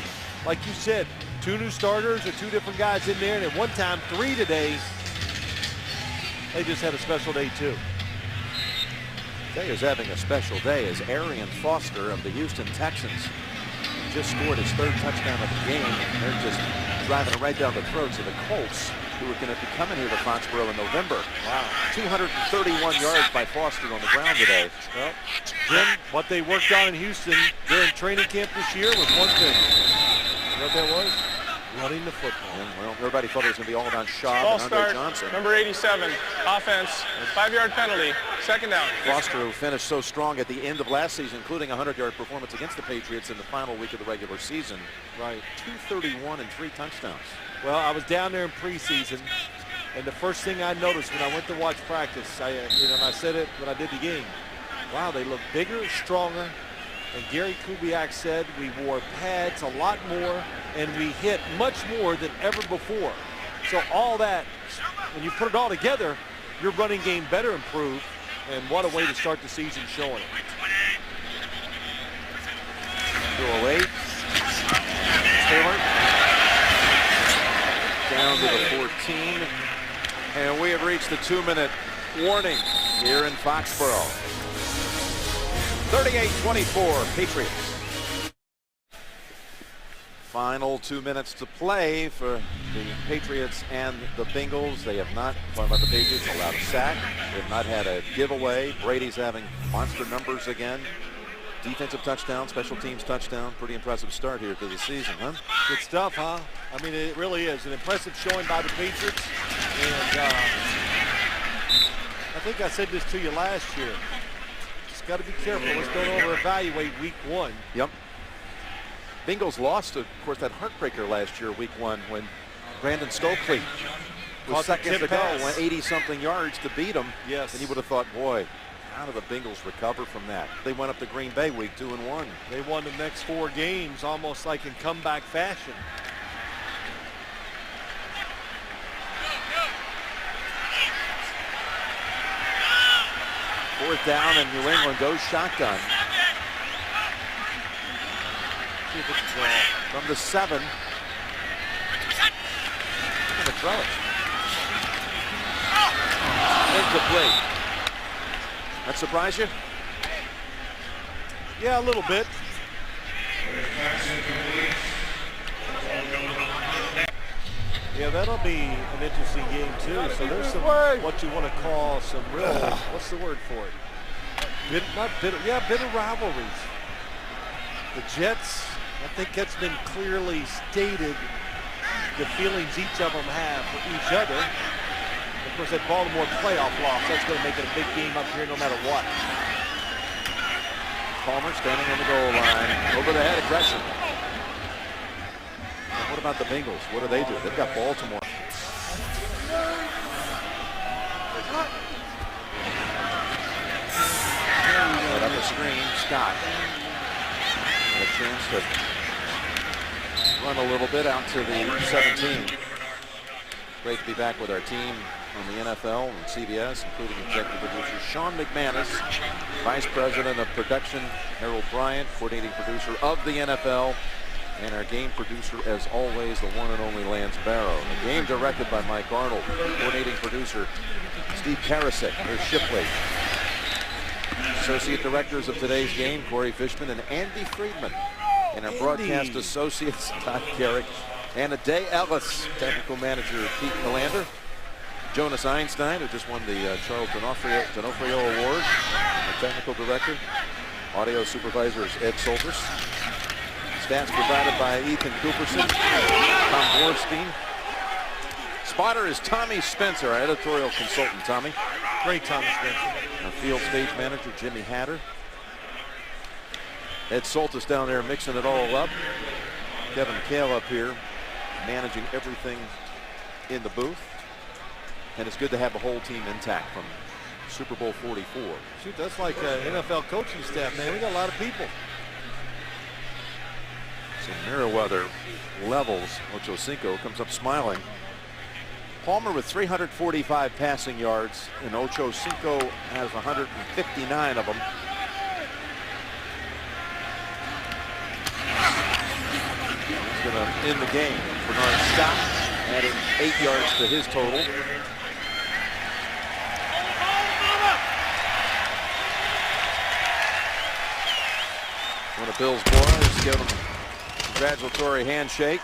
Speaker 2: like you said, 2 new starters or 2 different guys in there, and at one time 3 today. They just had a special day too.
Speaker 1: Today is having a special day as Arian Foster of the Houston Texans just scored his 3rd touchdown of the game. They're just driving it right down the throats of the Colts, who are going to be coming here to Foxborough in November. Wow. 231 yards by Foster on the ground today.
Speaker 2: Well, Jim, what they worked on in Houston during training camp this year was one thing. You know what that was? Running the football.
Speaker 1: And, well, everybody thought it was going to be all about Schaub
Speaker 10: Ball
Speaker 1: and Andre
Speaker 10: start,
Speaker 1: Johnson.
Speaker 10: number 87, offense, 5-yard penalty, second down.
Speaker 1: Foster, who finished so strong at the end of last season, including a 100-yard performance against the Patriots in the final week of the regular season.
Speaker 2: Right.
Speaker 1: 231 and 3 touchdowns.
Speaker 2: Well, I was down there in preseason, and the first thing I noticed when I went to watch practice, and I said it when I did the game, wow, they look bigger, stronger. And Gary Kubiak said we wore pads a lot more, and we hit much more than ever before. So all that, when you put it all together, your running game better improve. And what a way to start the season showing it.
Speaker 1: 208. Taylor. Down to the 14. And we have reached the 2-minute warning here in Foxborough. 38-24, Patriots. Final 2 minutes to play for the Patriots and the Bengals. They have not, talking about the Patriots, allowed a sack. They have not had a giveaway. Brady's having monster numbers again. Defensive touchdown, special teams touchdown. Pretty impressive start here to the season, huh?
Speaker 2: Good stuff, huh? I mean, it really is an impressive showing by the Patriots. And I think I said this to you last year. Got to be careful. Let's don't over-evaluate week 1.
Speaker 1: Yep. Bengals lost, of course, that heartbreaker last year, week 1, when Brandon Stokely was seconds to go, went 80-something yards to beat them.
Speaker 2: Yes.
Speaker 1: And you would have thought, boy, how do the Bengals recover from that? They went up to Green Bay week 2 and 1.
Speaker 2: They won the next 4 games almost like in comeback fashion.
Speaker 1: Fourth down, and New England goes shotgun. See if it's from the 7. Going to throw it. Incomplete. That surprise you?
Speaker 2: Yeah, a little bit. Yeah, that'll be an interesting game too. So there's some what you want to call some real what's the word for it? Bitter rivalries. The Jets, I think that's been clearly stated, the feelings each of them have for each other. Of course, that Baltimore playoff loss, that's going to make it a big game up here no matter what.
Speaker 1: Palmer standing on the goal line. Over the head aggression. And what about the Bengals? What do they do? They've got Baltimore. Right up the screen, Scott. And a chance to run a little bit out to the 17. Great to be back with our team on the NFL and CBS, including executive producer Sean McManus, vice president of production Harold Bryant, coordinating producer of the NFL, and our game producer, as always, the one and only Lance Barrow. The game directed by Mike Arnold, coordinating producer Steve Karasek. Here's Shipley. Associate directors of today's game, Corey Fishman and Andy Friedman. And our broadcast associates, Todd Carrick and Adae Ellis. Technical manager, Pete Melander. Jonas Einstein, who just won the Charles D'Onofrio Award. Our technical director. Audio supervisor is Ed Soltis. Stats provided by Ethan Cooperson. Tom Borstein. Spotter is Tommy Spencer, our editorial consultant, Tommy.
Speaker 2: Great Tommy Spencer.
Speaker 1: Our field stage manager, Jimmy Hatter. Ed Soltis down there mixing it all up. Kevin Kale up here managing everything in the booth. And it's good to have the whole team intact from Super Bowl 44.
Speaker 2: Shoot, that's like NFL coaching staff, man. We got a lot of people.
Speaker 1: So Merriweather levels. Ocho Cinco comes up smiling. Palmer with 345 passing yards, and Ocho Cinco has 159 of them. He's going to end the game. Bernard Scott adding 8 yards to his total. One of Bill's boys giving him a congratulatory handshake.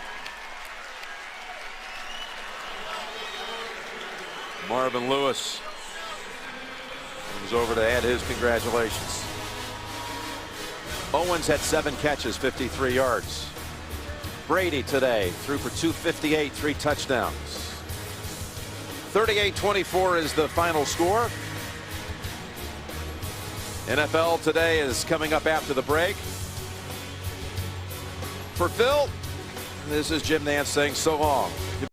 Speaker 1: Marvin Lewis comes over to add his congratulations. Owens had 7 catches, 53 yards. Brady today threw for 258, 3 touchdowns. 38-24 is the final score. NFL Today is coming up after the break. For Phil, this is Jim Nance saying so long.